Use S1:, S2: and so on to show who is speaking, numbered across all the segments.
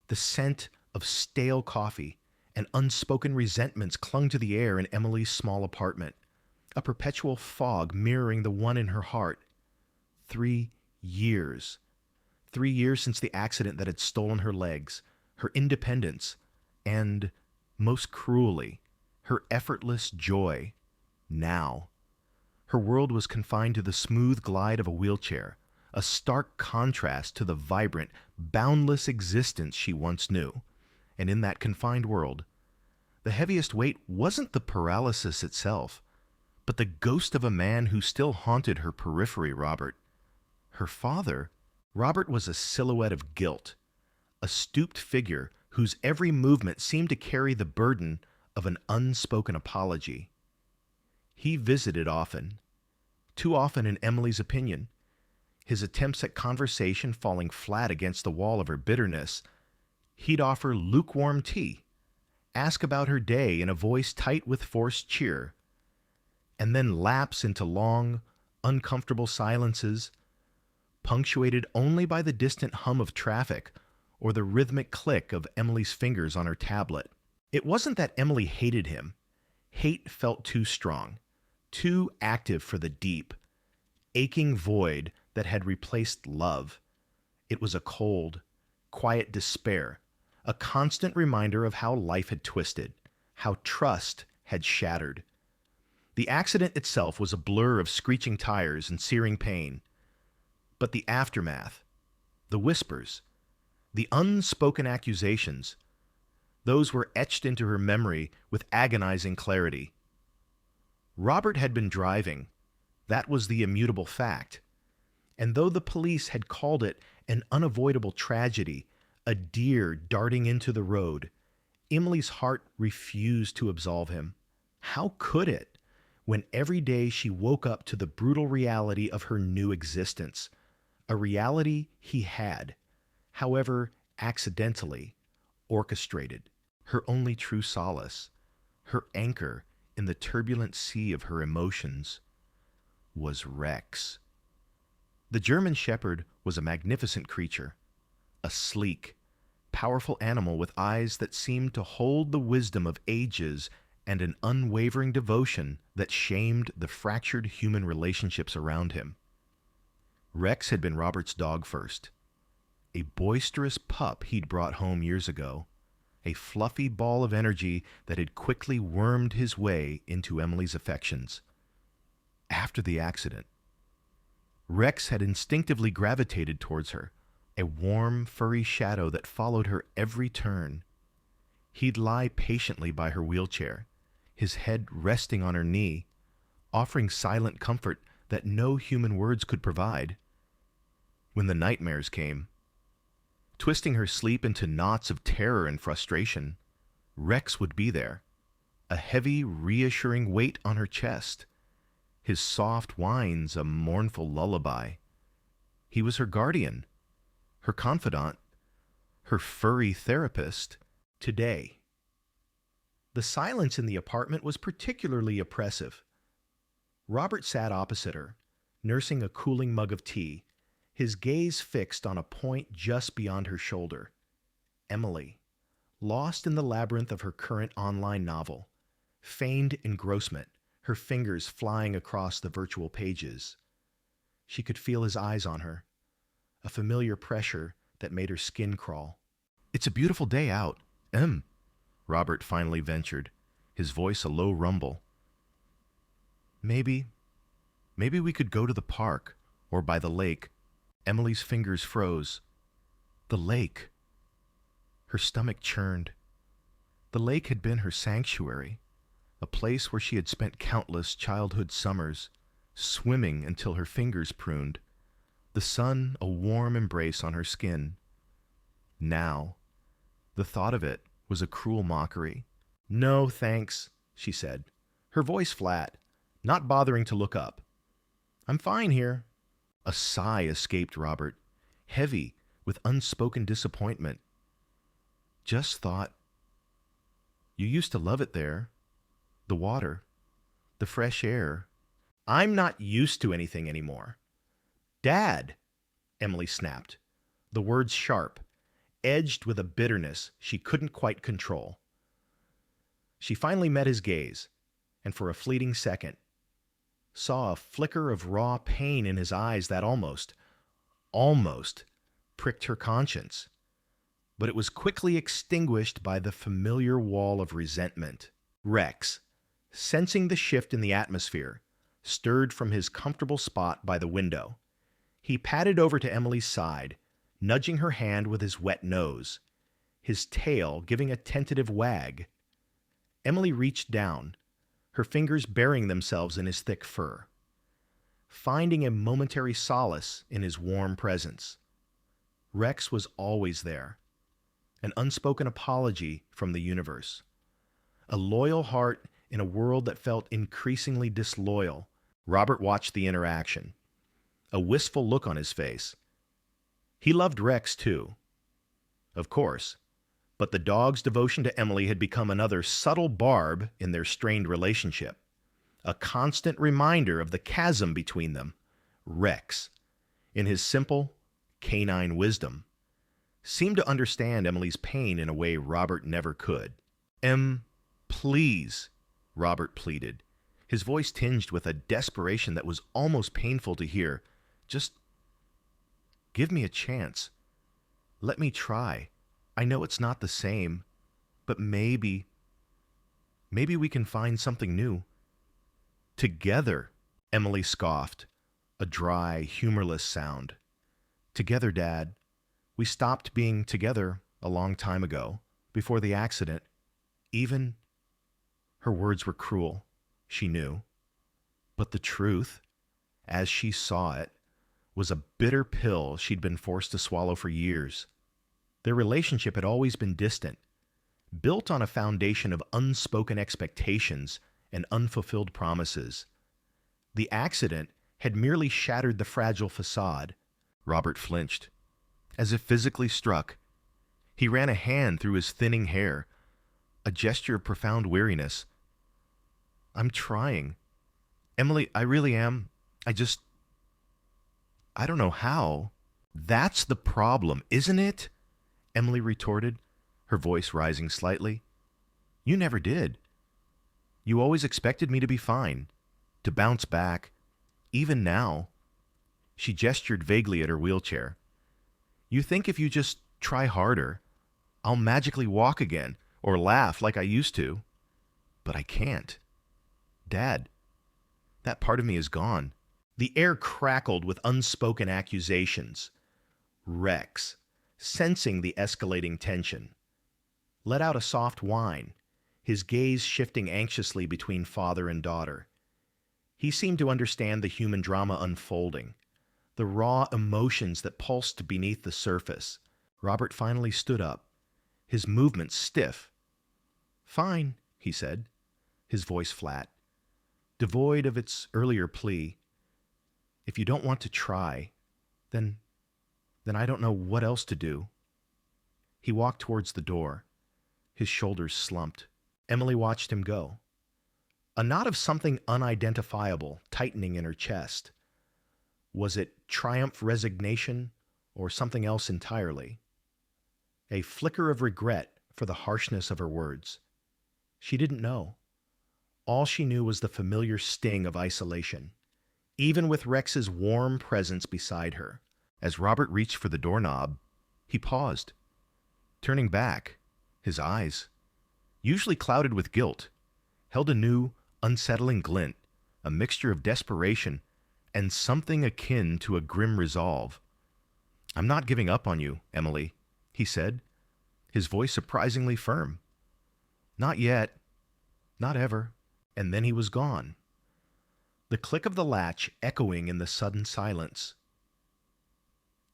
S1: The scent of stale coffee and unspoken resentments clung to the air in Emily's small apartment, a perpetual fog mirroring the one in her heart. 3 years. 3 years since the accident that had stolen her legs, her independence, and, most cruelly, her effortless joy. Now, her world was confined to the smooth glide of a wheelchair, a stark contrast to the vibrant, boundless existence she once knew. And in that confined world, the heaviest weight wasn't the paralysis itself, but the ghost of a man who still haunted her periphery, Robert. Her father? Robert was a silhouette of guilt, a stooped figure whose every movement seemed to carry the burden of an unspoken apology. He visited often, too often in Emily's opinion, his attempts at conversation falling flat against the wall of her bitterness. He'd offer lukewarm tea, ask about her day in a voice tight with forced cheer, and then lapse into long, uncomfortable silences, punctuated only by the distant hum of traffic or the rhythmic click of Emily's fingers on her tablet. It wasn't that Emily hated him. Hate felt too strong, too active for the deep, aching void that had replaced love. It was a cold, quiet despair, a constant reminder of how life had twisted, how trust had shattered. The accident itself was a blur of screeching tires and searing pain. But the aftermath, the whispers, the unspoken accusations, those were etched into her memory with agonizing clarity. Robert had been driving. That was the immutable fact. And though the police had called it an unavoidable tragedy, a deer darting into the road, Emily's heart refused to absolve him. How could it, when every day she woke up to the brutal reality of her new existence, a reality he had, however accidentally, orchestrated, her only true solace, her anchor in the turbulent sea of her emotions, was Rex. The German Shepherd was a magnificent creature, a sleek, powerful animal with eyes that seemed to hold the wisdom of ages and an unwavering devotion that shamed the fractured human relationships around him. Rex had been Robert's dog first, a boisterous pup he'd brought home years ago, a fluffy ball of energy that had quickly wormed his way into Emily's affections. After the accident, Rex had instinctively gravitated towards her, a warm, furry shadow that followed her every turn. He'd lie patiently by her wheelchair, his head resting on her knee, offering silent comfort that no human words could provide. When the nightmares came, twisting her sleep into knots of terror and frustration, Rex would be there, a heavy, reassuring weight on her chest, his soft whines a mournful lullaby. He was her guardian, her confidant, her furry therapist, today. The silence in the apartment was particularly oppressive. Robert sat opposite her, nursing a cooling mug of tea, his gaze fixed on a point just beyond her shoulder. Emily, lost in the labyrinth of her current online novel, feigned engrossment, her fingers flying across the virtual pages. She could feel his eyes on her, a familiar pressure that made her skin crawl. "It's a beautiful day out, Robert finally ventured, his voice a low rumble. Maybe we could go to the park, or by the lake." Emily's fingers froze. The lake. Her stomach churned. The lake had been her sanctuary, a place where she had spent countless childhood summers, swimming until her fingers pruned, the sun a warm embrace on her skin. Now, the thought of it was a cruel mockery. "No, thanks," she said, her voice flat, not bothering to look up. "I'm fine here." A sigh escaped Robert, heavy with unspoken disappointment. "Just thought, you used to love it there. The water, the fresh air." "I'm not used to anything anymore." "Dad!" Emily snapped, the words sharp, edged with a bitterness she couldn't quite control. She finally met his gaze, and for a fleeting second, saw a flicker of raw pain in his eyes that almost pricked her conscience. But it was quickly extinguished by the familiar wall of resentment. Rex, sensing the shift in the atmosphere, stirred from his comfortable spot by the window. He padded over to Emily's side, nudging her hand with his wet nose, his tail giving a tentative wag. Emily reached down, her fingers burying themselves in his thick fur, finding a momentary solace in his warm presence. Rex was always there, an unspoken apology from the universe, a loyal heart in a world that felt increasingly disloyal. Robert watched the interaction, a wistful look on his face. He loved Rex too, of course, but the dog's devotion to Emily had become another subtle barb in their strained relationship, a constant reminder of the chasm between them. Rex, in his simple, canine wisdom, seemed to understand Emily's pain in a way Robert never could. Please, Robert pleaded, his voice tinged with a desperation that was almost painful to hear. Just give me a chance. Let me try. I know it's not the same, but maybe we can find something new. Together, Emily scoffed, a dry, humorless sound. Together, Dad. We stopped being together a long time ago, before the accident. Even, her words were cruel, she knew. But the truth, as she saw it, was a bitter pill she'd been forced to swallow for years. Their relationship had always been distant, built on a foundation of unspoken expectations and unfulfilled promises. The accident had merely shattered the fragile facade. Robert flinched, as if physically struck. He ran a hand through his thinning hair, a gesture of profound weariness. I'm trying. Emily, I really am. I don't know how. That's the problem, isn't it? Emily retorted, her voice rising slightly. You never did. You always expected me to be fine, to bounce back, even now. She gestured vaguely at her wheelchair. You think if you just try harder, I'll magically walk again or laugh like I used to. But I can't. Dad, that part of me is gone. The air crackled with unspoken accusations. Rex, sensing the escalating tension, let out a soft whine, his gaze shifting anxiously between father and daughter. He seemed to understand the human drama unfolding, the raw emotions that pulsed beneath the surface. Robert finally stood up, his movements stiff. Fine, he said, his voice flat, devoid of its earlier plea. If you don't want to try, then I don't know what else to do. He walked towards the door, his shoulders slumped. Emily watched him go, a knot of something unidentifiable tightening in her chest. Was it triumph, resignation, or something else entirely? A flicker of regret for the harshness of her words. She didn't know. All she knew was the familiar sting of isolation, even with Rex's warm presence beside her. As Robert reached for the doorknob, he paused, turning back. His eyes, usually clouded with guilt, held a new, unsettling glint, a mixture of desperation and something akin to a grim resolve. I'm not giving up on you, Emily, he said, his voice surprisingly firm. Not yet. Not ever. And then he was gone, the click of the latch echoing in the sudden silence.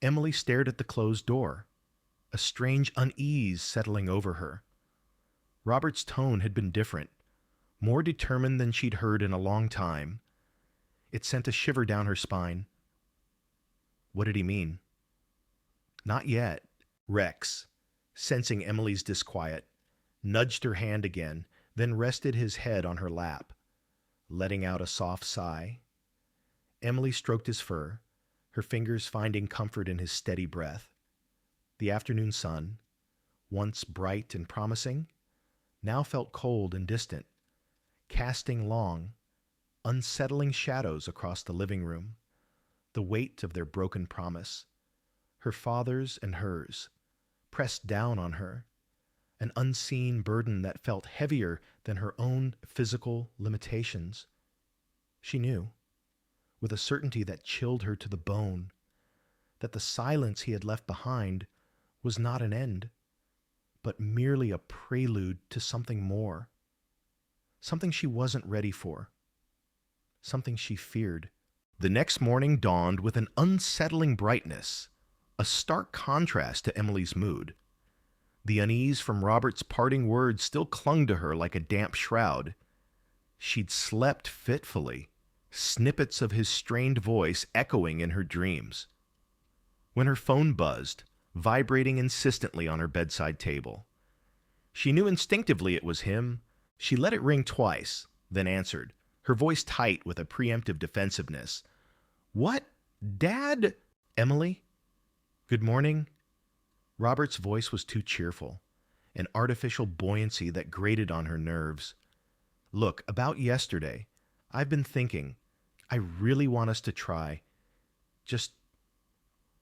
S1: Emily stared at the closed door, a strange unease settling over her. Robert's tone had been different, more determined than she'd heard in a long time. It sent a shiver down her spine. What did he mean? Not yet. Rex, sensing Emily's disquiet, nudged her hand again, then rested his head on her lap, letting out a soft sigh. Emily stroked his fur, her fingers finding comfort in his steady breath. The afternoon sun, once bright and promising, now felt cold and distant, casting long, unsettling shadows across the living room, the weight of their broken promise, her father's and hers, pressed down on her, an unseen burden that felt heavier than her own physical limitations. She knew, with a certainty that chilled her to the bone, that the silence he had left behind was not an end, but merely a prelude to something more, something she wasn't ready for, something she feared. The next morning dawned with an unsettling brightness, a stark contrast to Emily's mood. The unease from Robert's parting words still clung to her like a damp shroud. She'd slept fitfully, snippets of his strained voice echoing in her dreams. When her phone buzzed, vibrating insistently on her bedside table, she knew instinctively it was him. She let it ring twice, then answered, her voice tight with a preemptive defensiveness. "What? Dad?" "Emily? Good morning." Robert's voice was too cheerful, an artificial buoyancy that grated on her nerves. "Look, about yesterday, I've been thinking. I really want us to try. Just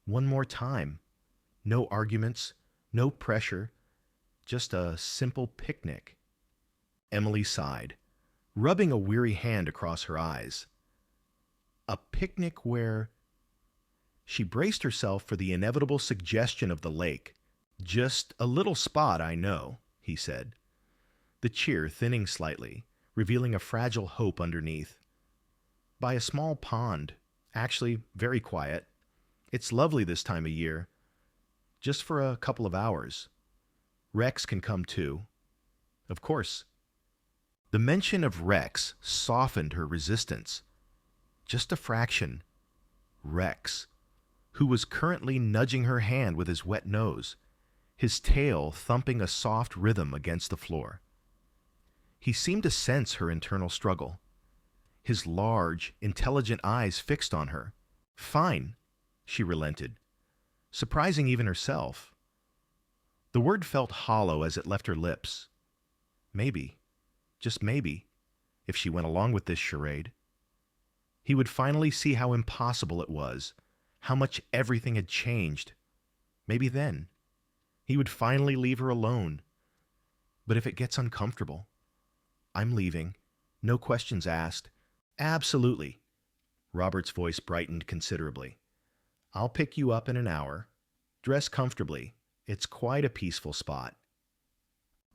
S1: one more time. No arguments, no pressure, just a simple picnic." Emily sighed, rubbing a weary hand across her eyes. A picnic where... She braced herself for the inevitable suggestion of the lake. "Just a little spot, I know," he said, the cheer thinning slightly, revealing a fragile hope underneath. "By a small pond, actually very quiet. It's lovely this time of year. Just for a couple of hours. Rex can come too." "Of course." The mention of Rex softened her resistance. Just a fraction. Rex, who was currently nudging her hand with his wet nose, his tail thumping a soft rhythm against the floor. He seemed to sense her internal struggle, his large, intelligent eyes fixed on her. "Fine," she relented, surprising even herself. The word felt hollow as it left her lips. Maybe, just maybe, if she went along with this charade, he would finally see how impossible it was, how much everything had changed. Maybe then, he would finally leave her alone. But if it gets uncomfortable, I'm leaving. No questions asked. "Absolutely." Robert's voice brightened considerably. "I'll pick you up in an hour. Dress comfortably. It's quite a peaceful spot."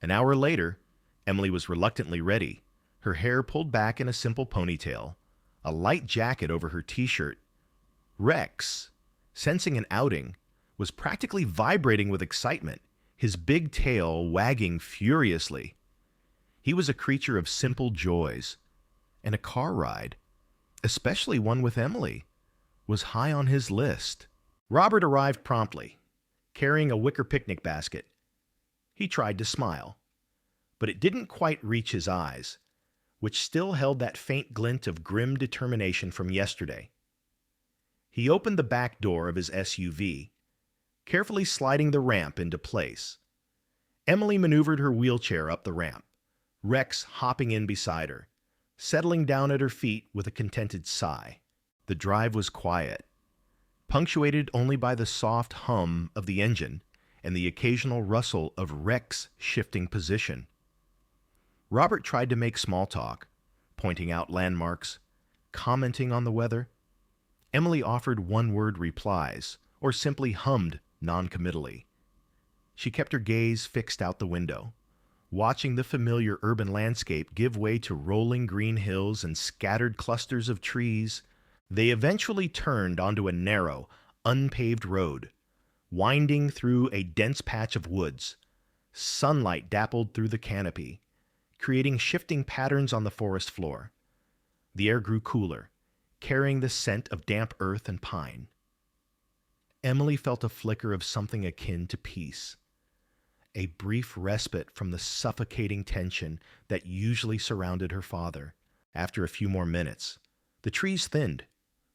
S1: An hour later, Emily was reluctantly ready, her hair pulled back in a simple ponytail, a light jacket over her t-shirt. Rex, sensing an outing, was practically vibrating with excitement, his big tail wagging furiously. He was a creature of simple joys, and a car ride, especially one with Emily, was high on his list. Robert arrived promptly, carrying a wicker picnic basket. He tried to smile, but it didn't quite reach his eyes, which still held that faint glint of grim determination from yesterday. He opened the back door of his SUV, carefully sliding the ramp into place. Emily maneuvered her wheelchair up the ramp, Rex hopping in beside her, settling down at her feet with a contented sigh. The drive was quiet, punctuated only by the soft hum of the engine and the occasional rustle of Rex shifting position. Robert tried to make small talk, pointing out landmarks, commenting on the weather. Emily offered one-word replies, or simply hummed noncommittally. She kept her gaze fixed out the window, watching the familiar urban landscape give way to rolling green hills and scattered clusters of trees. They eventually turned onto a narrow, unpaved road, winding through a dense patch of woods. Sunlight dappled through the canopy, creating shifting patterns on the forest floor. The air grew cooler, carrying the scent of damp earth and pine. Emily felt a flicker of something akin to peace, a brief respite from the suffocating tension that usually surrounded her father. After a few more minutes, the trees thinned,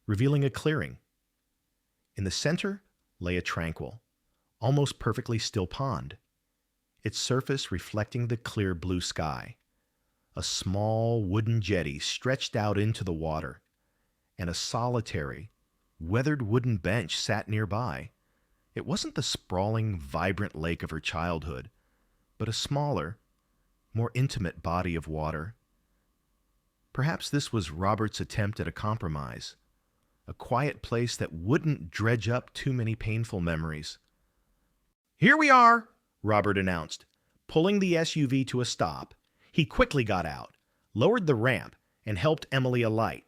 S1: revealing a clearing. In the center lay a tranquil, almost perfectly still pond, its surface reflecting the clear blue sky. A small wooden jetty stretched out into the water, and a solitary, weathered wooden bench sat nearby. It wasn't the sprawling, vibrant lake of her childhood, but a smaller, more intimate body of water. Perhaps this was Robert's attempt at a compromise, a quiet place that wouldn't dredge up too many painful memories. "Here we are," Robert announced, pulling the SUV to a stop. He quickly got out, lowered the ramp, and helped Emily alight.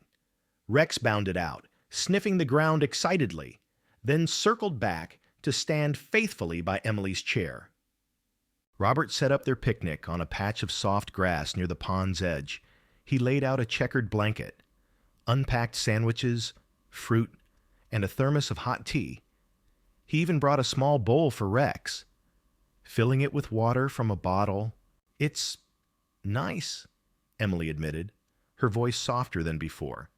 S1: Rex bounded out, sniffing the ground excitedly, then circled back to stand faithfully by Emily's chair. Robert set up their picnic on a patch of soft grass near the pond's edge. He laid out a checkered blanket, unpacked sandwiches, fruit, and a thermos of hot tea. He even brought a small bowl for Rex, filling it with water from a bottle. "It's nice," Emily admitted, her voice softer than before.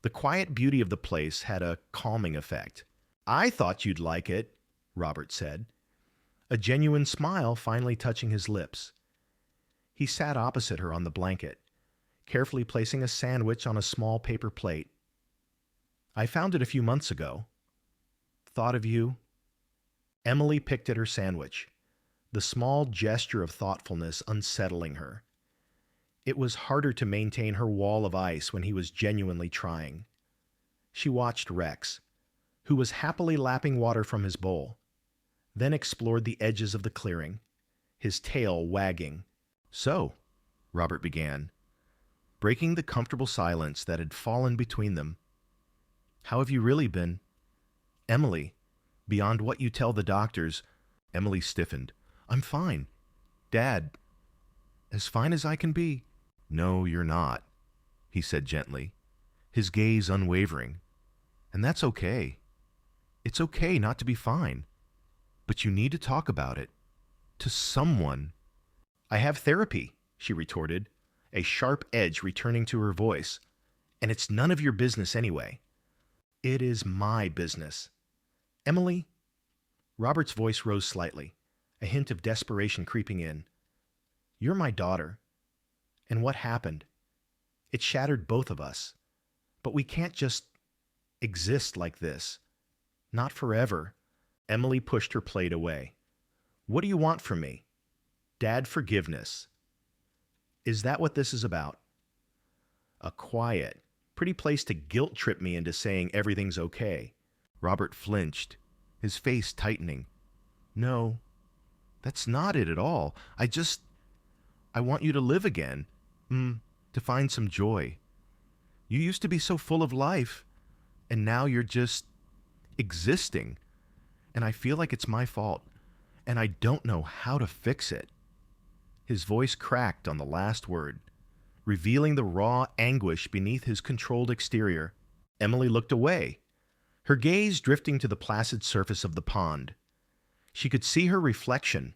S1: The quiet beauty of the place had a calming effect. "I thought you'd like it," Robert said, a genuine smile finally touching his lips. He sat opposite her on the blanket, carefully placing a sandwich on a small paper plate. "I found it a few months ago. Thought of you." Emily picked at her sandwich, the small gesture of thoughtfulness unsettling her. It was harder to maintain her wall of ice when he was genuinely trying. She watched Rex, who was happily lapping water from his bowl, then explored the edges of the clearing, his tail wagging. "So," Robert began, breaking the comfortable silence that had fallen between them, "how have you really been?" "Emily, beyond what you tell the doctors—" Emily stiffened. "I'm fine. Dad, as fine as I can be." "No, you're not," he said gently, his gaze unwavering. "And that's okay. It's okay not to be fine. But you need to talk about it. To someone." "I have therapy," she retorted, a sharp edge returning to her voice. "And it's none of your business anyway." "It is my business." "Emily," Robert's voice rose slightly, a hint of desperation creeping in. "You're my daughter. And what happened? It shattered both of us. But we can't just exist like this. Not forever." Emily pushed her plate away. "What do you want from me? Dad, forgiveness. Is that what this is about?" A quiet, pretty place to guilt trip me into saying everything's okay. Robert flinched, his face tightening. "No, that's not it at all. I want you to live again. To find some joy. You used to be so full of life, and now you're just existing. And I feel like it's my fault, and I don't know how to fix it." His voice cracked on the last word, revealing the raw anguish beneath his controlled exterior. Emily looked away, her gaze drifting to the placid surface of the pond. She could see her reflection,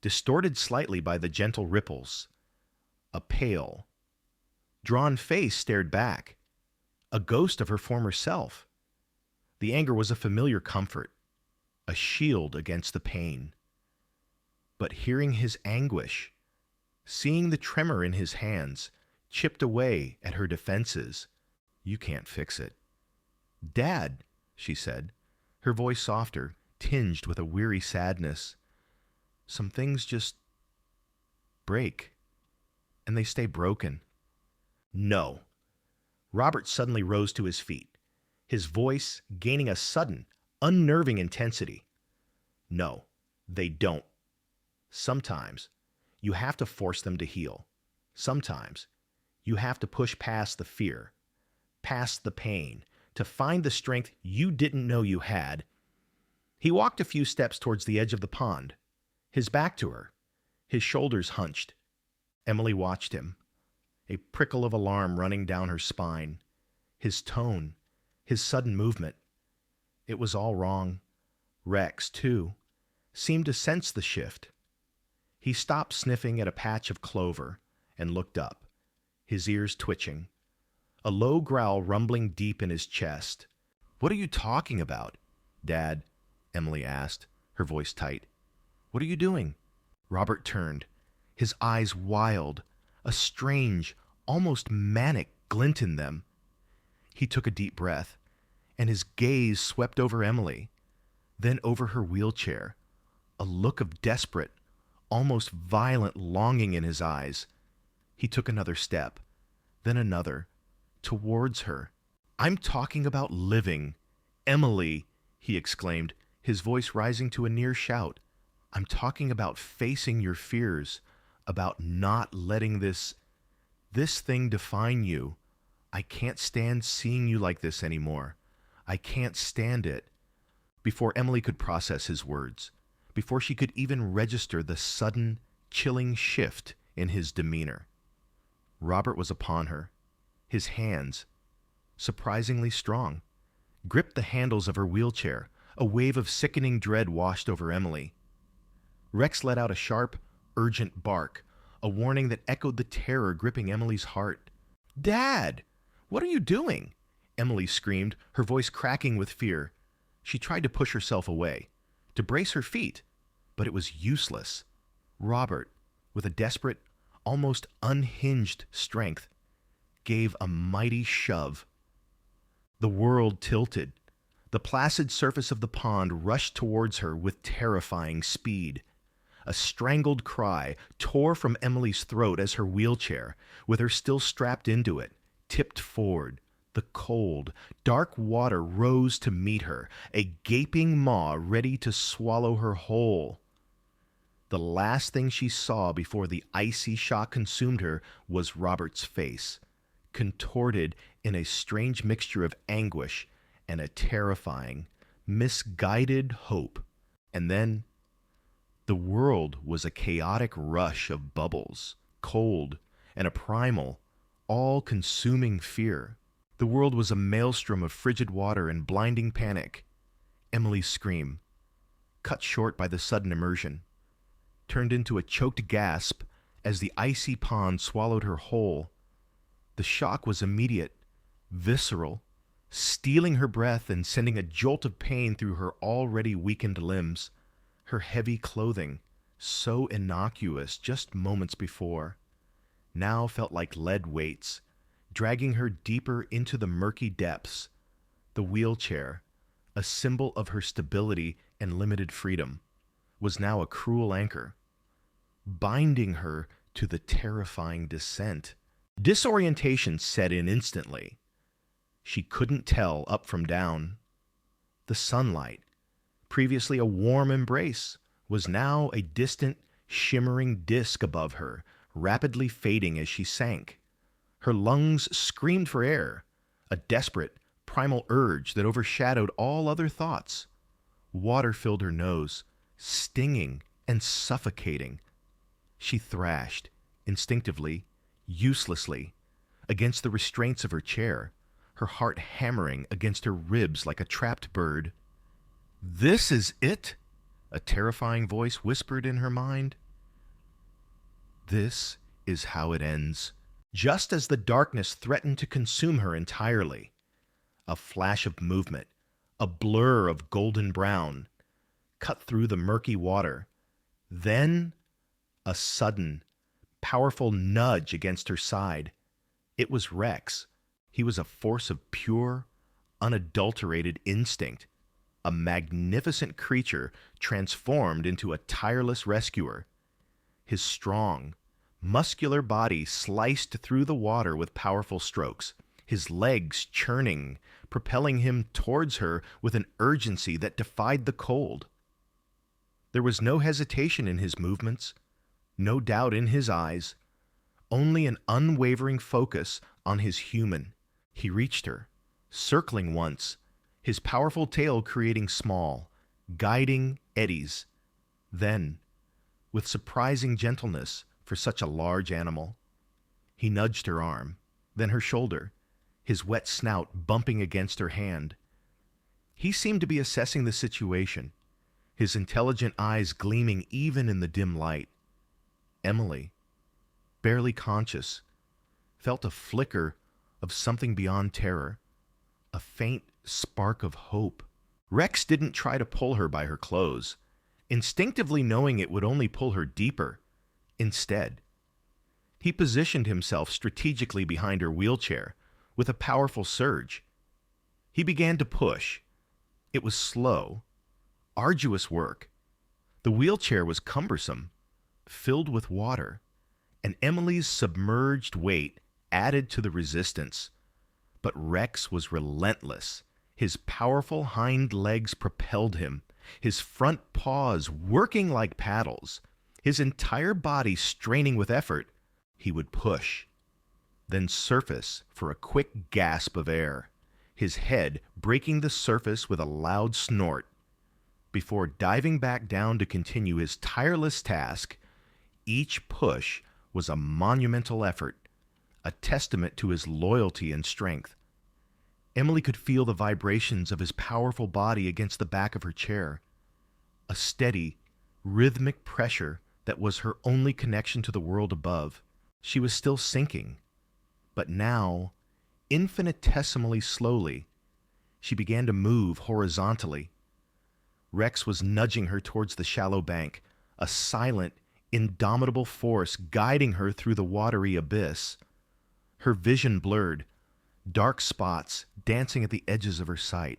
S1: distorted slightly by the gentle ripples. A pale, drawn face stared back, a ghost of her former self. The anger was a familiar comfort, a shield against the pain. But hearing his anguish, seeing the tremor in his hands, chipped away at her defenses. "You can't fix it." "Dad," she said, her voice softer, tinged with a weary sadness. "Some things just break, and they stay broken." "No." Robert suddenly rose to his feet, his voice gaining a sudden, unnerving intensity. "No, they don't. Sometimes you have to force them to heal. Sometimes you have to push past the fear, past the pain, to find the strength you didn't know you had." He walked a few steps towards the edge of the pond, his back to her, his shoulders hunched. Emily watched him, a prickle of alarm running down her spine. His tone, his sudden movement. It was all wrong. Rex, too, seemed to sense the shift. He stopped sniffing at a patch of clover and looked up, his ears twitching, a low growl rumbling deep in his chest. "What are you talking about, Dad?" Emily asked, her voice tight. "What are you doing?" Robert turned, his eyes wild, a strange, almost manic glint in them. He took a deep breath, and his gaze swept over Emily, then over her wheelchair, a look of desperate, almost violent longing in his eyes. He took another step, then another, towards her. "I'm talking about living. Emily," he exclaimed, his voice rising to a near shout. "I'm talking about facing your fears, about not letting this thing define you. I can't stand seeing you like this anymore. I can't stand it." Before Emily could process his words, before she could even register the sudden, chilling shift in his demeanor, Robert was upon her. His hands, surprisingly strong, gripped the handles of her wheelchair. A wave of sickening dread washed over Emily. Rex let out a sharp, urgent bark, a warning that echoed the terror gripping Emily's heart. "Dad! What are you doing?" Emily screamed, her voice cracking with fear. She tried to push herself away, to brace her feet, but it was useless. Robert, with a desperate, almost unhinged strength, gave a mighty shove. The world tilted. The placid surface of the pond rushed towards her with terrifying speed. A strangled cry tore from Emily's throat as her wheelchair, with her still strapped into it, tipped forward. The cold, dark water rose to meet her, a gaping maw ready to swallow her whole. The last thing she saw before the icy shock consumed her was Robert's face, contorted in a strange mixture of anguish and a terrifying, misguided hope. And then the world was a chaotic rush of bubbles, cold, and a primal, all-consuming fear. The world was a maelstrom of frigid water and blinding panic. Emily's scream, cut short by the sudden immersion, turned into a choked gasp as the icy pond swallowed her whole. The shock was immediate, visceral, stealing her breath and sending a jolt of pain through her already weakened limbs. Her heavy clothing, so innocuous just moments before, now felt like lead weights, dragging her deeper into the murky depths. The wheelchair, a symbol of her stability and limited freedom, was now a cruel anchor, binding her to the terrifying descent. Disorientation set in instantly. She couldn't tell up from down. The sunlight, previously a warm embrace, was now a distant, shimmering disk above her, rapidly fading as she sank. Her lungs screamed for air, a desperate, primal urge that overshadowed all other thoughts. Water filled her nose, stinging and suffocating. She thrashed, instinctively, uselessly, against the restraints of her chair, her heart hammering against her ribs like a trapped bird. "This is it?" a terrifying voice whispered in her mind. "This is how it ends." Just as the darkness threatened to consume her entirely, a flash of movement, a blur of golden brown, cut through the murky water. Then a sudden, powerful nudge against her side. It was Rex. He was a force of pure, unadulterated instinct, a magnificent creature transformed into a tireless rescuer. His strong, muscular body sliced through the water with powerful strokes, his legs churning, propelling him towards her with an urgency that defied the cold. There was no hesitation in his movements, no doubt in his eyes, only an unwavering focus on his human. He reached her, circling once, his powerful tail creating small, guiding eddies. Then, with surprising gentleness for such a large animal, he nudged her arm, then her shoulder, his wet snout bumping against her hand. He seemed to be assessing the situation, his intelligent eyes gleaming even in the dim light. Emily, barely conscious, felt a flicker of something beyond terror, a faint spark of hope. Rex didn't try to pull her by her clothes. instinctively knowing it would only pull her deeper. Instead, he positioned himself strategically behind her wheelchair with a powerful surge. He began to push. It was slow, arduous work. The wheelchair was cumbersome, filled with water, and Emily's submerged weight added to the resistance. But Rex was relentless. His powerful hind legs propelled him, his front paws working like paddles, his entire body straining with effort. He would push, then surface for a quick gasp of air, his head breaking the surface with a loud snort, before diving back down to continue his tireless task. Each push was a monumental effort, a testament to his loyalty and strength. Emily could feel the vibrations of his powerful body against the back of her chair, a steady, rhythmic pressure that was her only connection to the world above. She was still sinking, but now, infinitesimally slowly, she began to move horizontally. Rex was nudging her towards the shallow bank, a silent, indomitable force guiding her through the watery abyss. Her vision blurred, dark spots dancing at the edges of her sight.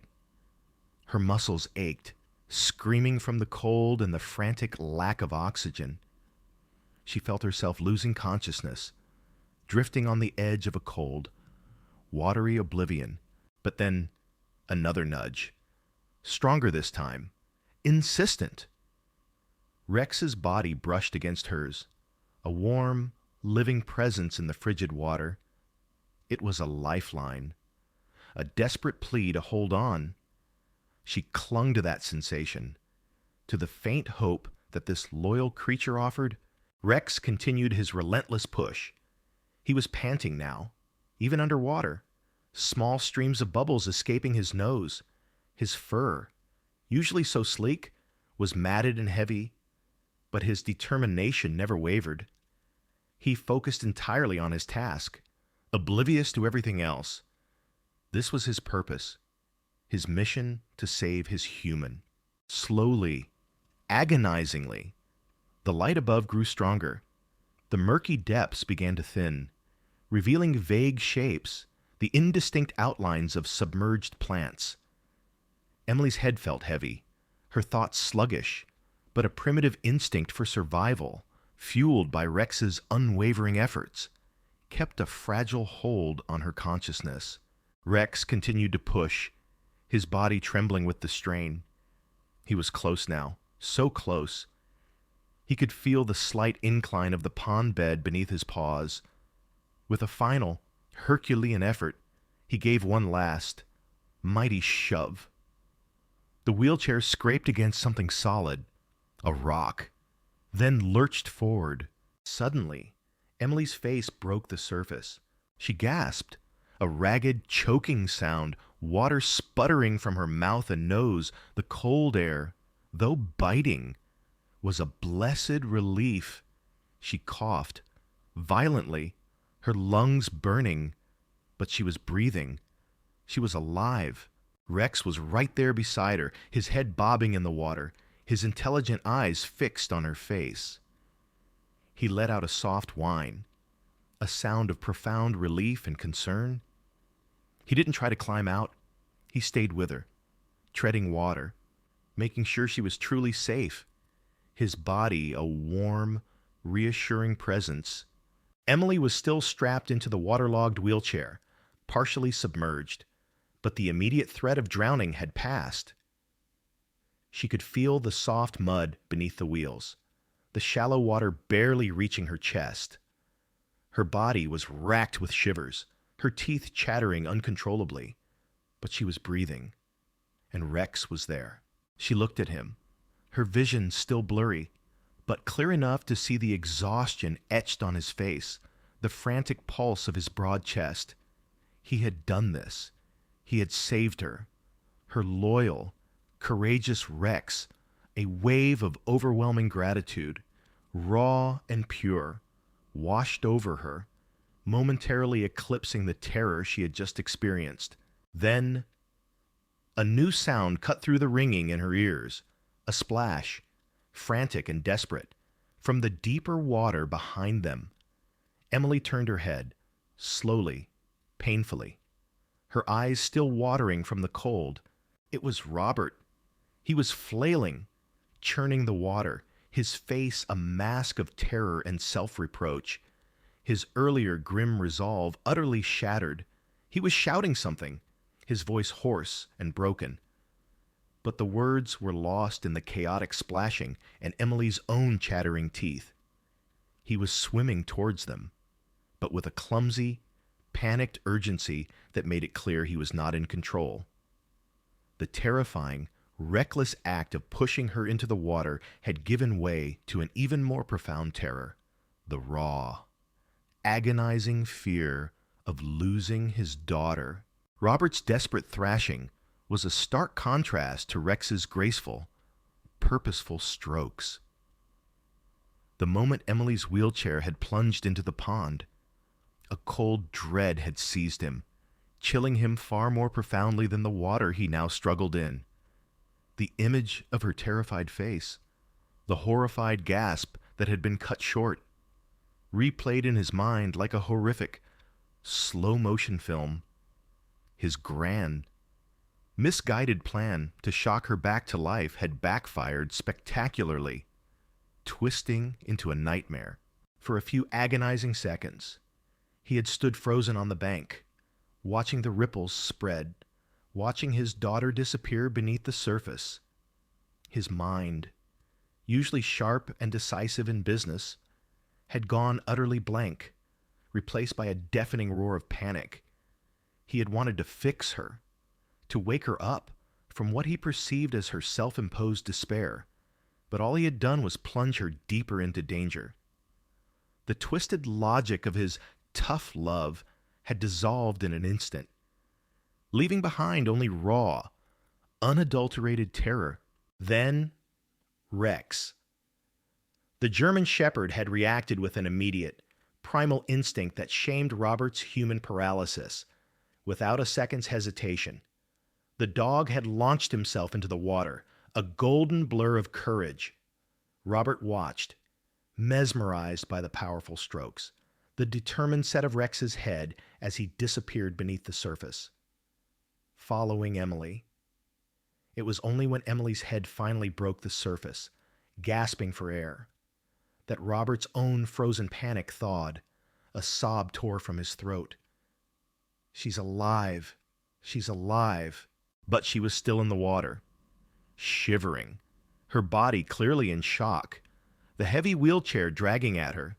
S1: Her muscles ached, screaming from the cold and the frantic lack of oxygen. She felt herself losing consciousness, drifting on the edge of a cold, watery oblivion. But then another nudge, stronger this time, insistent. Rex's body brushed against hers, a warm, living presence in the frigid water. It was a lifeline, a desperate plea to hold on. She clung to that sensation, to the faint hope that this loyal creature offered. Rex continued his relentless push. He was panting now, even underwater, small streams of bubbles escaping his nose. His fur, usually so sleek, was matted and heavy, but his determination never wavered. He focused entirely on his task, oblivious to everything else. This was his purpose, his mission to save his human. Slowly, agonizingly, the light above grew stronger. The murky depths began to thin, revealing vague shapes, the indistinct outlines of submerged plants. Emily's head felt heavy, her thoughts sluggish, but a primitive instinct for survival, fueled by Rex's unwavering efforts, kept a fragile hold on her consciousness. Rex continued to push, his body trembling with the strain. He was close now, so close. He could feel the slight incline of the pond bed beneath his paws. With a final, Herculean effort, he gave one last, mighty shove. The wheelchair scraped against something solid, a rock, then lurched forward. Suddenly, Emily's face broke the surface. She gasped, a ragged, choking sound, water sputtering from her mouth and nose. The cold air, though biting, was a blessed relief. She coughed, violently, her lungs burning, but she was breathing. She was alive. Rex was right there beside her, his head bobbing in the water, his intelligent eyes fixed on her face. He let out a soft whine, a sound of profound relief and concern. He didn't try to climb out. He stayed with her, treading water, making sure she was truly safe, his body a warm, reassuring presence. Emily was still strapped into the waterlogged wheelchair, partially submerged, but the immediate threat of drowning had passed. She could feel the soft mud beneath the wheels, the shallow water barely reaching her chest. Her body was racked with shivers, her teeth chattering uncontrollably, but she was breathing, and Rex was there. She looked at him, her vision still blurry, but clear enough to see the exhaustion etched on his face, the frantic pulse of his broad chest. He had done this. He had saved her. Her loyal, courageous Rex, a wave of overwhelming gratitude, raw and pure, washed over her, momentarily eclipsing the terror she had just experienced. Then, a new sound cut through the ringing in her ears, a splash, frantic and desperate. From the deeper water behind them, Emily turned her head, slowly, painfully, her eyes still watering from the cold. It was Robert. He was flailing, churning the water, his face a mask of terror and self-reproach, his earlier grim resolve utterly shattered. He was shouting something, his voice hoarse and broken. But the words were lost in the chaotic splashing and Emily's own chattering teeth. He was swimming towards them, but with a clumsy, panicked urgency that made it clear he was not in control. The terrifying, reckless act of pushing her into the water had given way to an even more profound terror, the raw, agonizing fear of losing his daughter. Robert's desperate thrashing was a stark contrast to Rex's graceful, purposeful strokes. The moment Emily's wheelchair had plunged into the pond, a cold dread had seized him, chilling him far more profoundly than the water he now struggled in. The image of her terrified face, the horrified gasp that had been cut short, replayed in his mind like a horrific, slow-motion film. His grand, misguided plan to shock her back to life had backfired spectacularly, twisting into a nightmare. For a few agonizing seconds, he had stood frozen on the bank, watching the ripples spread, watching his daughter disappear beneath the surface. His mind, usually sharp and decisive in business, had gone utterly blank, replaced by a deafening roar of panic. He had wanted to fix her, to wake her up from what he perceived as her self-imposed despair, but all he had done was plunge her deeper into danger. The twisted logic of his tough love had dissolved in an instant, leaving behind only raw, unadulterated terror. Then, Rex. The German Shepherd had reacted with an immediate, primal instinct that shamed Robert's human paralysis. Without a second's hesitation, the dog had launched himself into the water, a golden blur of courage. Robert watched, mesmerized by the powerful strokes, the determined set of Rex's head as he disappeared beneath the surface. Following Emily. It was only when Emily's head finally broke the surface, gasping for air, that Robert's own frozen panic thawed. A sob tore from his throat. She's alive. She's alive. But she was still in the water, shivering, her body clearly in shock, the heavy wheelchair dragging at her.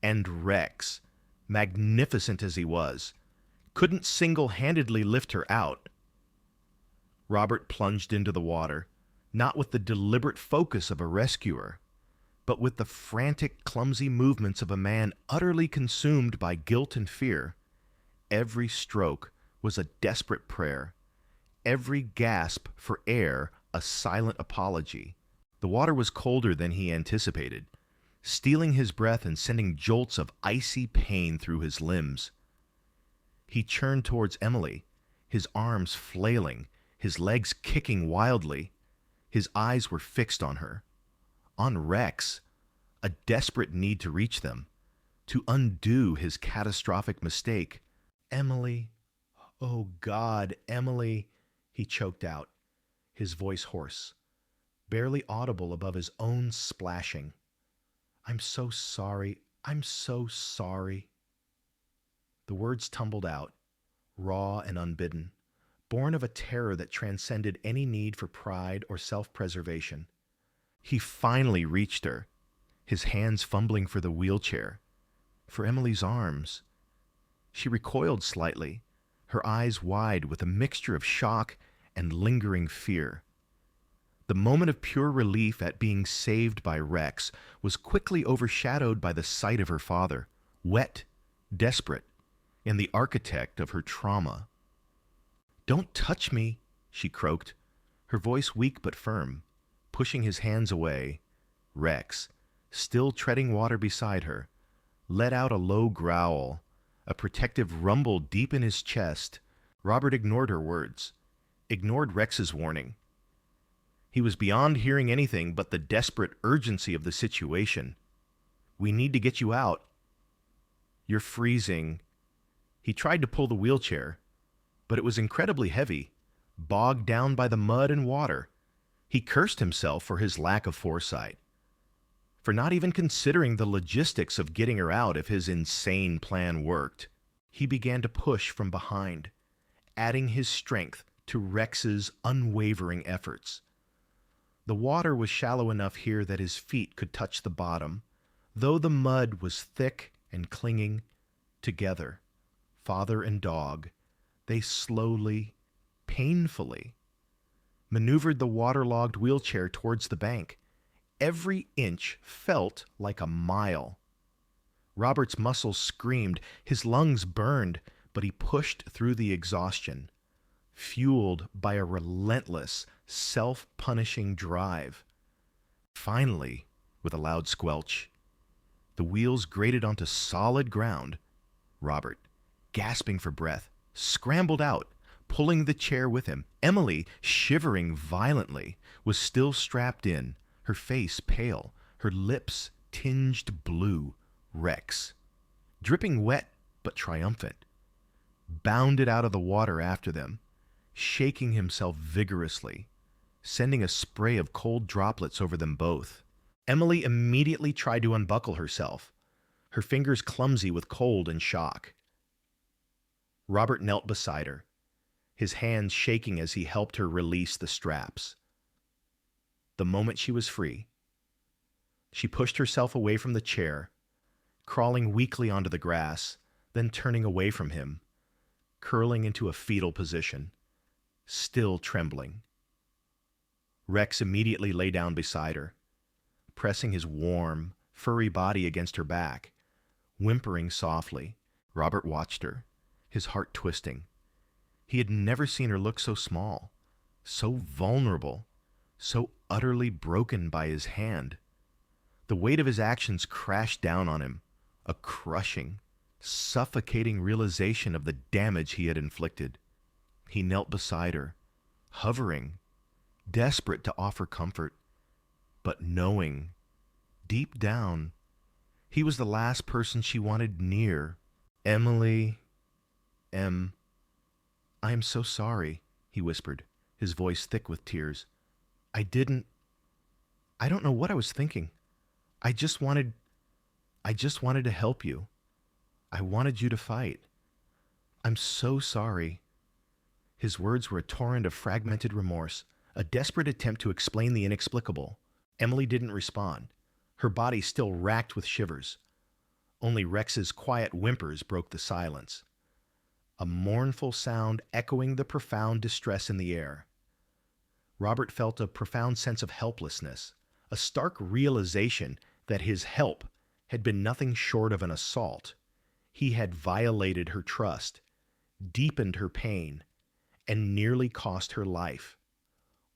S1: And Rex, magnificent as he was, couldn't single-handedly lift her out. Robert plunged into the water, not with the deliberate focus of a rescuer, but with the frantic, clumsy movements of a man utterly consumed by guilt and fear. Every stroke was a desperate prayer, every gasp for air a silent apology. The water was colder than he anticipated, stealing his breath and sending jolts of icy pain through his limbs. He churned towards Emily, his arms flailing, his legs kicking wildly. His eyes were fixed on her, on Rex, a desperate need to reach them, to undo his catastrophic mistake. Emily, oh God, Emily, he choked out, his voice hoarse, barely audible above his own splashing. I'm so sorry. I'm so sorry. The words tumbled out, raw and unbidden, born of a terror that transcended any need for pride or self-preservation. He finally reached her, his hands fumbling for the wheelchair, for Emily's arms. She recoiled slightly, her eyes wide with a mixture of shock and lingering fear. The moment of pure relief at being saved by Rex was quickly overshadowed by the sight of her father, wet, desperate, and the architect of her trauma. "Don't touch me," she croaked, her voice weak but firm, pushing his hands away. Rex, still treading water beside her, let out a low growl, a protective rumble deep in his chest. Robert ignored her words, ignored Rex's warning. He was beyond hearing anything but the desperate urgency of the situation. "We need to get you out. You're freezing." He tried to pull the wheelchair, but it was incredibly heavy, bogged down by the mud and water. He cursed himself for his lack of foresight, for not even considering the logistics of getting her out if his insane plan worked. He began to push from behind, adding his strength to Rex's unwavering efforts. The water was shallow enough here that his feet could touch the bottom, though the mud was thick and clinging. Together, father and dog, they slowly, painfully, maneuvered the waterlogged wheelchair towards the bank. Every inch felt like a mile. Robert's muscles screamed, his lungs burned, but he pushed through the exhaustion, fueled by a relentless, self-punishing drive. Finally, with a loud squelch, the wheels grated onto solid ground. Robert, gasping for breath, scrambled out, pulling the chair with him. Emily, shivering violently, was still strapped in, her face pale, her lips tinged blue. Rex, dripping wet but triumphant, bounded out of the water after them, shaking himself vigorously, sending a spray of cold droplets over them both. Emily immediately tried to unbuckle herself, her fingers clumsy with cold and shock. Robert knelt beside her, his hands shaking as he helped her release the straps. The moment she was free, she pushed herself away from the chair, crawling weakly onto the grass, then turning away from him, curling into a fetal position, still trembling. Rex immediately lay down beside her, pressing his warm, furry body against her back, whimpering softly. Robert watched her, his heart twisting. He had never seen her look so small, so vulnerable, so utterly broken by his hand. The weight of his actions crashed down on him, a crushing, suffocating realization of the damage he had inflicted. He knelt beside her, hovering, desperate to offer comfort, but knowing, deep down, he was the last person she wanted near. "Emily, I am so sorry," he whispered, his voice thick with tears. I don't know what I was thinking. I just wanted to help you. I wanted you to fight. I'm so sorry." His words were a torrent of fragmented remorse, a desperate attempt to explain the inexplicable. Emily didn't respond, her body still racked with shivers. Only Rex's quiet whimpers broke the silence, a mournful sound echoing the profound distress in the air. Robert felt a profound sense of helplessness, a stark realization that his help had been nothing short of an assault. He had violated her trust, deepened her pain, and nearly cost her life,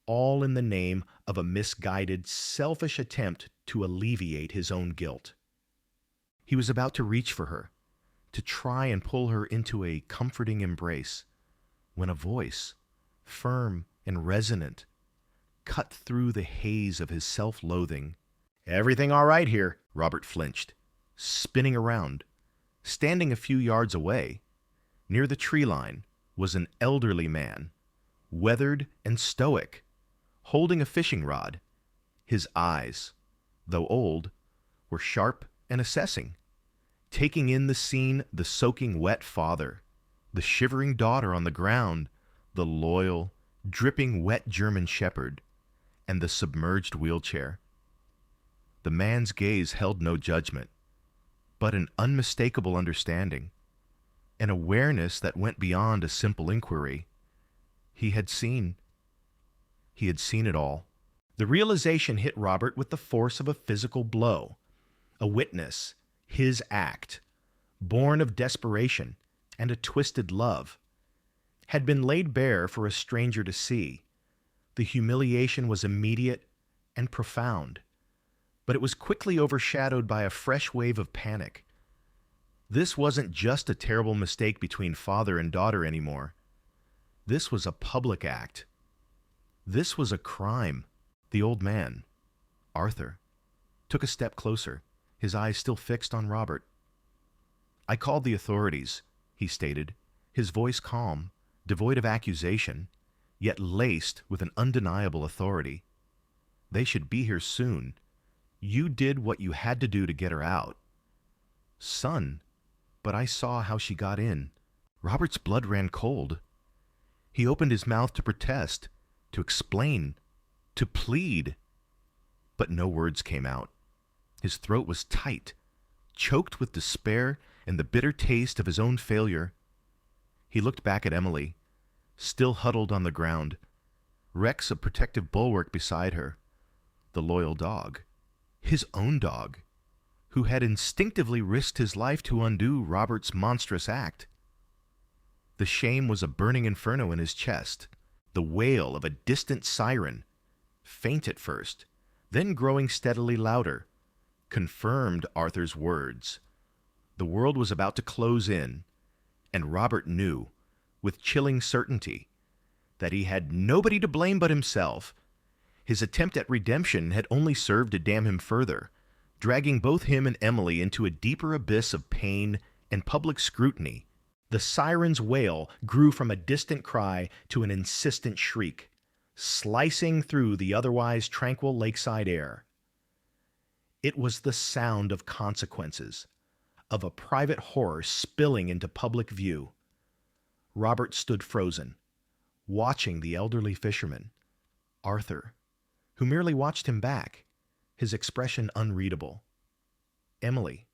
S1: all in the name of a misguided, selfish attempt to alleviate his own guilt. He was about to reach for her, to try and pull her into a comforting embrace, when a voice, firm and resonant, cut through the haze of his self-loathing. "Everything all right here?" Robert flinched, spinning around. Standing a few yards away, near the tree line, was an elderly man, weathered and stoic, holding a fishing rod. His eyes, though old, were sharp and assessing, taking in the scene, the soaking wet father, the shivering daughter on the ground, the loyal, dripping wet German shepherd, and the submerged wheelchair. The man's gaze held no judgment, but an unmistakable understanding, an awareness that went beyond a simple inquiry. He had seen it all. The realization hit Robert with the force of a physical blow. A witness, his act, born of desperation and a twisted love, had been laid bare for a stranger to see. The humiliation was immediate and profound, but it was quickly overshadowed by a fresh wave of panic. This wasn't just a terrible mistake between father and daughter anymore. This was a public act. This was a crime. The old man, Arthur, took a step closer, his eyes still fixed on Robert. "I called the authorities," he stated, his voice calm, devoid of accusation, yet laced with an undeniable authority. "They should be here soon. You did what you had to do to get her out." "Son, but I saw how she got in." Robert's blood ran cold. He opened his mouth to protest, to explain, to plead. But no words came out. His throat was tight, choked with despair and the bitter taste of his own failure. He looked back at Emily, still huddled on the ground, Rex a protective bulwark beside her, the loyal dog, his own dog, who had instinctively risked his life to undo Robert's monstrous act. The shame was a burning inferno in his chest, the wail of a distant siren, faint at first, then growing steadily louder, confirmed Arthur's words. The world was about to close in, and Robert knew, with chilling certainty, that he had nobody to blame but himself. His attempt at redemption had only served to damn him further, dragging both him and Emily into a deeper abyss of pain and public scrutiny. The siren's wail grew from a distant cry to an insistent shriek, slicing through the otherwise tranquil lakeside air. It was the sound of consequences, of a private horror spilling into public view. Robert stood frozen, watching the elderly fisherman, Arthur, who merely watched him back, his expression unreadable. Emily,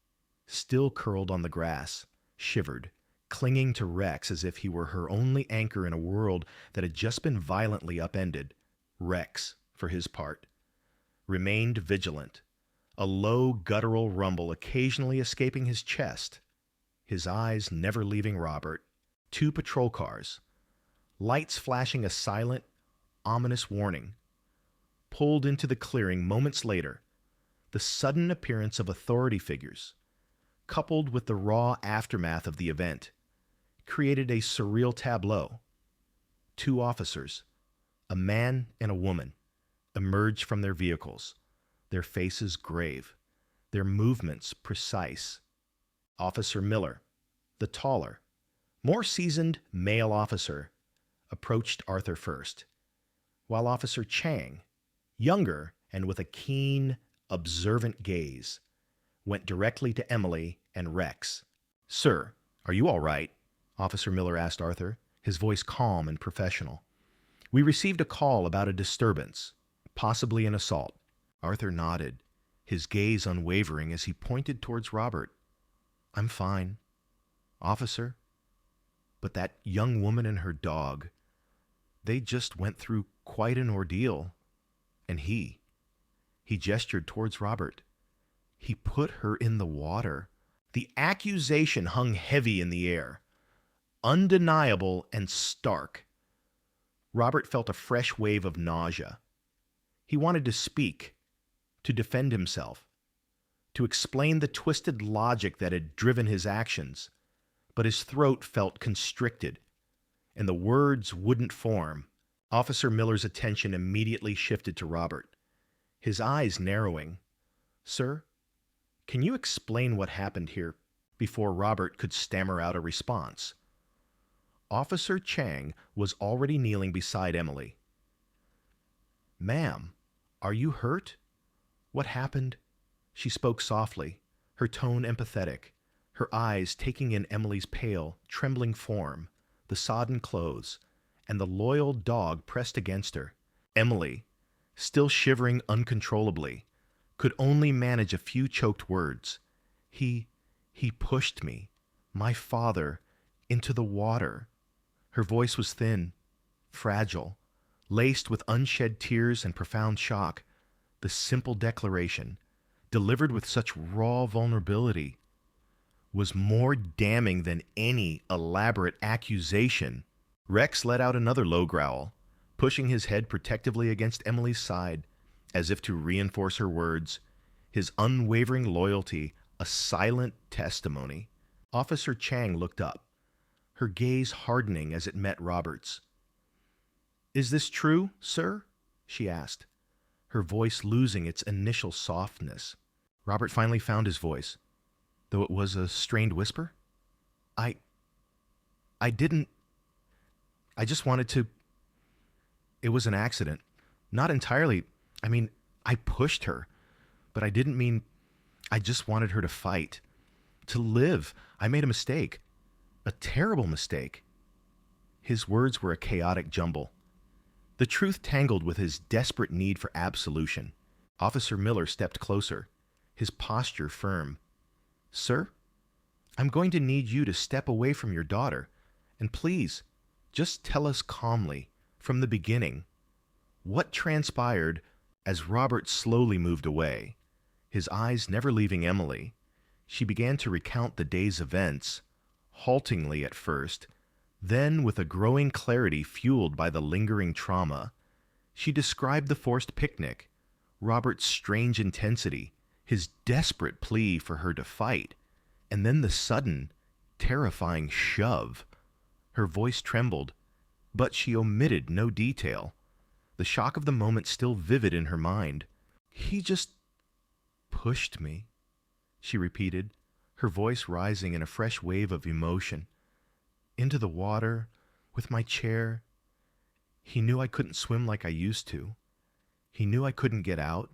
S1: still curled on the grass, shivered, clinging to Rex as if he were her only anchor in a world that had just been violently upended. Rex, for his part, remained vigilant, a low guttural rumble occasionally escaping his chest, his eyes never leaving Robert. 2 patrol cars, lights flashing a silent, ominous warning, pulled into the clearing moments later. The sudden appearance of authority figures, coupled with the raw aftermath of the event, created a surreal tableau. 2 officers, a man and a woman, emerged from their vehicles, their faces grave, their movements precise. Officer Miller, the taller, more seasoned male officer, approached Arthur first, while Officer Chang, younger and with a keen, observant gaze, went directly to Emily and Rex. "Sir, are you all right?" Officer Miller asked Arthur, his voice calm and professional. "We received a call about a disturbance, possibly an assault." Arthur nodded, his gaze unwavering as he pointed towards Robert. "I'm fine, officer. But that young woman and her dog, they just went through quite an ordeal. And he gestured towards Robert. He put her in the water." The accusation hung heavy in the air, undeniable and stark. Robert felt a fresh wave of nausea. He wanted to speak, to defend himself, to explain the twisted logic that had driven his actions, but his throat felt constricted, and the words wouldn't form. Officer Miller's attention immediately shifted to Robert, his eyes narrowing. "Sir, can you explain what happened here?" Before Robert could stammer out a response, Officer Chang was already kneeling beside Emily. "Ma'am, are you hurt? What happened?" She spoke softly, her tone empathetic, her eyes taking in Emily's pale, trembling form, the sodden clothes, and the loyal dog pressed against her. Emily, still shivering uncontrollably, could only manage a few choked words. He pushed me, my father, into the water." Her voice was thin, fragile, laced with unshed tears and profound shock. The simple declaration, delivered with such raw vulnerability, was more damning than any elaborate accusation. Rex let out another low growl, pushing his head protectively against Emily's side, as if to reinforce her words, his unwavering loyalty a silent testimony. Officer Chang looked up, her gaze hardening as it met Robert's. "Is this true, sir?" she asked. her voice losing its initial softness. Robert finally found his voice, though it was a strained whisper. I didn't. I just wanted to. It was an accident. Not entirely. I mean, I pushed her, but I didn't mean. I just wanted her to fight. To live. I made a mistake. A terrible mistake. His words were a chaotic jumble. The truth tangled with his desperate need for absolution. Officer Miller stepped closer, his posture firm. Sir, I'm going to need you to step away from your daughter, and please, just tell us calmly, from the beginning, what transpired as Robert slowly moved away, his eyes never leaving Emily. She began to recount the day's events, haltingly at first, then with a growing clarity fueled by the lingering trauma. She described the forced picnic, Robert's strange intensity, his desperate plea for her to fight, and then the sudden, terrifying shove. Her voice trembled, but she omitted no detail, the shock of the moment still vivid in her mind. He just pushed me, she repeated, her voice rising in a fresh wave of emotion. Into the water, with my chair. He knew I couldn't swim like I used to. He knew I couldn't get out.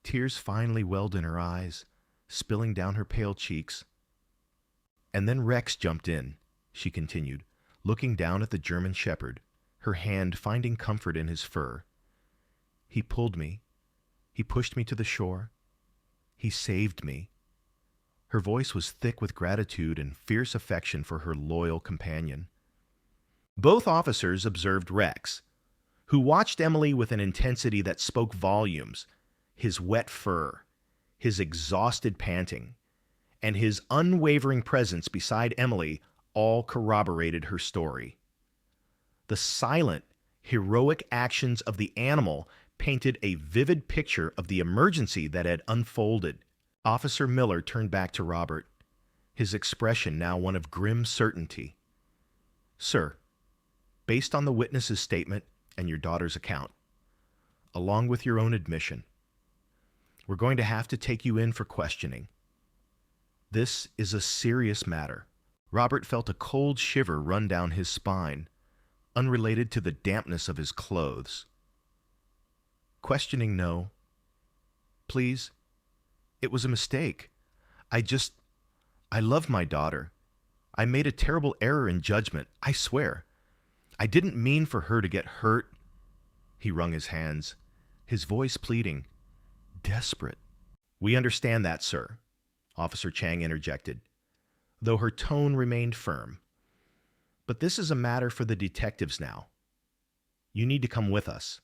S1: Tears finally welled in her eyes, spilling down her pale cheeks. And then Rex jumped in, she continued, looking down at the German shepherd, her hand finding comfort in his fur. He pulled me. He pushed me to the shore. He saved me. Her voice was thick with gratitude and fierce affection for her loyal companion. Both officers observed Rex, who watched Emily with an intensity that spoke volumes, his wet fur, his exhausted panting, and his unwavering presence beside Emily all corroborated her story. The silent, heroic actions of the animal painted a vivid picture of the emergency that had unfolded. Officer Miller turned back to Robert, his expression now one of grim certainty. Sir, based on the witness's statement and your daughter's account, along with your own admission, we're going to have to take you in for questioning. This is a serious matter. Robert felt a cold shiver run down his spine, unrelated to the dampness of his clothes. Questioning, no. Please. It was a mistake. I love my daughter. I made a terrible error in judgment, I swear. I didn't mean for her to get hurt. He wrung his hands, his voice pleading, desperate. We understand that, sir, Officer Chang interjected, though her tone remained firm. But this is a matter for the detectives now. You need to come with us.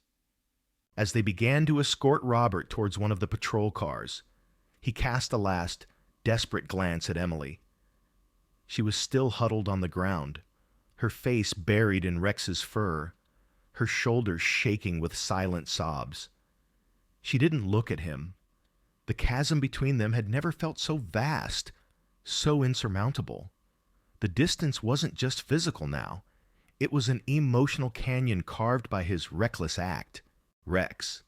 S1: As they began to escort Robert towards one of the patrol cars, he cast a last, desperate glance at Emily. She was still huddled on the ground, her face buried in Rex's fur, her shoulders shaking with silent sobs. She didn't look at him. The chasm between them had never felt so vast, so insurmountable. The distance wasn't just physical now. It was an emotional canyon carved by his reckless act. Rex,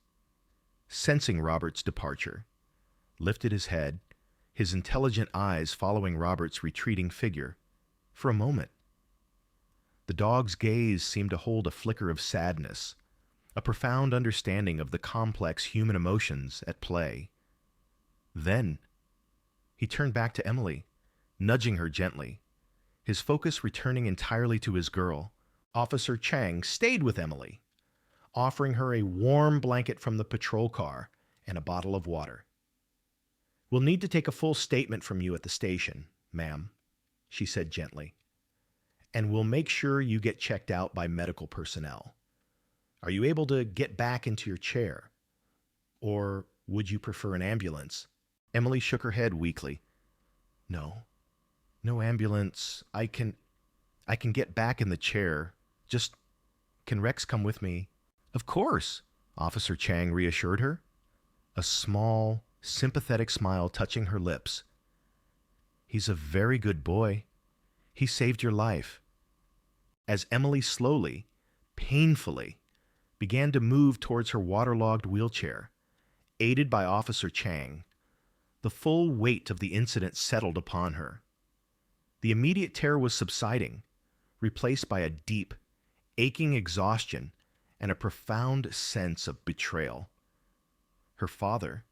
S1: sensing Robert's departure, lifted his head, his intelligent eyes following Robert's retreating figure, for a moment. The dog's gaze seemed to hold a flicker of sadness, a profound understanding of the complex human emotions at play. Then, he turned back to Emily, nudging her gently, his focus returning entirely to his girl. Officer Chang stayed with Emily, offering her a warm blanket from the patrol car and a bottle of water. We'll need to take a full statement from you at the station, ma'am, she said gently, and we'll make sure you get checked out by medical personnel. Are you able to get back into your chair? Or would you prefer an ambulance? Emily shook her head weakly. No ambulance. I can get back in the chair. Just, can Rex come with me? Of course, Officer Chang reassured her, a small, sympathetic smile touching her lips. He's a very good boy. He saved your life. As Emily slowly, painfully, began to move towards her waterlogged wheelchair, aided by Officer Chang. The full weight of the incident settled upon her. The immediate terror was subsiding, replaced by a deep, aching exhaustion and a profound sense of betrayal. Her father,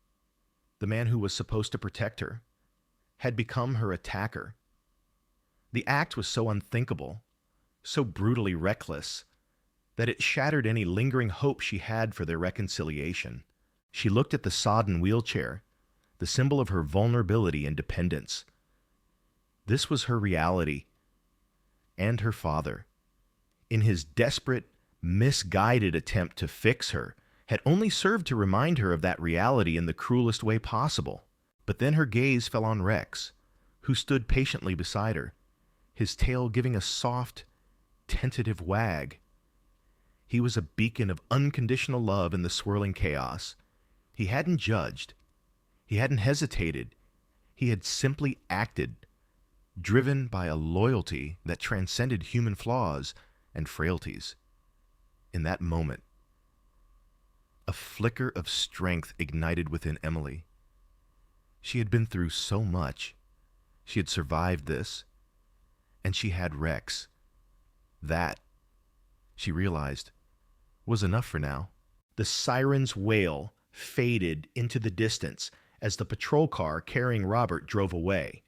S1: the man who was supposed to protect her, had become her attacker. The act was so unthinkable, so brutally reckless, that it shattered any lingering hope she had for their reconciliation. She looked at the sodden wheelchair, the symbol of her vulnerability and dependence. This was her reality, and her father, in his desperate, misguided attempt to fix her, had only served to remind her of that reality in the cruelest way possible. But then her gaze fell on Rex, who stood patiently beside her, his tail giving a soft, tentative wag. He was a beacon of unconditional love in the swirling chaos. He hadn't judged. He hadn't hesitated. He had simply acted, driven by a loyalty that transcended human flaws and frailties. In that moment, a flicker of strength ignited within Emily. She had been through so much. She had survived this, and she had Rex. That, she realized, was enough for now. The siren's wail faded into the distance as the patrol car carrying Robert drove away.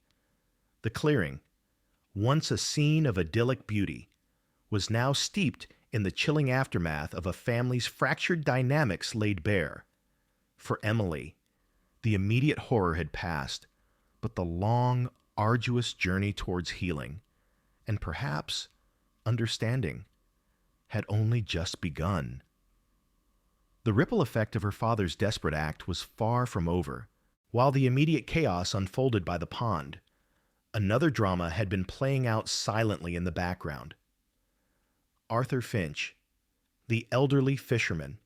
S1: The clearing, once a scene of idyllic beauty, was now steeped in the chilling aftermath of a family's fractured dynamics laid bare. For Emily, the immediate horror had passed, but the long, arduous journey towards healing, and perhaps understanding, had only just begun. The ripple effect of her father's desperate act was far from over. While the immediate chaos unfolded by the pond, another drama had been playing out silently in the background. Arthur Finch, the elderly fisherman,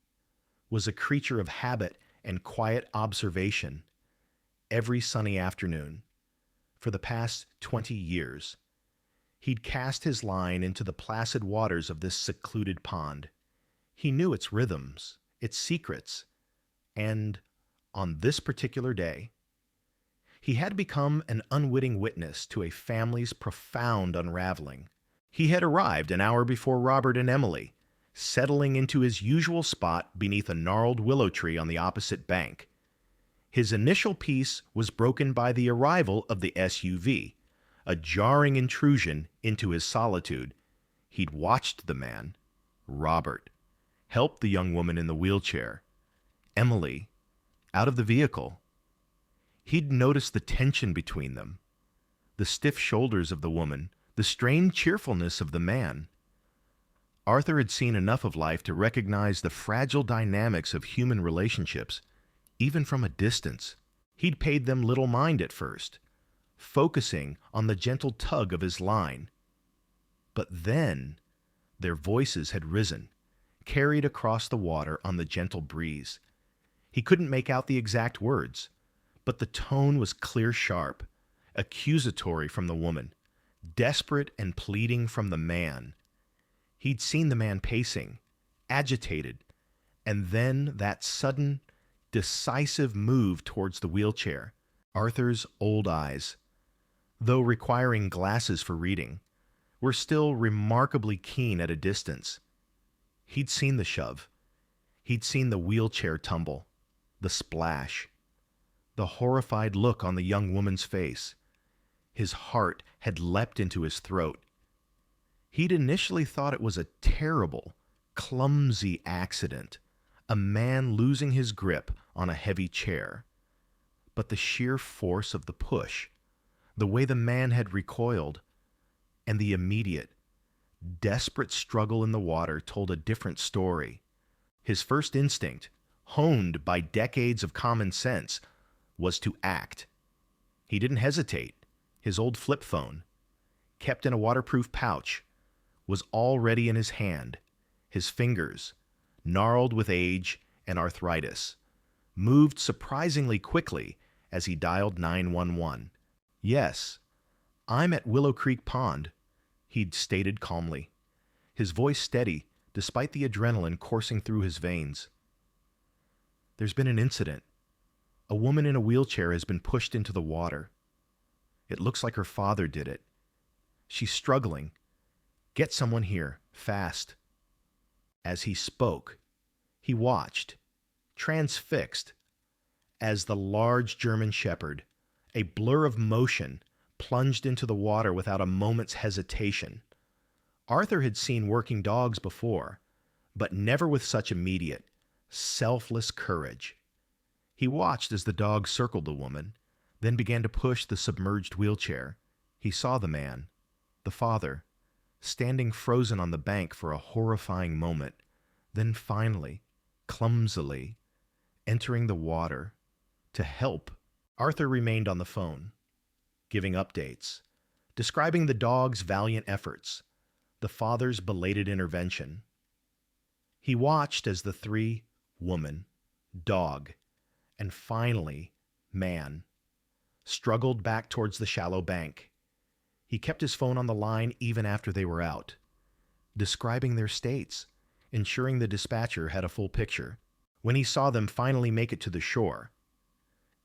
S1: was a creature of habit and quiet observation. Every sunny afternoon, for the past 20 years, he'd cast his line into the placid waters of this secluded pond. He knew its rhythms, its secrets, and, on this particular day, he had become an unwitting witness to a family's profound unraveling. He had arrived an hour before Robert and Emily, settling into his usual spot beneath a gnarled willow tree on the opposite bank. His initial peace was broken by the arrival of the SUV, a jarring intrusion into his solitude. He'd watched the man, Robert, help the young woman in the wheelchair, Emily, out of the vehicle. He'd noticed the tension between them, the stiff shoulders of the woman, the strained cheerfulness of the man. Arthur had seen enough of life to recognize the fragile dynamics of human relationships, even from a distance. He'd paid them little mind at first, focusing on the gentle tug of his line. But then their voices had risen, carried across the water on the gentle breeze. He couldn't make out the exact words, but the tone was clear, sharp, accusatory from the woman, desperate and pleading from the man. He'd seen the man pacing, agitated, and then that sudden, decisive move towards the wheelchair. Arthur's old eyes, though requiring glasses for reading, were still remarkably keen at a distance. He'd seen the shove. He'd seen the wheelchair tumble, the splash, the horrified look on the young woman's face. His heart had leapt into his throat. He'd initially thought it was a terrible, clumsy accident, a man losing his grip on a heavy chair. But the sheer force of the push, the way the man had recoiled, and the immediate, desperate struggle in the water told a different story. His first instinct, honed by decades of common sense, was to act. He didn't hesitate. His old flip phone, kept in a waterproof pouch, was already in his hand. His fingers, gnarled with age and arthritis, moved surprisingly quickly as he dialed 911. "Yes, I'm at Willow Creek Pond," he'd stated calmly, his voice steady despite the adrenaline coursing through his veins. There's been an incident. A woman in a wheelchair has been pushed into the water. It looks like her father did it. She's struggling. Get someone here, fast. As he spoke, he watched, transfixed, as the large German shepherd, a blur of motion, plunged into the water without a moment's hesitation. Arthur had seen working dogs before, but never with such immediate, selfless courage. He watched as the dog circled the woman, then began to push the submerged wheelchair. He saw the man, the father, standing frozen on the bank for a horrifying moment, then finally, clumsily, entering the water to help. Arthur remained on the phone, giving updates, describing the dog's valiant efforts, the father's belated intervention. He watched as the three, woman, dog, and finally, man, struggled back towards the shallow bank. He kept his phone on the line even after they were out, describing their states, ensuring the dispatcher had a full picture. When he saw them finally make it to the shore,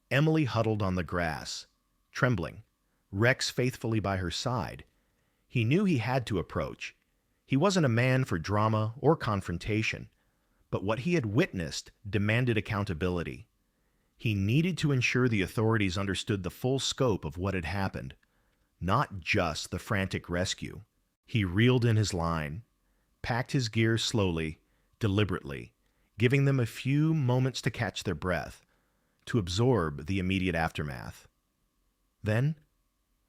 S1: Emily huddled on the grass, trembling, Rex faithfully by her side. He knew he had to approach. He wasn't a man for drama or confrontation, but what he had witnessed demanded accountability. He needed to ensure the authorities understood the full scope of what had happened, not just the frantic rescue. He reeled in his line, packed his gear slowly, deliberately, giving them a few moments to catch their breath, to absorb the immediate aftermath. Then,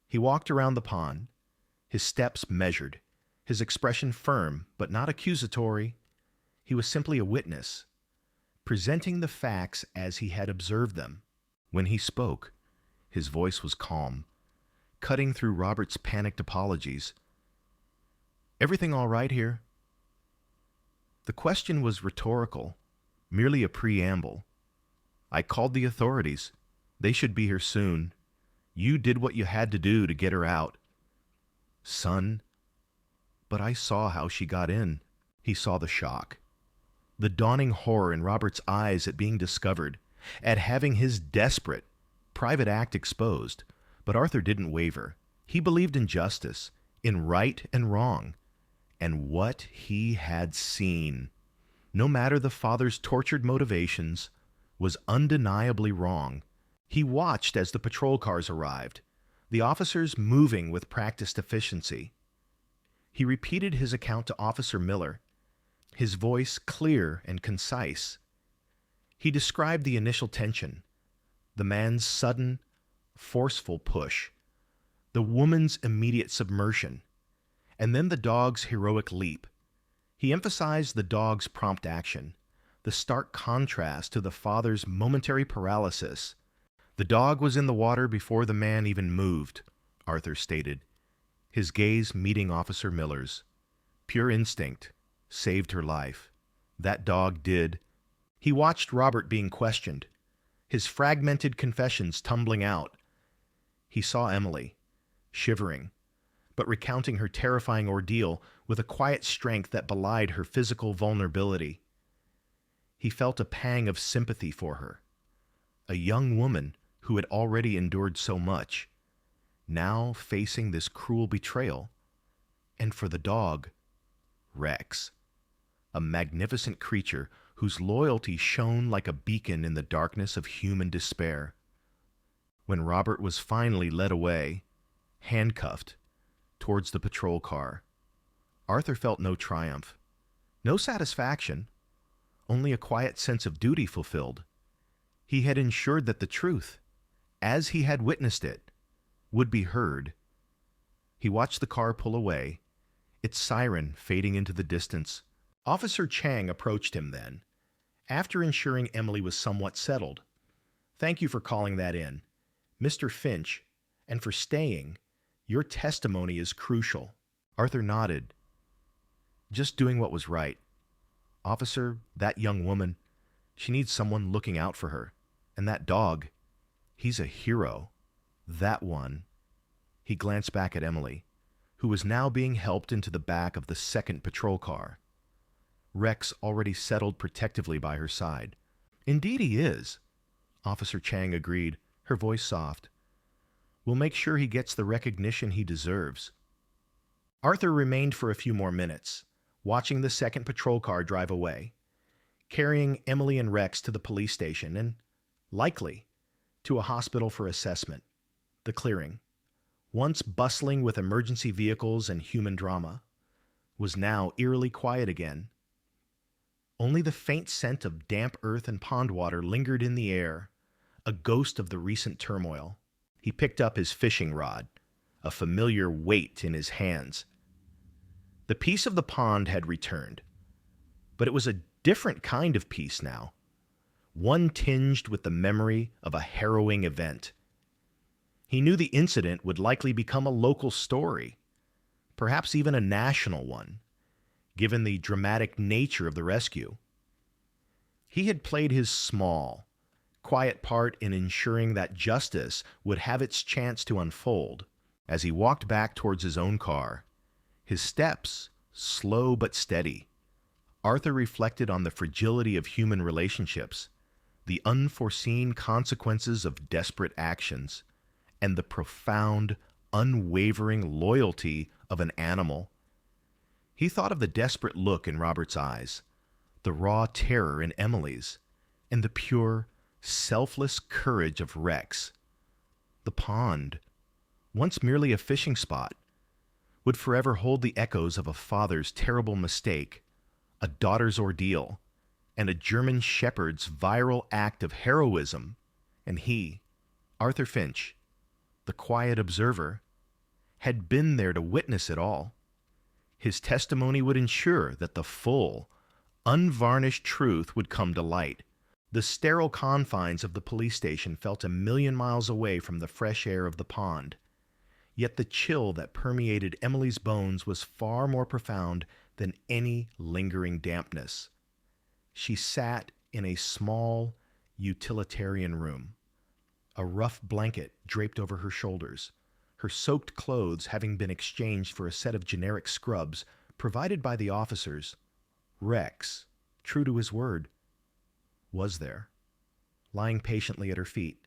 S1: he walked around the pond, his steps measured, his expression firm but not accusatory. He was simply a witness, presenting the facts as he had observed them. When he spoke, his voice was calm, cutting through Robert's panicked apologies. "Everything all right here?" The question was rhetorical, merely a preamble. "I called the authorities. They should be here soon. You did what you had to do to get her out." "Son, but I saw how she got in." He saw the shock, the dawning horror in Robert's eyes at being discovered, at having his desperate, private act exposed. But Arthur didn't waver. He believed in justice, in right and wrong, and what he had seen, no matter the father's tortured motivations, was undeniably wrong. He watched as the patrol cars arrived, the officers moving with practiced efficiency. He repeated his account to Officer Miller, his voice clear and concise. He described the initial tension, the man's sudden, forceful push, the woman's immediate submersion, and then the dog's heroic leap. He emphasized the dog's prompt action, the stark contrast to the father's momentary paralysis. "The dog was in the water before the man even moved," Arthur stated, his gaze meeting Officer Miller's. "Pure instinct saved her life. That dog did." He watched Robert being questioned, his fragmented confessions tumbling out. He saw Emily, shivering, but recounting her terrifying ordeal with a quiet strength that belied her physical vulnerability. He felt a pang of sympathy for her, a young woman who had already endured so much, now facing this cruel betrayal. And for the dog, Rex, a magnificent creature whose loyalty shone like a beacon in the darkness of human despair. When Robert was finally led away, handcuffed, towards the patrol car, Arthur felt no triumph, no satisfaction, only a quiet sense of duty fulfilled. He had ensured that the truth, as he had witnessed it, would be heard. He watched the car pull away, its siren fading into the distance. Officer Chang approached him then, after ensuring Emily was somewhat settled. "Thank you for calling that in, Mr. Finch, and for staying. Your testimony is crucial." Arthur nodded, just doing what was right. "Officer, that young woman, she needs someone looking out for her. And that dog, he's a hero. That one." He glanced back at Emily, who was now being helped into the back of the second patrol car. Rex already settled protectively by her side. "Indeed he is," Officer Chang agreed, her voice soft. "We'll make sure he gets the recognition he deserves." Arthur remained for a few more minutes, watching the second patrol car drive away, carrying Emily and Rex to the police station and, likely, to a hospital for assessment. The clearing, once bustling with emergency vehicles and human drama, was now eerily quiet again. Only the faint scent of damp earth and pond water lingered in the air, a ghost of the recent turmoil. He picked up his fishing rod, a familiar weight in his hands. The peace of the pond had returned, but it was a different kind of peace now, one tinged with the memory of a harrowing event. He knew the incident would likely become a local story, perhaps even a national one, given the dramatic nature of the rescue. He had played his small, quiet part in ensuring that justice would have its chance to unfold. As he walked back towards his own car, his steps slow but steady, Arthur reflected on the fragility of human relationships, the unforeseen consequences of desperate actions, and the profound, unwavering loyalty of an animal. He thought of the desperate look in Robert's eyes, the raw terror in Emily's, and the pure, selfless courage of Rex. The pond, once merely a fishing spot, would forever hold the echoes of a father's terrible mistake, a daughter's ordeal, and a German shepherd's viral act of heroism. And he, Arthur Finch, the quiet observer, had been there to witness it all. His testimony would ensure that the full, unvarnished truth would come to light. The sterile confines of the police station felt a million miles away from the fresh air of the pond. Yet the chill that permeated Emily's bones was far more profound than any lingering dampness. She sat in a small, utilitarian room, a rough blanket draped over her shoulders, her soaked clothes having been exchanged for a set of generic scrubs provided by the officers. Rex, true to his word, was there, lying patiently at her feet,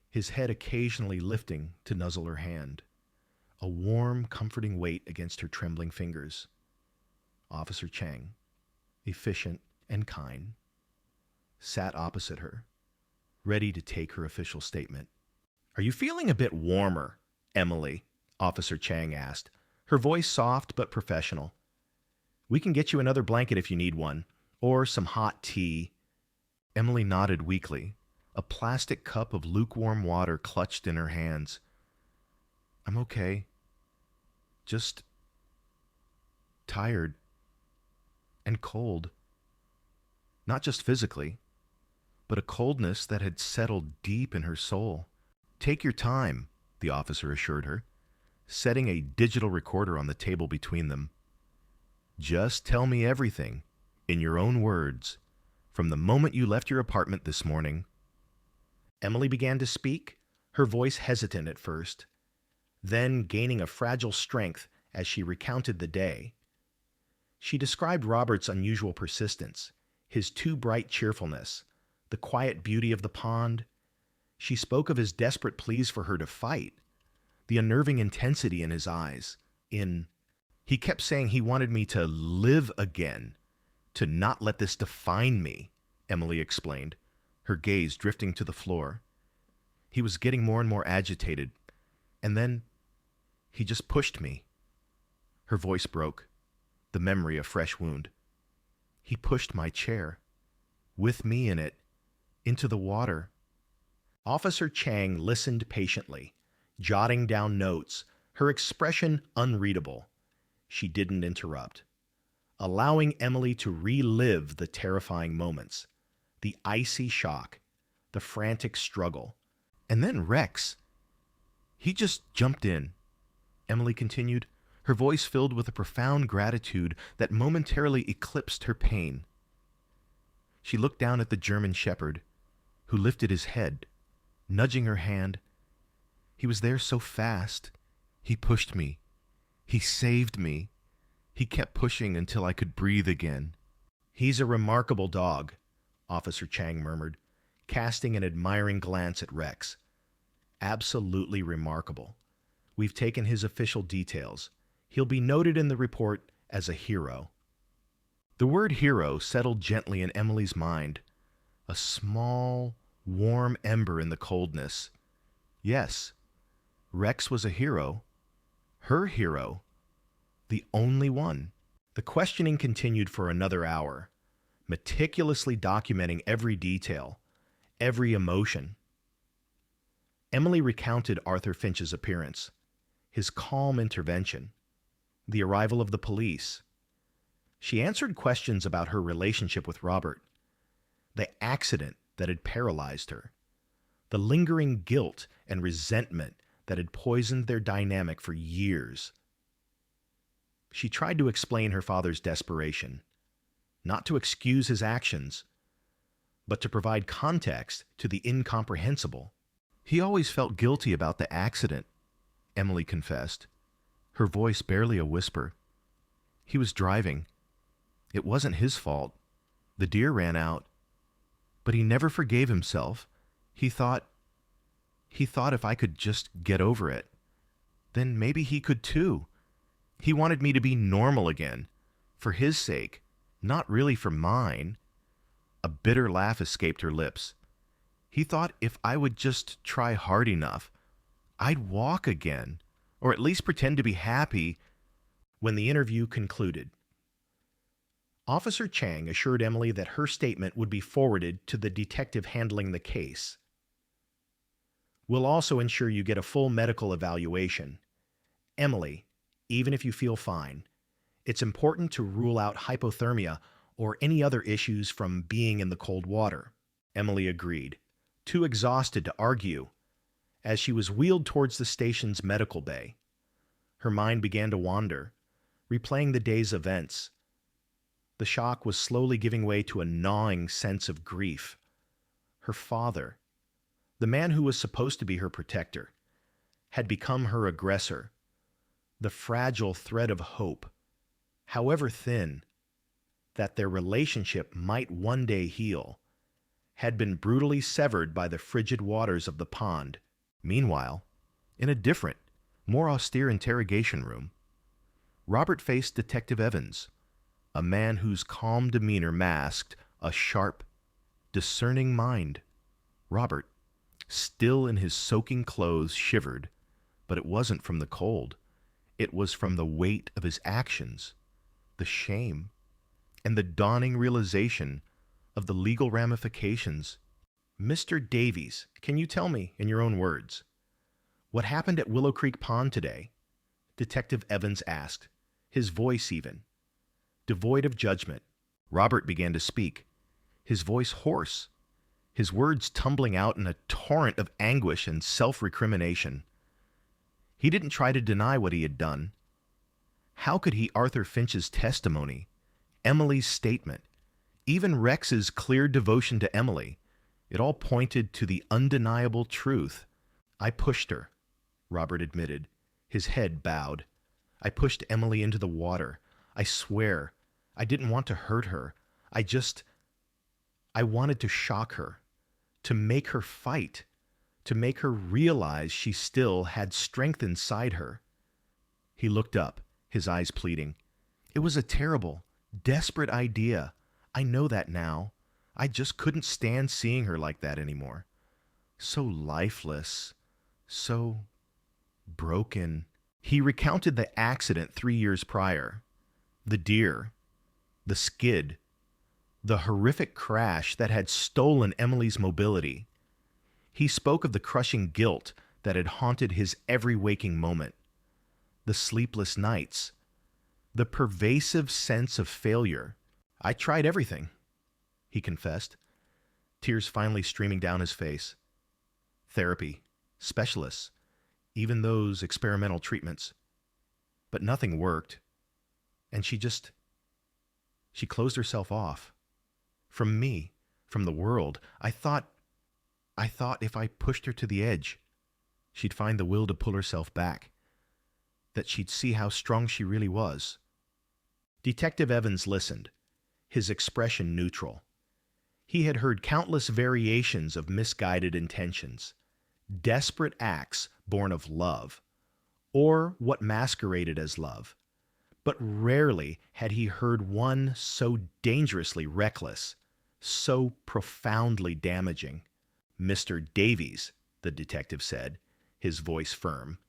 S1: his head occasionally lifting to nuzzle her hand, a warm, comforting weight against her trembling fingers. Officer Chang, efficient and kind, sat opposite her, ready to take her official statement. "Are you feeling a bit warmer, Emily?" Officer Chang asked, her voice soft but professional. "We can get you another blanket if you need one, or some hot tea." Emily nodded weakly, a plastic cup of lukewarm water clutched in her hands. "I'm okay. Just tired and cold. Not just physically, but a coldness that had settled deep in her soul." "Take your time," the officer assured her, setting a digital recorder on the table between them. "Just tell me everything, in your own words, from the moment you left your apartment this morning." Emily began to speak, her voice hesitant at first, then gaining a fragile strength as she recounted the day. She described Robert's unusual persistence, his too bright cheerfulness, the quiet beauty of the pond. She spoke of his desperate pleas for her to fight, the unnerving intensity in his eyes. He kept saying he wanted me to live again, to not let this define me, Emily explained, her gaze drifting to the floor. He was getting more and more agitated, and then he just pushed me. Her voice broke, the memory a fresh wound. He pushed my chair, with me in it, into the water. Officer Chang listened patiently, jotting down notes, her expression unreadable. She didn't interrupt, allowing Emily to relive the terrifying moments, the icy shock, the frantic struggle. And then Rex. He just jumped in, Emily continued, her voice filled with a profound gratitude that momentarily eclipsed her pain. She looked down at the German shepherd, who lifted his head, nudging her hand. He was there so fast. He pushed me. He saved me. He kept pushing until I could breathe again. He's a remarkable dog, Officer Chang murmured, casting an admiring glance at Rex. Absolutely remarkable. We've taken his official details. He'll be noted in the report as a hero. The word hero settled gently in Emily's mind, a small, warm ember in the coldness. Yes, Rex was a hero. Her hero. The only one. The questioning continued for another hour, meticulously documenting every detail, every emotion. Emily recounted Arthur Finch's appearance, his calm intervention, the arrival of the police. She answered questions about her relationship with Robert, the accident that had paralyzed her, the lingering guilt and resentment that had poisoned their dynamic for years. She tried to explain her father's desperation, not to excuse his actions, but to provide context to the incomprehensible. He always felt guilty about the accident, Emily confessed, her voice barely a whisper. He was driving. It wasn't his fault. The deer ran out. But he never forgave himself. He thought if I could just get over it, then maybe he could too. He wanted me to be normal again, for his sake, not really for mine. A bitter laugh escaped her lips. He thought if I would just try hard enough, I'd walk again, or at least pretend to be happy. When the interview concluded, Officer Chang assured Emily that her statement would be forwarded to the detective handling the case. We'll also ensure you get a full medical evaluation. Emily, even if you feel fine, it's important to rule out hypothermia or any other issues from being in the cold water. Emily agreed, too exhausted to argue. As she was wheeled towards the station's medical bay, her mind began to wander, replaying the day's events. The shock was slowly giving way to a gnawing sense of grief. Her father, the man who was supposed to be her protector, had become her aggressor. The fragile thread of hope, however thin, that their relationship might one day heal, had been brutally severed by the frigid waters of the pond. Meanwhile, in a different, more austere interrogation room, Robert faced Detective Evans, a man whose calm demeanor masked a sharp, discerning mind. Robert, still in his soaking clothes, shivered, but it wasn't from the cold. It was from the weight of his actions, the shame, and the dawning realization of the legal ramifications. Mr. Davies, can you tell me, in your own words, what happened at Willow Creek Pond today? Detective Evans asked, his voice even, devoid of judgment. Robert began to speak, his voice hoarse, his words tumbling out in a torrent of anguish and self-recrimination. He didn't try to deny what he had done. How could he? Arthur Finch's testimony, Emily's statement, even Rex's clear devotion to Emily, it all pointed to the undeniable truth. I pushed her, Robert admitted, his head bowed. I pushed Emily into the water. I swear, I didn't want to hurt her. I wanted to shock her, to make her fight, to make her realize she still had strength inside her. He looked up, his eyes pleading. It was a terrible, desperate idea. I know that now. I just couldn't stand seeing her like that anymore. So lifeless, so broken. He recounted the accident 3 years prior, the deer, the skid, the horrific crash that had stolen Emily's mobility. He spoke of the crushing guilt that had haunted his every waking moment, the sleepless nights, the pervasive sense of failure. I tried everything, he confessed, tears finally streaming down his face. Therapy, specialists, even those experimental treatments. But nothing worked. And she closed herself off. From me, from the world. I thought if I pushed her to the edge, she'd find the will to pull herself back, that she'd see how strong she really was. Detective Evans listened, his expression neutral. He had heard countless variations of misguided intentions, desperate acts born of love, or what masqueraded as love. But rarely had he heard one so dangerously reckless, so profoundly damaging. "Mr. Davies," the detective said, his voice firm,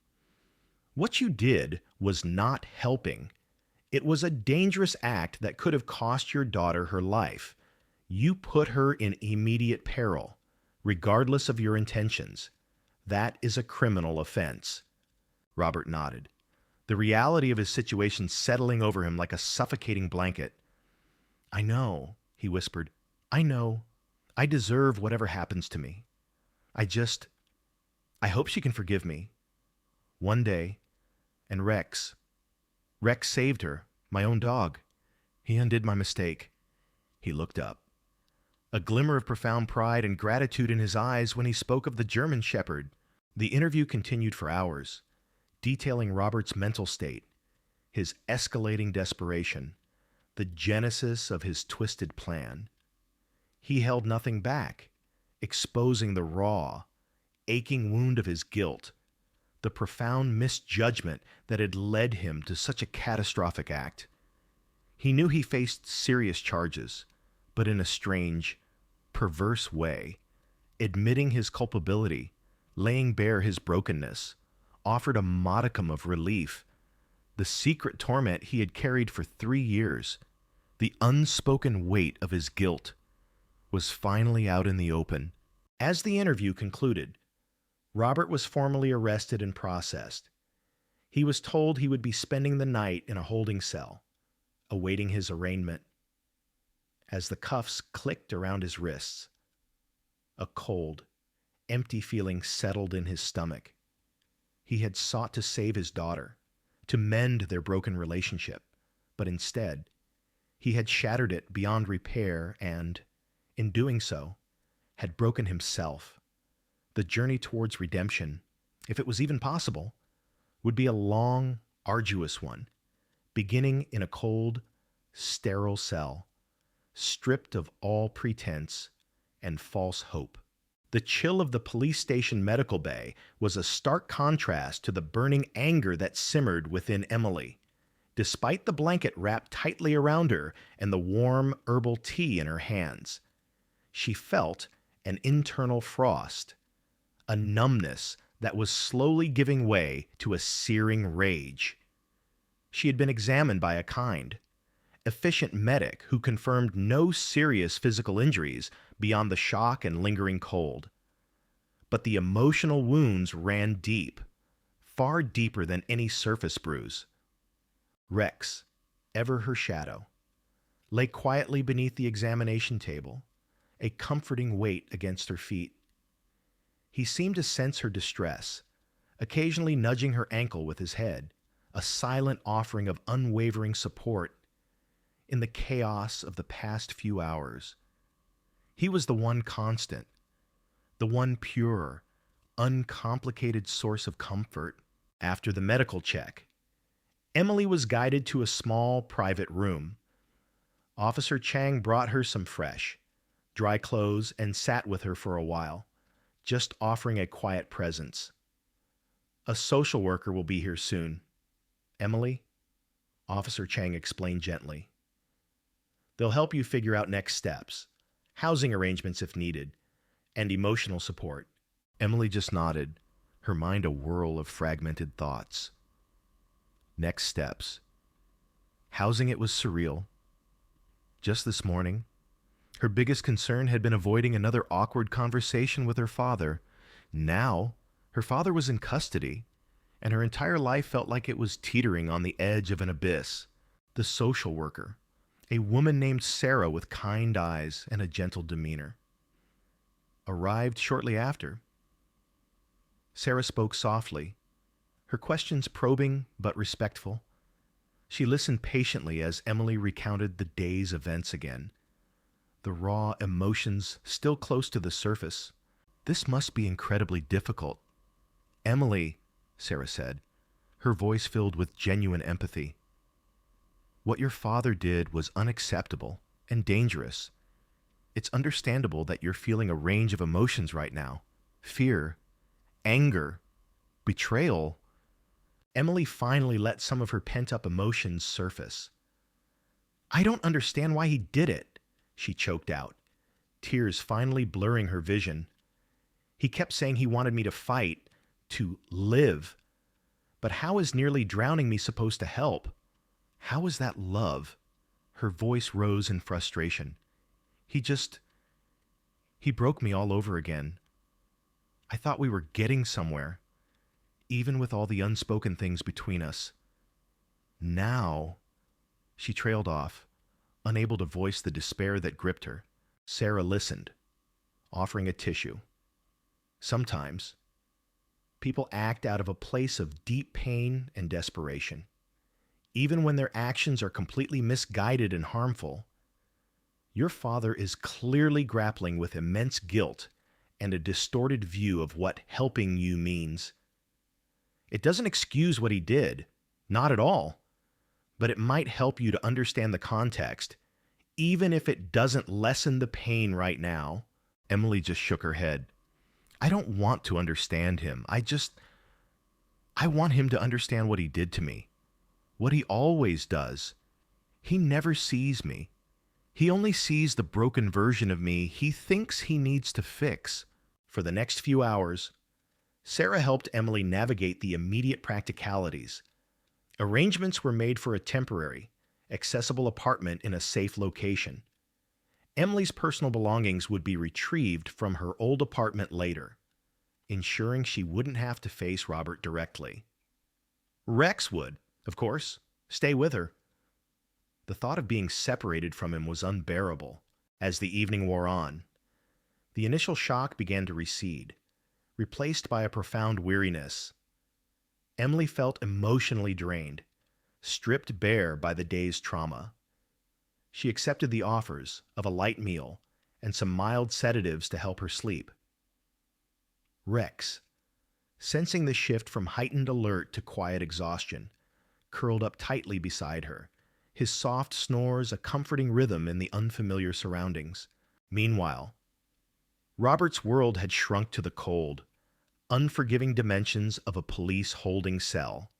S1: "what you did was not helping. It was a dangerous act that could have cost your daughter her life. You put her in immediate peril, regardless of your intentions. That is a criminal offense." Robert nodded, the reality of his situation settling over him like a suffocating blanket. "I know," he whispered. "I know. I deserve whatever happens to me. I hope she can forgive me. One day, and Rex saved her, my own dog. He undid my mistake." He looked up, a glimmer of profound pride and gratitude in his eyes when he spoke of the German Shepherd. The interview continued for hours, detailing Robert's mental state, his escalating desperation, the genesis of his twisted plan. He held nothing back, exposing the raw, aching wound of his guilt, the profound misjudgment that had led him to such a catastrophic act. He knew he faced serious charges, but in a strange, perverse way, admitting his culpability, laying bare his brokenness, offered a modicum of relief. The secret torment he had carried for 3 years, the unspoken weight of his guilt, was finally out in the open. As the interview concluded, Robert was formally arrested and processed. He was told he would be spending the night in a holding cell, awaiting his arraignment. As the cuffs clicked around his wrists, a cold, empty feeling settled in his stomach. He had sought to save his daughter, to mend their broken relationship, but instead, he had shattered it beyond repair and, in doing so, had broken himself. The journey towards redemption, if it was even possible, would be a long, arduous one, beginning in a cold, sterile cell, stripped of all pretense and false hope. The chill of the police station medical bay was a stark contrast to the burning anger that simmered within Emily. Despite the blanket wrapped tightly around her and the warm herbal tea in her hands, she felt an internal frost, a numbness that was slowly giving way to a searing rage. She had been examined by a kind, efficient medic who confirmed no serious physical injuries beyond the shock and lingering cold. But the emotional wounds ran deep, far deeper than any surface bruise. Rex, ever her shadow, lay quietly beneath the examination table, a comforting weight against her feet. He seemed to sense her distress, occasionally nudging her ankle with his head, a silent offering of unwavering support in the chaos of the past few hours. He was the one constant, the one pure, uncomplicated source of comfort. After the medical check, Emily was guided to a small private room. Officer Chang brought her some fresh, dry clothes and sat with her for a while, just offering a quiet presence. "A social worker will be here soon. Emily," Officer Chang explained gently. "They'll help you figure out next steps, housing arrangements if needed, and emotional support." Emily just nodded, her mind a whirl of fragmented thoughts. Next steps. Housing it was surreal. Just this morning, her biggest concern had been avoiding another awkward conversation with her father. Now, her father was in custody, and her entire life felt like it was teetering on the edge of an abyss. The social worker, a woman named Sarah with kind eyes and a gentle demeanor, arrived shortly after. Sarah spoke softly, her questions probing but respectful. She listened patiently as Emily recounted the day's events again, the raw emotions still close to the surface. "This must be incredibly difficult." "Emily," Sarah said, her voice filled with genuine empathy, "what your father did was unacceptable. and dangerous. It's understandable that you're feeling a range of emotions right now: fear, anger, betrayal. Emily finally let some of her pent up emotions surface. "I don't understand why he did it," she choked out, tears finally blurring her vision. "He kept saying he wanted me to fight, to live. But how is nearly drowning me supposed to help? How is that love?" Her voice rose in frustration. He just, he broke me all over again. I thought we were getting somewhere, even with all the unspoken things between us. Now, she trailed off, unable to voice the despair that gripped her. Sarah listened, offering a tissue. Sometimes, people act out of a place of deep pain and desperation. Even when their actions are completely misguided and harmful, your father is clearly grappling with immense guilt and a distorted view of what helping you means. It doesn't excuse what he did, not at all, but it might help you to understand the context, even if it doesn't lessen the pain right now. Emily just shook her head. "I don't want to understand him. I want him to understand what he did to me. What he always does. He never sees me. He only sees the broken version of me he thinks he needs to fix." For the next few hours, Sarah helped Emily navigate the immediate practicalities. Arrangements were made for a temporary, accessible apartment in a safe location. Emily's personal belongings would be retrieved from her old apartment later, ensuring she wouldn't have to face Robert directly. Rex would, of course, stay with her. The thought of being separated from him was unbearable. As the evening wore on, the initial shock began to recede, replaced by a profound weariness. Emily felt emotionally drained, stripped bare by the day's trauma. She accepted the offers of a light meal and some mild sedatives to help her sleep. Rex, sensing the shift from heightened alert to quiet exhaustion, curled up tightly beside her, his soft snores a comforting rhythm in the unfamiliar surroundings. Meanwhile, Robert's world had shrunk to the cold, unforgiving dimensions of a police holding cell.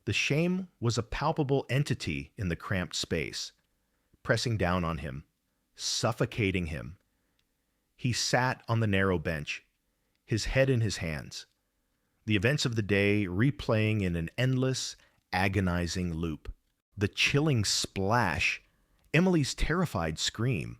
S1: The shame was a palpable entity in the cramped space, pressing down on him, suffocating him. He sat on the narrow bench, his head in his hands, the events of the day replaying in an endless, agonizing loop. The chilling splash, Emily's terrified scream,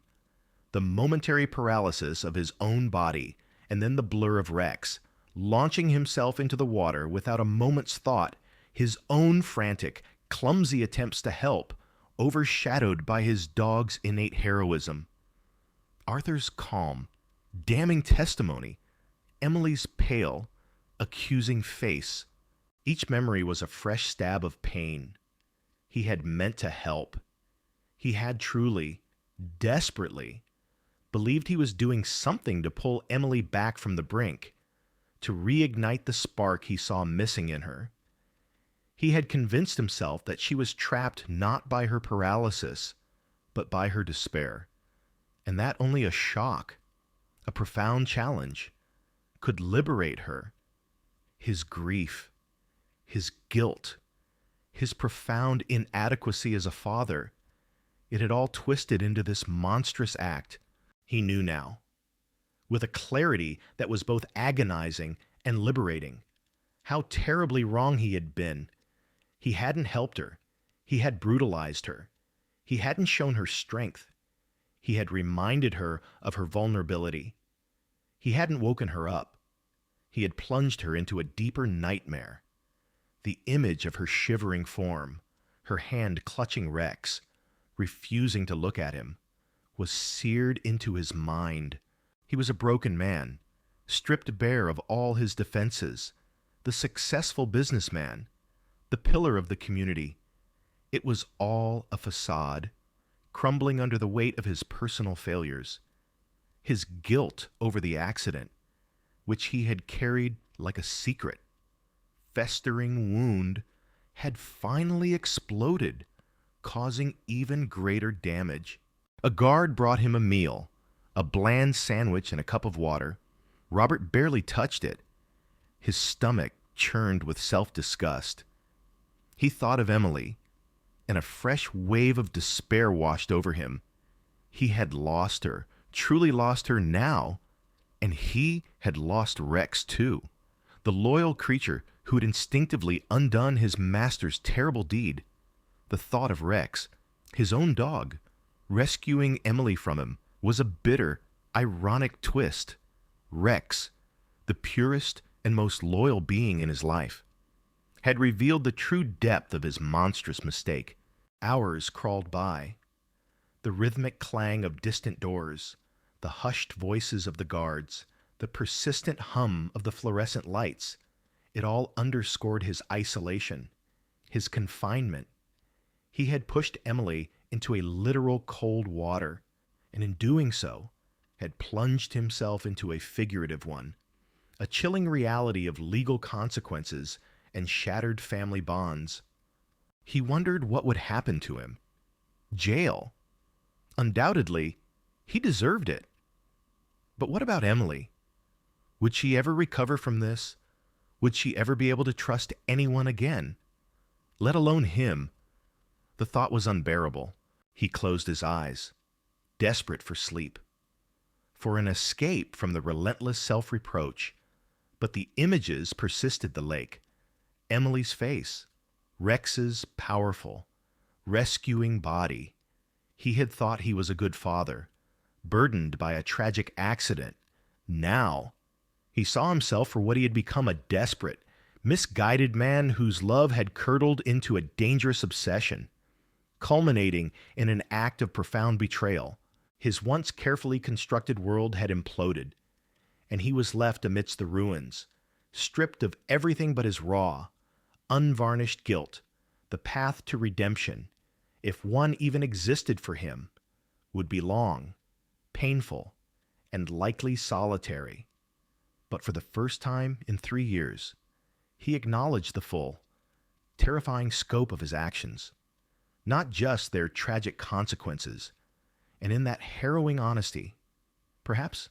S1: the momentary paralysis of his own body, and then the blur of Rex, launching himself into the water without a moment's thought, his own frantic, clumsy attempts to help, overshadowed by his dog's innate heroism. Arthur's calm, damning testimony, Emily's pale, accusing face. Each memory was a fresh stab of pain. He had meant to help. He had truly, desperately, believed he was doing something to pull Emily back from the brink, to reignite the spark he saw missing in her. He had convinced himself that she was trapped not by her paralysis, but by her despair, and that only a shock, a profound challenge, could liberate her. His grief, his guilt, his profound inadequacy as a father, it had all twisted into this monstrous act. He knew now, with a clarity that was both agonizing and liberating, how terribly wrong he had been. He hadn't helped her. He had brutalized her. He hadn't shown her strength. He had reminded her of her vulnerability. He hadn't woken her up. He had plunged her into a deeper nightmare. The image of her shivering form, her hand clutching Rex, refusing to look at him, was seared into his mind. He was a broken man, stripped bare of all his defenses, the successful businessman, the pillar of the community. It was all a facade, crumbling under the weight of his personal failures, his guilt over the accident, which he had carried like a secret, festering wound, had finally exploded, causing even greater damage. A guard brought him a meal, a bland sandwich and a cup of water. Robert barely touched it. His stomach churned with self-disgust. He thought of Emily, and a fresh wave of despair washed over him. He had lost her, truly lost her now, and he had lost Rex too, the loyal creature who had instinctively undone his master's terrible deed. The thought of Rex, his own dog, rescuing Emily from him was a bitter, ironic twist. Rex, the purest and most loyal being in his life, had revealed the true depth of his monstrous mistake. Hours crawled by. The rhythmic clang of distant doors, the hushed voices of the guards, the persistent hum of the fluorescent lights, it all underscored his isolation, his confinement. He had pushed Emily into a literal cold water, and in doing so, had plunged himself into a figurative one, a chilling reality of legal consequences and shattered family bonds. He wondered what would happen to him. Jail. Undoubtedly, he deserved it. But what about Emily? Would she ever recover from this? Would she ever be able to trust anyone again? Let alone him. The thought was unbearable. He closed his eyes, desperate for sleep, for an escape from the relentless self-reproach. But the images persisted. The lake, Emily's face, Rex's powerful, rescuing body. He had thought he was a good father, burdened by a tragic accident. Now, he saw himself for what he had become, a desperate, misguided man whose love had curdled into a dangerous obsession, culminating in an act of profound betrayal. His once carefully constructed world had imploded, and he was left amidst the ruins, stripped of everything but his raw, unvarnished guilt. The path to redemption, if one even existed for him, would be long, painful, and likely solitary. But for the first time in 3 years, he acknowledged the full, terrifying scope of his actions, not just their tragic consequences, and in that harrowing honesty, perhaps,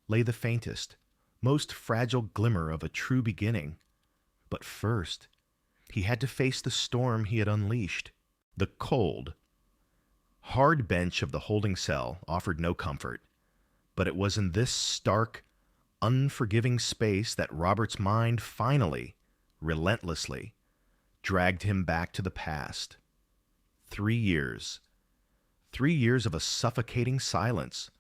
S1: lay the faintest, most fragile glimmer of a true beginning. But first, he had to face the storm he had unleashed. The cold, hard bench of the holding cell offered no comfort, but it was in this stark, unforgiving space that Robert's mind finally, relentlessly, dragged him back to the past. 3 years. 3 years of a suffocating silence,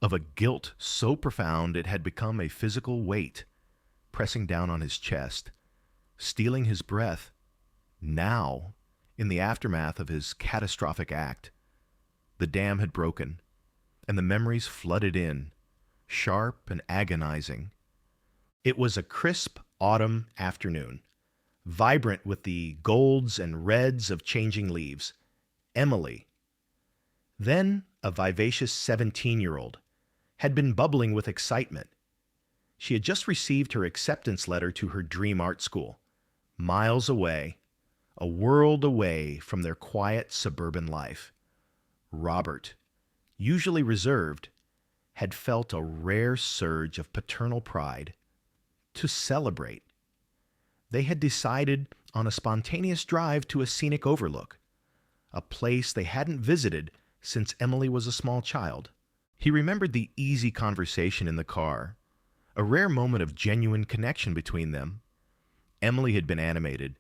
S1: of a guilt so profound it had become a physical weight, pressing down on his chest, stealing his breath. Now, in the aftermath of his catastrophic act, the dam had broken, and the memories flooded in, sharp and agonizing. It was a crisp autumn afternoon, vibrant with the golds and reds of changing leaves. Emily, then a vivacious 17-year-old, had been bubbling with excitement. She had just received her acceptance letter to her dream art school, miles away, a world away from their quiet suburban life. Robert, usually reserved, had felt a rare surge of paternal pride. To celebrate, they had decided on a spontaneous drive to a scenic overlook, a place they hadn't visited since Emily was a small child. He remembered the easy conversation in the car, a rare moment of genuine connection between them. Emily had been animated,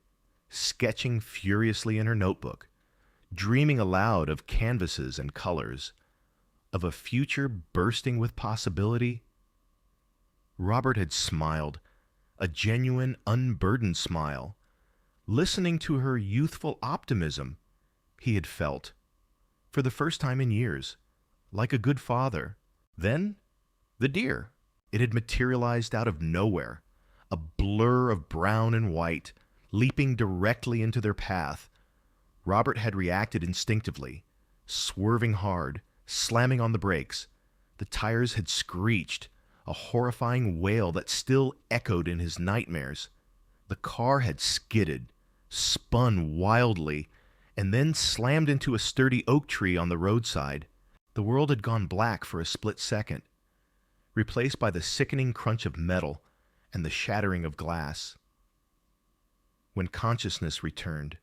S1: sketching furiously in her notebook, dreaming aloud of canvases and colors, of a future bursting with possibility. Robert had smiled, a genuine, unburdened smile. Listening to her youthful optimism, he had felt, for the first time in years, like a good father. Then, the deer. It had materialized out of nowhere, a blur of brown and white, leaping directly into their path. Robert had reacted instinctively, swerving hard, slamming on the brakes. The tires had screeched, a horrifying wail that still echoed in his nightmares. The car had skidded, spun wildly, and then slammed into a sturdy oak tree on the roadside. The world had gone black for a split second, replaced by the sickening crunch of metal and the shattering of glass. When consciousness returned,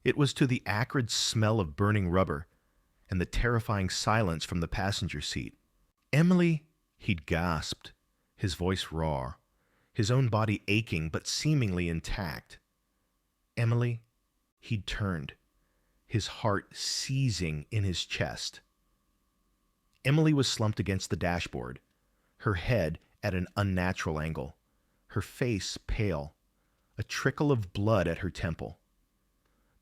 S1: it was to the acrid smell of burning rubber and the terrifying silence from the passenger seat. "Emily," he'd gasped, his voice raw, his own body aching but seemingly intact. "Emily," he'd turned, his heart seizing in his chest. Emily was slumped against the dashboard, her head at an unnatural angle, her face pale, a trickle of blood at her temple.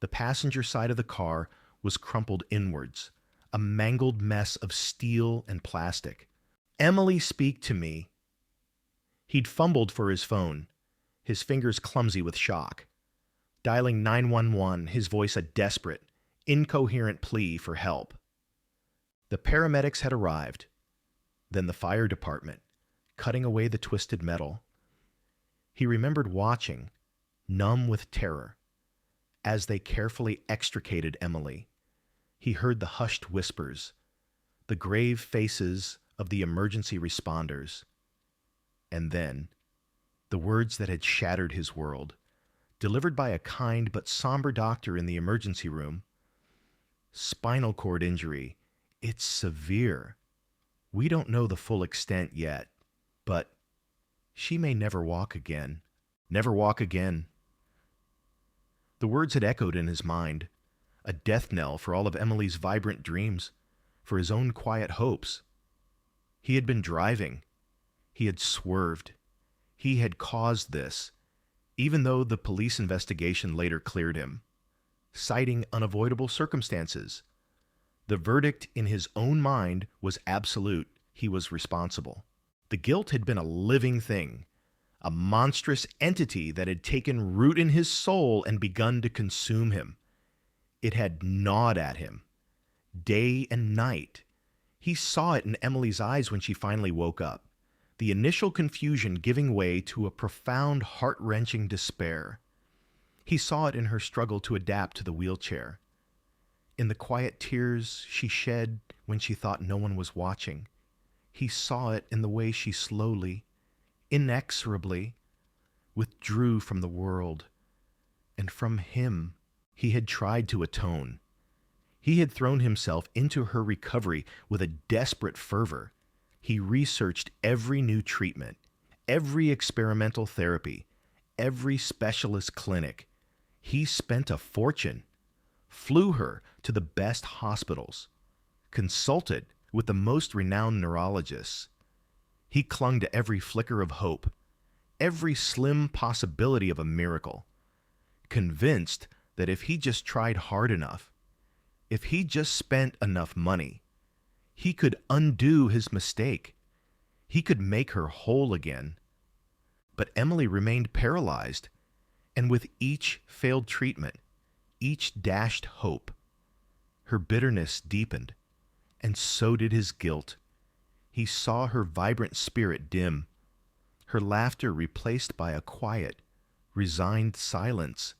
S1: The passenger side of the car was crumpled inwards, a mangled mess of steel and plastic. "Emily, speak to me." He'd fumbled for his phone, his fingers clumsy with shock. Dialing 911, his voice a desperate, incoherent plea for help. The paramedics had arrived, then the fire department, cutting away the twisted metal. He remembered watching, numb with terror, as they carefully extricated Emily. He heard the hushed whispers, the grave faces of the emergency responders. And then, the words that had shattered his world, delivered by a kind but somber doctor in the emergency room. "Spinal cord injury. It's severe. We don't know the full extent yet, but she may never walk again. Never walk again." The words had echoed in his mind, a death knell for all of Emily's vibrant dreams, for his own quiet hopes. He had been driving. He had swerved. He had caused this, even though the police investigation later cleared him, citing unavoidable circumstances. The verdict in his own mind was absolute. He was responsible. The guilt had been a living thing, a monstrous entity that had taken root in his soul and begun to consume him. It had gnawed at him, day and night. He saw it in Emily's eyes when she finally woke up, the initial confusion giving way to a profound, heart-wrenching despair. He saw it in her struggle to adapt to the wheelchair, in the quiet tears she shed when she thought no one was watching. He saw it in the way she slowly, inexorably, withdrew from the world. And from him, he had tried to atone. He had thrown himself into her recovery with a desperate fervor. He researched every new treatment, every experimental therapy, every specialist clinic. He spent a fortune, flew her to the best hospitals, consulted with the most renowned neurologists. He clung to every flicker of hope, every slim possibility of a miracle, convinced that if he just tried hard enough, if he just spent enough money, he could undo his mistake. He could make her whole again. But Emily remained paralyzed, and with each failed treatment, each dashed hope, her bitterness deepened, and so did his guilt. He saw her vibrant spirit dim, her laughter replaced by a quiet, resigned silence.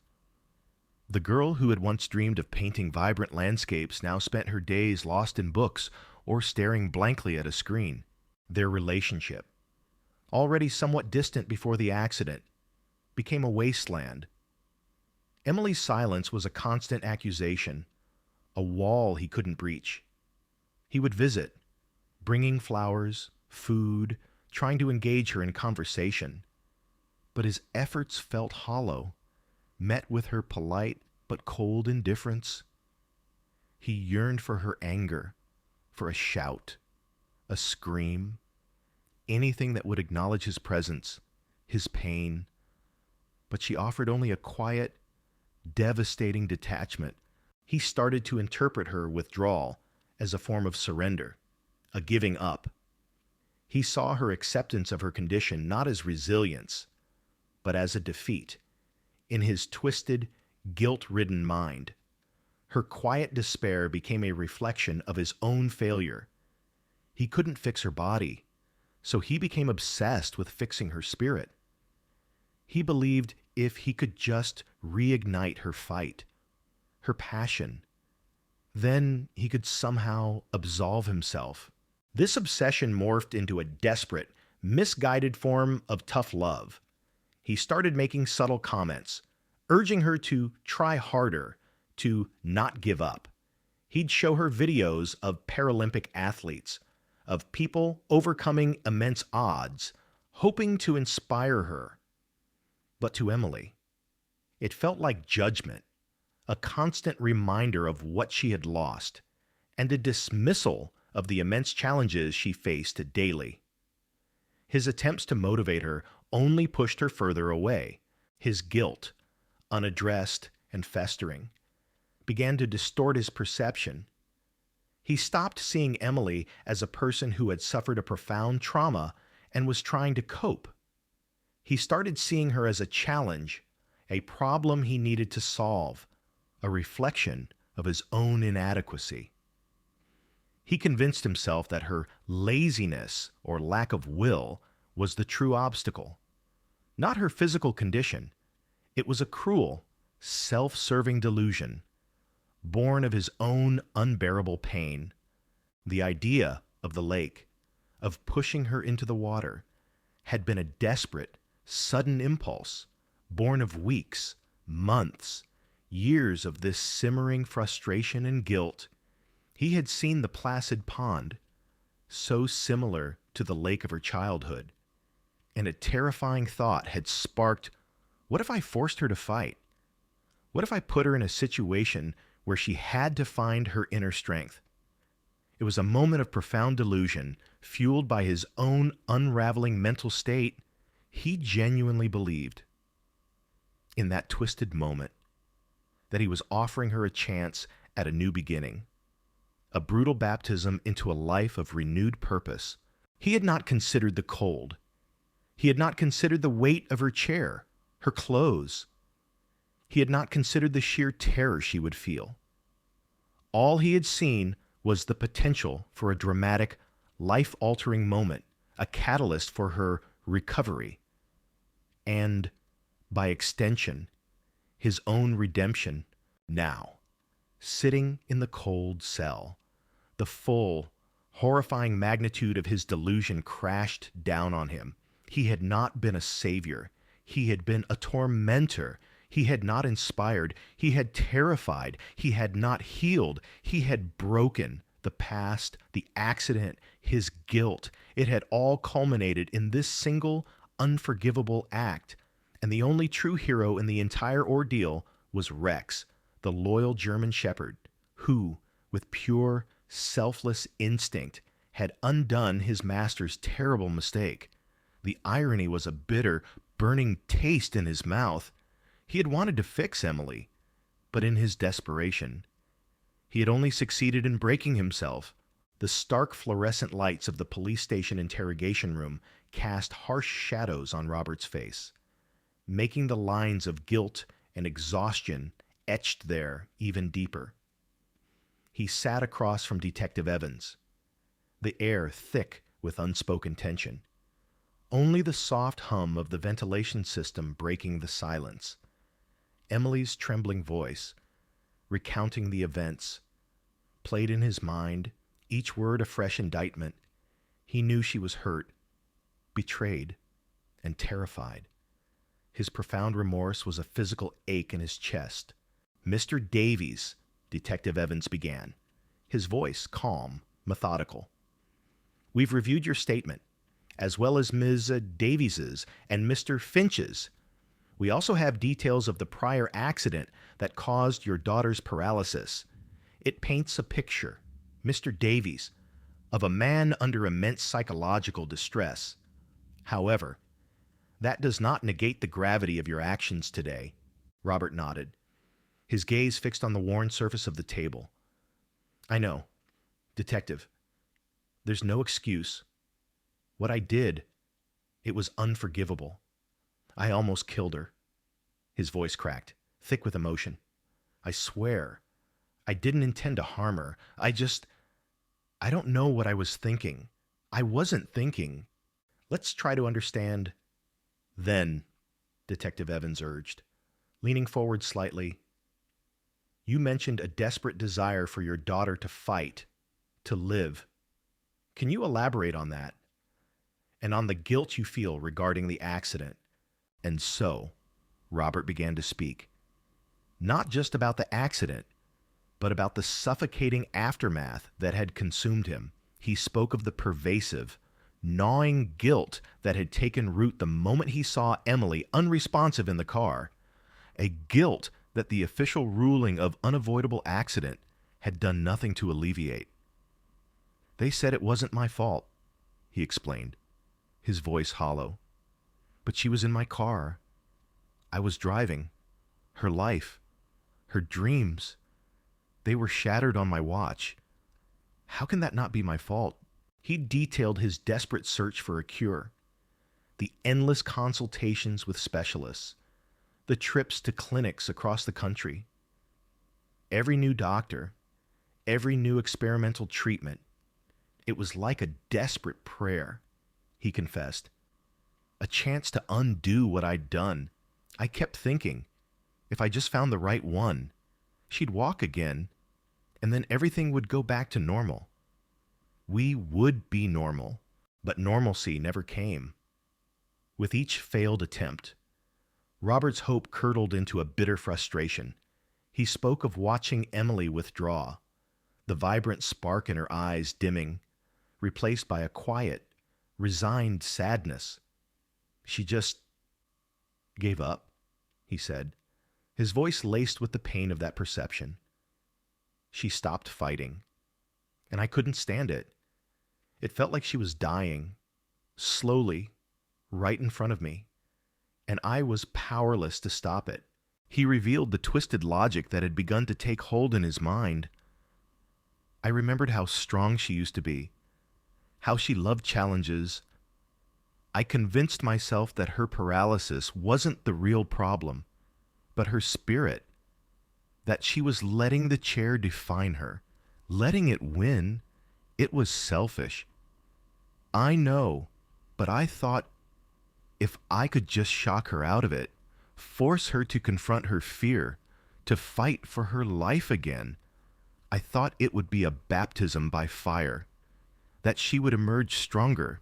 S1: The girl who had once dreamed of painting vibrant landscapes now spent her days lost in books or staring blankly at a screen. Their relationship, already somewhat distant before the accident, became a wasteland. Emily's silence was a constant accusation, a wall he couldn't breach. He would visit, bringing flowers, food, trying to engage her in conversation. But his efforts felt hollow, met with her polite but cold indifference. He yearned for her anger, for a shout, a scream, anything that would acknowledge his presence, his pain. But she offered only a quiet, devastating detachment. He started to interpret her withdrawal as a form of surrender, a giving up. He saw her acceptance of her condition not as resilience, but as a defeat. In his twisted, guilt-ridden mind, her quiet despair became a reflection of his own failure. He couldn't fix her body, so he became obsessed with fixing her spirit. He believed if he could just reignite her fight, her passion, Then he could somehow absolve himself. This obsession morphed into a desperate, misguided form of tough love. He started making subtle comments, urging her to try harder, to not give up. He'd show her videos of Paralympic athletes, of people overcoming immense odds, hoping to inspire her. But to Emily, it felt like judgment, a constant reminder of what she had lost, and a dismissal of the immense challenges she faced daily. His attempts to motivate her only pushed her further away. His guilt, unaddressed and festering, began to distort his perception. He stopped seeing Emily as a person who had suffered a profound trauma and was trying to cope. He started seeing her as a challenge, a problem he needed to solve, a reflection of his own inadequacy. He convinced himself that her laziness or lack of will was the true obstacle. Not her physical condition. It was a cruel, self-serving delusion, born of his own unbearable pain. The idea of the lake, of pushing her into the water, had been a desperate, sudden impulse, born of weeks, months, years of this simmering frustration and guilt. He had seen the placid pond, so similar to the lake of her childhood, and a terrifying thought had sparked, what if I forced her to fight? What if I put her in a situation where she had to find her inner strength? It was a moment of profound delusion, fueled by his own unraveling mental state. He genuinely believed, in that twisted moment, that he was offering her a chance at a new beginning, a brutal baptism into a life of renewed purpose. He had not considered the cold. He had not considered the weight of her chair, her clothes. He had not considered the sheer terror she would feel. All he had seen was the potential for a dramatic, life-altering moment, a catalyst for her recovery, and, by extension, his own redemption. Now, sitting in the cold cell, the full, horrifying magnitude of his delusion crashed down on him. He had not been a savior. He had been a tormentor. He had not inspired. He had terrified. He had not healed. He had broken. The past, the accident, his guilt. It had all culminated in this single, unforgivable act. And the only true hero in the entire ordeal was Rex, the loyal German shepherd, who, with pure, selfless instinct, had undone his master's terrible mistake. The irony was a bitter, burning taste in his mouth. He had wanted to fix Emily, but in his desperation, he had only succeeded in breaking himself. The stark fluorescent lights of the police station interrogation room cast harsh shadows on Robert's face, making the lines of guilt and exhaustion etched there even deeper. He sat across from Detective Evans, the air thick with unspoken tension. Only the soft hum of the ventilation system breaking the silence. Emily's trembling voice, recounting the events, played in his mind, each word a fresh indictment. He knew she was hurt, betrayed, and terrified. His profound remorse was a physical ache in his chest. "Mr. Davies," Detective Evans began, his voice calm, methodical. "We've reviewed your statement, as well as Ms. Davies's and Mr. Finch's. We also have details of the prior accident that caused your daughter's paralysis. It paints a picture, Mr. Davies, of a man under immense psychological distress. However, that does not negate the gravity of your actions today." Robert nodded, his gaze fixed on the worn surface of the table. "I know, Detective. There's no excuse. What I did, it was unforgivable. I almost killed her." His voice cracked, thick with emotion. "I swear, I didn't intend to harm her. I don't know what I was thinking. I wasn't thinking. Let's try to understand." "Then," Detective Evans urged, leaning forward slightly, You mentioned a desperate desire for your daughter to fight, to live. Can you elaborate on that and on the guilt you feel regarding the accident? And so, Robert began to speak, not just about the accident, but about the suffocating aftermath that had consumed him. He spoke of the pervasive, gnawing guilt that had taken root the moment he saw Emily unresponsive in the car, a guilt that the official ruling of unavoidable accident had done nothing to alleviate. They said it wasn't my fault, he explained, his voice hollow. But she was in my car. I was driving. Her life, her dreams, they were shattered on my watch. How can that not be my fault? He detailed his desperate search for a cure, the endless consultations with specialists, the trips to clinics across the country. Every new doctor, every new experimental treatment, it was like a desperate prayer, he confessed. A chance to undo what I'd done. I kept thinking, if I just found the right one, she'd walk again, and then everything would go back to normal. We would be normal, but normalcy never came. With each failed attempt, Robert's hope curdled into a bitter frustration. He spoke of watching Emily withdraw, the vibrant spark in her eyes dimming, replaced by a quiet, resigned sadness. She just gave up, he said, his voice laced with the pain of that perception. She stopped fighting, and I couldn't stand it. It felt like she was dying, slowly, right in front of me, and I was powerless to stop it. He revealed the twisted logic that had begun to take hold in his mind. I remembered how strong she used to be, how she loved challenges. I convinced myself that her paralysis wasn't the real problem, but her spirit, that she was letting the chair define her, letting it win. It was selfish. I know, but I thought if I could just shock her out of it, force her to confront her fear, to fight for her life again, I thought it would be a baptism by fire, that she would emerge stronger,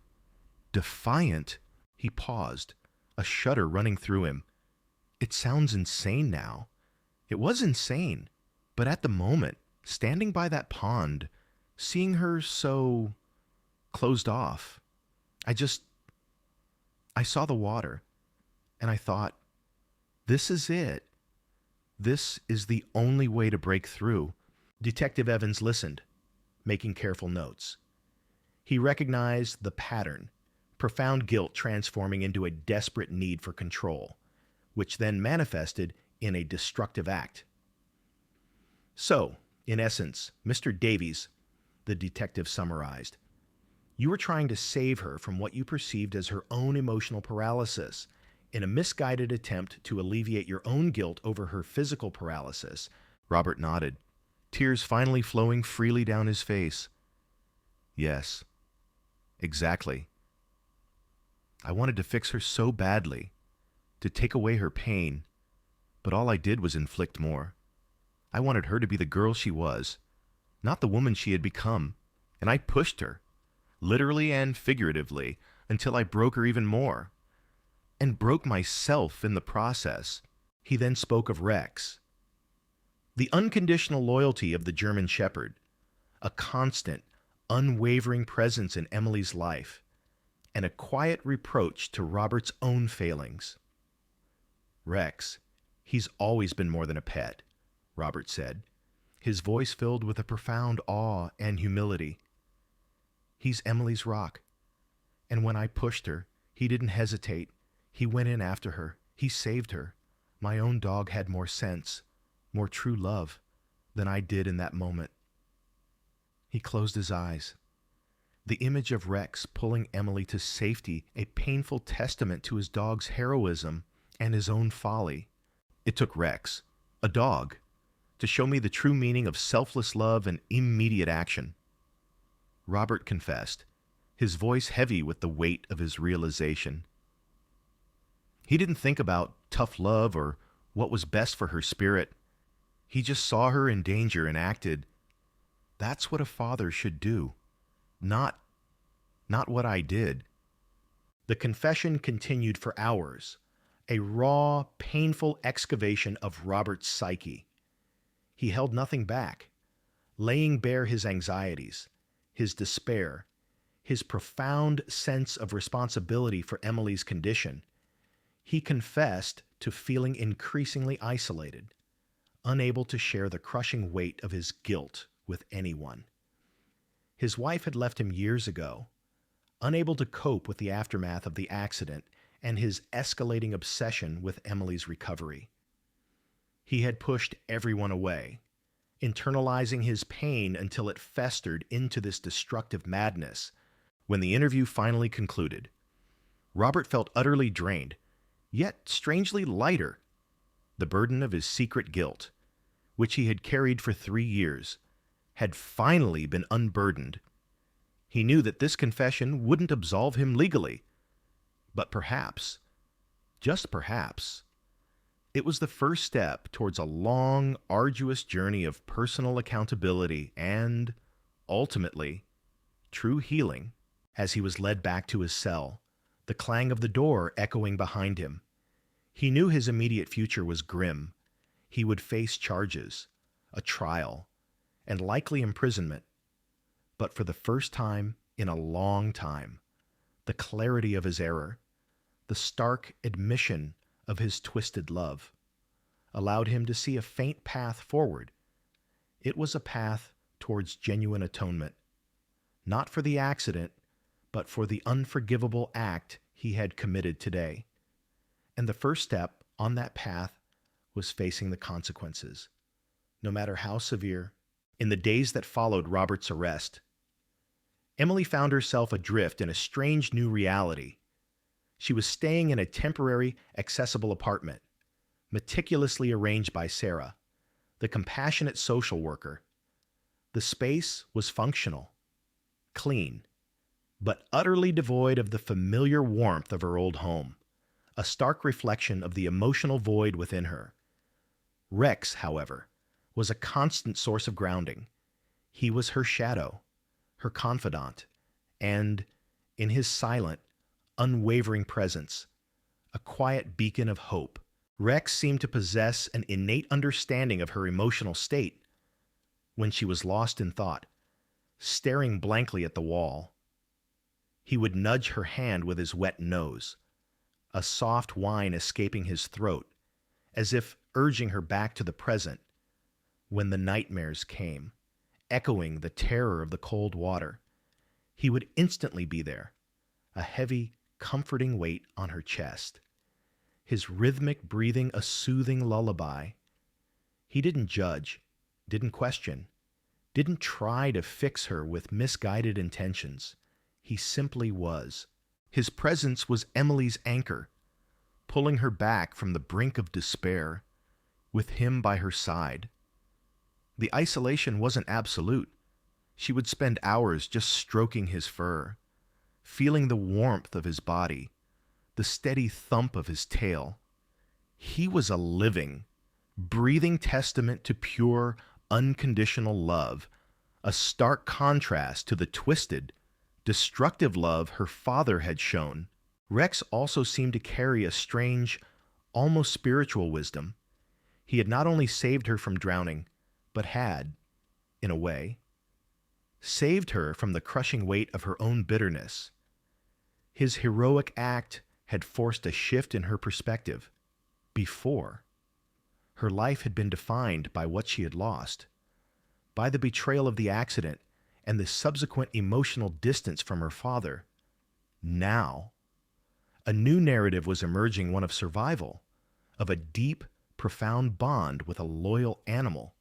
S1: defiant. He paused, a shudder running through him. It sounds insane now. It was insane, but at the moment, standing by that pond, seeing her so closed off, I saw the water, and I thought, this is it. This is the only way to break through. Detective Evans listened, making careful notes. He recognized the pattern, profound guilt transforming into a desperate need for control, which then manifested in a destructive act. So, in essence, Mr. Davies, the detective summarized, you were trying to save her from what you perceived as her own emotional paralysis. In a misguided attempt to alleviate your own guilt over her physical paralysis. Robert nodded, tears finally flowing freely down his face. Yes, exactly. I wanted to fix her so badly, to take away her pain, but all I did was inflict more. I wanted her to be the girl she was, not the woman she had become, and I pushed her, literally and figuratively, until I broke her even more, and broke myself in the process. He then spoke of Rex, the unconditional loyalty of the German Shepherd, a constant, unwavering presence in Emily's life, and a quiet reproach to Robert's own failings. Rex, he's always been more than a pet, Robert said, his voice filled with a profound awe and humility. He's Emily's rock, and when I pushed her, he didn't hesitate. He went in after her. He saved her. My own dog had more sense, more true love, than I did in that moment. He closed his eyes. The image of Rex pulling Emily to safety, a painful testament to his dog's heroism and his own folly. It took Rex, a dog, to show me the true meaning of selfless love and immediate action. Robert confessed, his voice heavy with the weight of his realization. He didn't think about tough love or what was best for her spirit. He just saw her in danger and acted. That's what a father should do. Not what I did. The confession continued for hours, a raw, painful excavation of Robert's psyche. He held nothing back, laying bare his anxieties, his despair, his profound sense of responsibility for Emily's condition. He confessed to feeling increasingly isolated, unable to share the crushing weight of his guilt with anyone. His wife had left him years ago, unable to cope with the aftermath of the accident and his escalating obsession with Emily's recovery. He had pushed everyone away, internalizing his pain until it festered into this destructive madness. When the interview finally concluded, Robert felt utterly drained, yet strangely lighter. The burden of his secret guilt, which he had carried for 3 years, had finally been unburdened. He knew that this confession wouldn't absolve him legally, but perhaps, just perhaps, it was the first step towards a long, arduous journey of personal accountability and, ultimately, true healing. As he was led back to his cell, the clang of the door echoing behind him, he knew his immediate future was grim. He would face charges, a trial, and likely imprisonment. But for the first time in a long time, the clarity of his error, the stark admission of his twisted love, allowed him to see a faint path forward. It was a path towards genuine atonement, not for the accident, but for the unforgivable act he had committed today. And the first step on that path was facing the consequences, no matter how severe. In the days that followed Robert's arrest, Emily found herself adrift in a strange new reality. She was staying in a temporary, accessible apartment, meticulously arranged by Sarah, the compassionate social worker. The space was functional, clean, but utterly devoid of the familiar warmth of her old home, a stark reflection of the emotional void within her. Rex, however, was a constant source of grounding. He was her shadow, her confidant, and, in his silent, unwavering presence, a quiet beacon of hope. Rex seemed to possess an innate understanding of her emotional state. When she was lost in thought, staring blankly at the wall, he would nudge her hand with his wet nose, a soft whine escaping his throat, as if urging her back to the present. When the nightmares came, echoing the terror of the cold water, he would instantly be there, a heavy, comforting weight on her chest, his rhythmic breathing a soothing lullaby. He didn't judge, didn't question, didn't try to fix her with misguided intentions. He simply was. His presence was Emily's anchor, pulling her back from the brink of despair, with him by her side. The isolation wasn't absolute. She would spend hours just stroking his fur, feeling the warmth of his body, the steady thump of his tail. He was a living, breathing testament to pure, unconditional love, a stark contrast to the twisted, destructive love her father had shown. Rex also seemed to carry a strange, almost spiritual wisdom. He had not only saved her from drowning, but had, in a way, saved her from the crushing weight of her own bitterness. His heroic act had forced a shift in her perspective. Before, her life had been defined by what she had lost, by the betrayal of the accident and the subsequent emotional distance from her father. Now, a new narrative was emerging, one of survival, of a deep, profound bond with a loyal animal,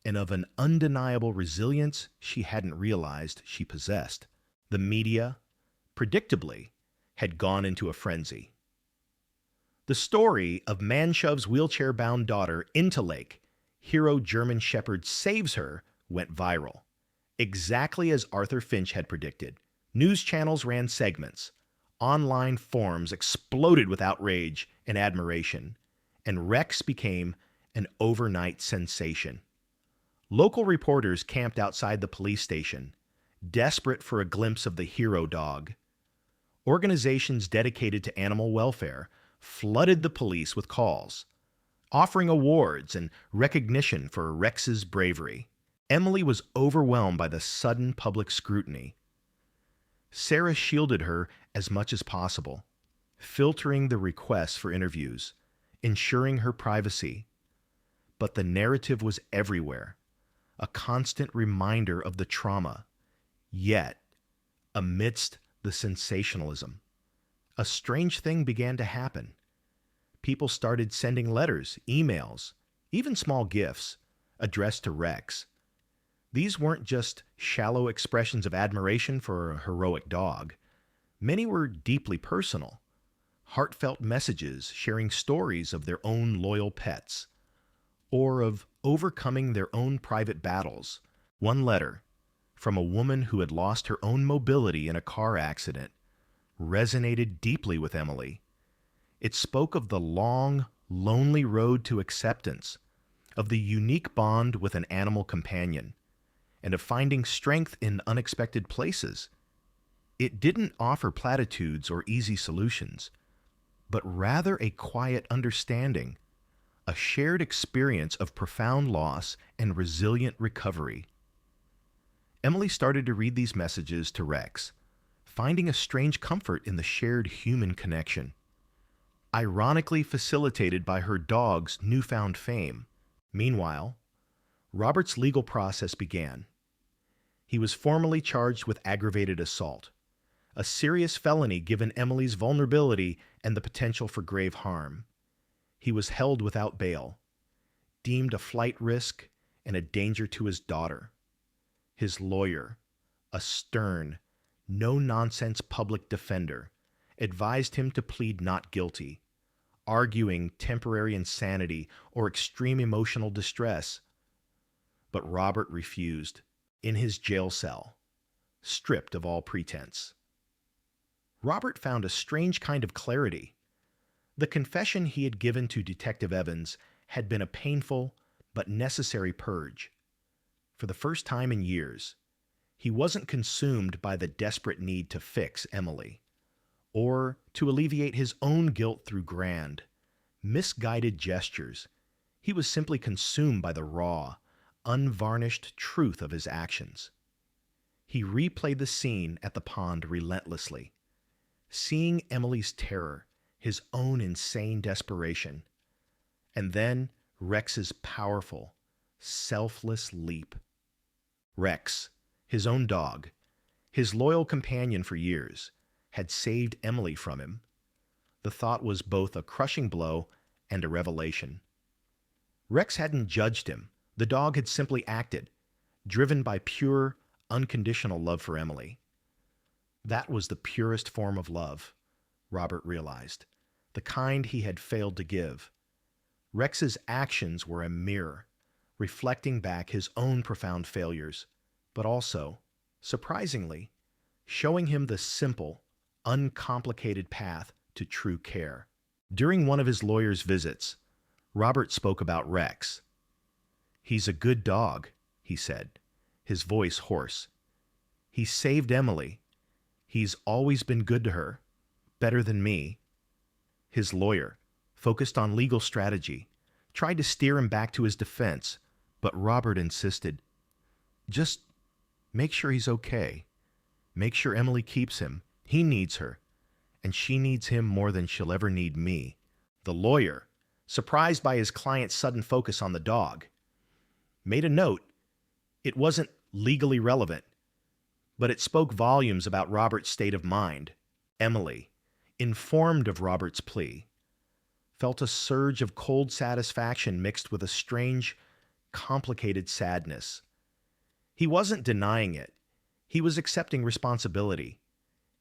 S1: and of an undeniable resilience she hadn't realized she possessed. The media, predictably, had gone into a frenzy. The story of Manshov's wheelchair-bound daughter, Interlake, hero German Shepherd saves her, went viral. Exactly as Arthur Finch had predicted, news channels ran segments, online forums exploded with outrage and admiration, and Rex became an overnight sensation. Local reporters camped outside the police station, desperate for a glimpse of the hero dog. Organizations dedicated to animal welfare flooded the police with calls, offering awards and recognition for Rex's bravery. Emily was overwhelmed by the sudden public scrutiny. Sarah shielded her as much as possible, filtering the requests for interviews, ensuring her privacy. But the narrative was everywhere, a constant reminder of the trauma. Yet, amidst the sensationalism, a strange thing began to happen. People started sending letters, emails, even small gifts addressed to Rex. These weren't just shallow expressions of admiration for a heroic dog. Many were deeply personal, heartfelt messages sharing stories of their own loyal pets, or of overcoming their own private battles. One letter, from a woman who had lost her own mobility in a car accident, resonated deeply with Emily. It spoke of the long, lonely road to acceptance, of the unique bond with an animal companion, and of finding strength in unexpected places. It didn't offer platitudes or easy solutions, but rather a quiet understanding, a shared experience of profound loss and resilient recovery. Emily started to read these messages to Rex, finding a strange comfort in the shared human connection, ironically facilitated by her dog's newfound fame. Meanwhile, Robert's legal process began. He was formally charged with aggravated assault, a serious felony given Emily's vulnerability and the potential for grave harm. He was held without bail, deemed a flight risk and a danger to his daughter. His lawyer, a stern, no-nonsense public defender, advised him to plead not guilty, arguing temporary insanity or extreme emotional distress. But Robert refused, in his jail cell, stripped of all pretense. Robert found a strange kind of clarity. The confession he had given to Detective Evans had been a painful but necessary purge. For the first time in years, he wasn't consumed by the desperate need to fix Emily, or to alleviate his own guilt through grand, misguided gestures. He was simply consumed by the raw, unvarnished truth of his actions. He replayed the scene at the pond relentlessly, seeing Emily's terror, his own insane desperation, and then Rex's powerful, selfless leap. Rex, his own dog, his loyal companion for years, had saved Emily from him. The thought was both a crushing blow and a revelation. Rex hadn't judged him. The dog had simply acted, driven by pure, unconditional love for Emily. That was the purest form of love, Robert realized, the kind he had failed to give. Rex's actions were a mirror, reflecting back his own profound failures, but also, surprisingly, showing him the simple, uncomplicated path to true care. During one of his lawyer's visits, Robert spoke about Rex. "He's a good dog," he said, his voice hoarse. "He saved Emily. He's always been good to her, better than me." His lawyer, focused on legal strategy, tried to steer him back to his defense, but Robert insisted, "Just make sure he's okay. Make sure Emily keeps him. He needs her, and she needs him more than she'll ever need me." The lawyer, surprised by his client's sudden focus on the dog, made a note. It wasn't legally relevant, but it spoke volumes about Robert's state of mind. Emily, informed of Robert's plea, felt a surge of cold satisfaction mixed with a strange, complicated sadness. He wasn't denying it. He was accepting responsibility.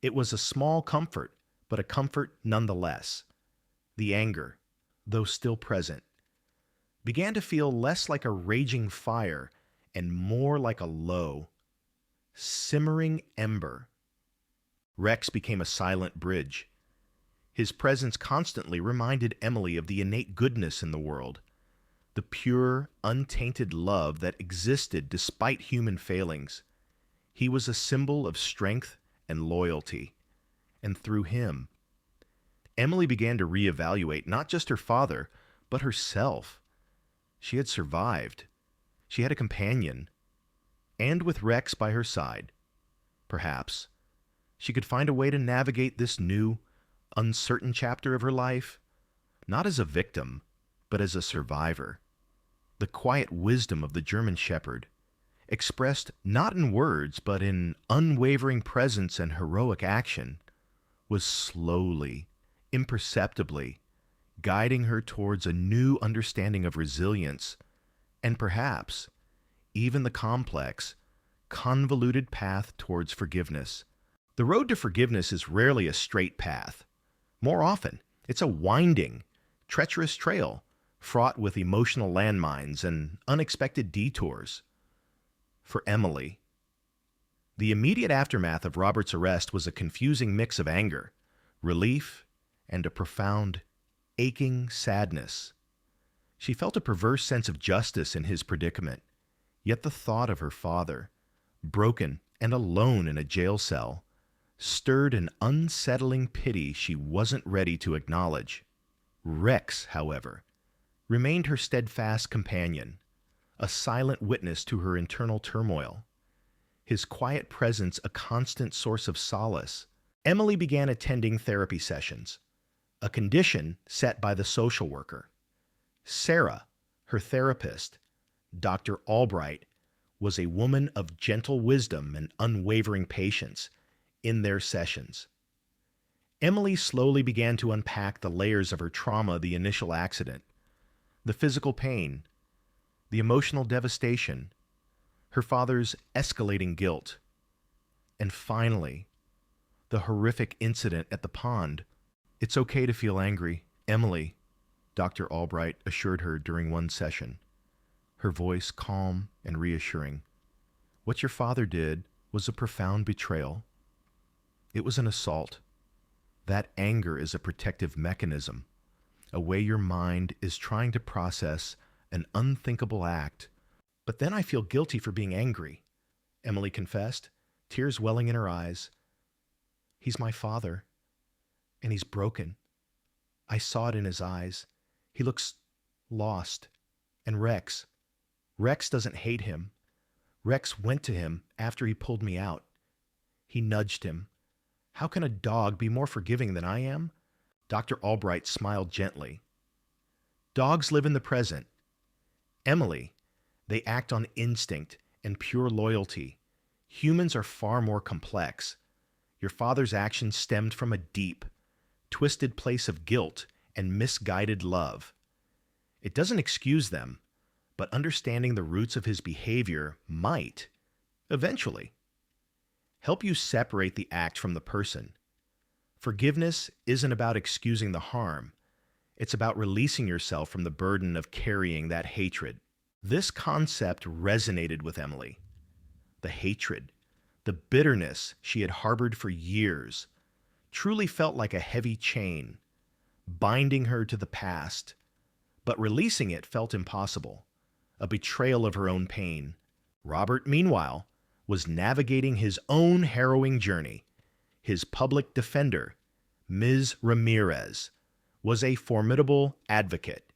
S1: It was a small comfort, but a comfort nonetheless. The anger, though still present, began to feel less like a raging fire and more like a low, simmering ember. Rex became a silent bridge. His presence constantly reminded Emily of the innate goodness in the world, the pure, untainted love that existed despite human failings. He was a symbol of strength and loyalty, and through him, Emily began to reevaluate not just her father, but herself. She had survived. She had a companion, and with Rex by her side, perhaps, she could find a way to navigate this new, uncertain chapter of her life, not as a victim, but as a survivor. The quiet wisdom of the German Shepherd, expressed not in words, but in unwavering presence and heroic action, was slowly, imperceptibly, guiding her towards a new understanding of resilience, and perhaps even the complex, convoluted path towards forgiveness. The road to forgiveness is rarely a straight path. More often, it's a winding, treacherous trail fraught with emotional landmines and unexpected detours. For Emily, the immediate aftermath of Robert's arrest was a confusing mix of anger, relief, and a profound, aching sadness. She felt a perverse sense of justice in his predicament, yet the thought of her father, broken and alone in a jail cell, stirred an unsettling pity she wasn't ready to acknowledge. Rex, however, remained her steadfast companion, a silent witness to her internal turmoil, his quiet presence a constant source of solace. Emily began attending therapy sessions, a condition set by the social worker. Sarah, her therapist, Dr. Albright, was a woman of gentle wisdom and unwavering patience in their sessions. Emily slowly began to unpack the layers of her trauma, the initial accident, the physical pain, the emotional devastation, her father's escalating guilt, and finally, the horrific incident at the pond. "It's okay to feel angry, Emily," Dr. Albright assured her during one session, her voice calm and reassuring. "What your father did was a profound betrayal. It was an assault. That anger is a protective mechanism, a way your mind is trying to process an unthinkable act. But then I feel guilty for being angry," Emily confessed, tears welling in her eyes. "He's my father, and he's broken. I saw it in his eyes. He looks lost. And Rex doesn't hate him. Rex went to him after he pulled me out. He nudged him. How can a dog be more forgiving than I am?" Dr. Albright smiled gently. "Dogs live in the present. Emily, they act on instinct and pure loyalty. Humans are far more complex. Your father's actions stemmed from a deep, twisted place of guilt and misguided love. It doesn't excuse them, but understanding the roots of his behavior might, eventually, help you separate the act from the person. Forgiveness isn't about excusing the harm. It's about releasing yourself from the burden of carrying that hatred." This concept resonated with Emily. The hatred, the bitterness she had harbored for years, truly felt like a heavy chain, binding her to the past. But releasing it felt impossible, a betrayal of her own pain. Robert, meanwhile, was navigating his own harrowing journey. His public defender, Ms. Ramirez, was a formidable advocate.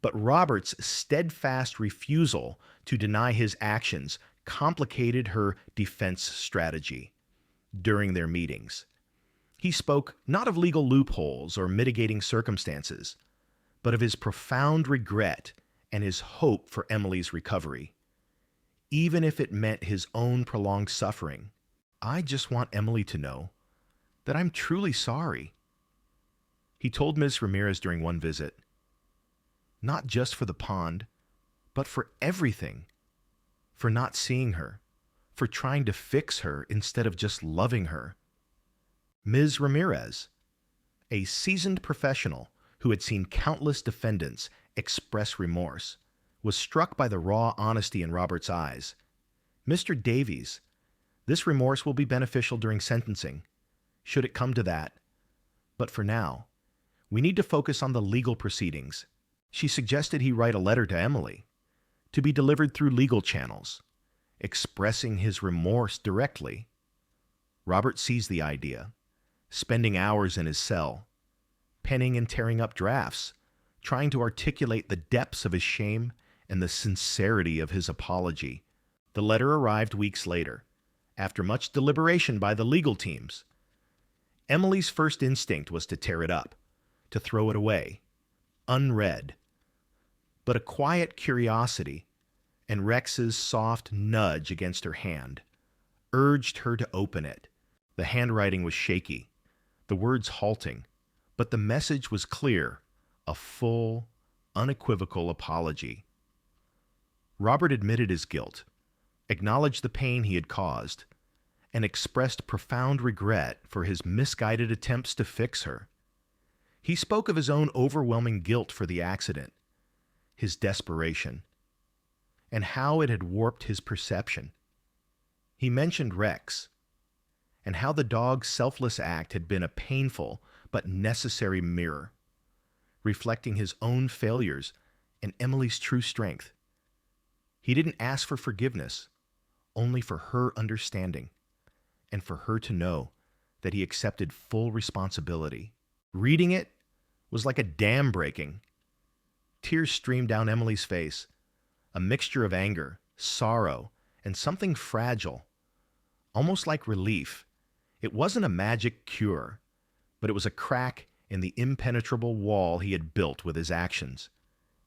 S1: But Robert's steadfast refusal to deny his actions complicated her defense strategy during their meetings. He spoke not of legal loopholes or mitigating circumstances, but of his profound regret and his hope for Emily's recovery, even if it meant his own prolonged suffering. "I just want Emily to know that I'm truly sorry," he told Ms. Ramirez during one visit. "Not just for the pond, but for everything. For not seeing her, for trying to fix her instead of just loving her." Ms. Ramirez, a seasoned professional who had seen countless defendants express remorse, was struck by the raw honesty in Robert's eyes. "Mr. Davies, this remorse will be beneficial during sentencing, should it come to that. But for now, we need to focus on the legal proceedings. She suggested he write a letter to Emily, to be delivered through legal channels, expressing his remorse directly. Robert seized the idea, spending hours in his cell, penning and tearing up drafts, trying to articulate the depths of his shame and the sincerity of his apology. The letter arrived weeks later, after much deliberation by the legal teams. Emily's first instinct was to tear it up, to throw it away, unread. But a quiet curiosity and Rex's soft nudge against her hand urged her to open it. The handwriting was shaky, the words halting, but the message was clear, a full, unequivocal apology. Robert admitted his guilt, acknowledged the pain he had caused, and expressed profound regret for his misguided attempts to fix her. He spoke of his own overwhelming guilt for the accident, his desperation, and how it had warped his perception. He mentioned Rex, and how the dog's selfless act had been a painful but necessary mirror, reflecting his own failures and Emily's true strength. He didn't ask for forgiveness, only for her understanding, and for her to know that he accepted full responsibility. Reading it was like a dam breaking. Tears streamed down Emily's face, a mixture of anger, sorrow, and something fragile, almost like relief. It wasn't a magic cure, but it was a crack in the impenetrable wall he had built with his actions.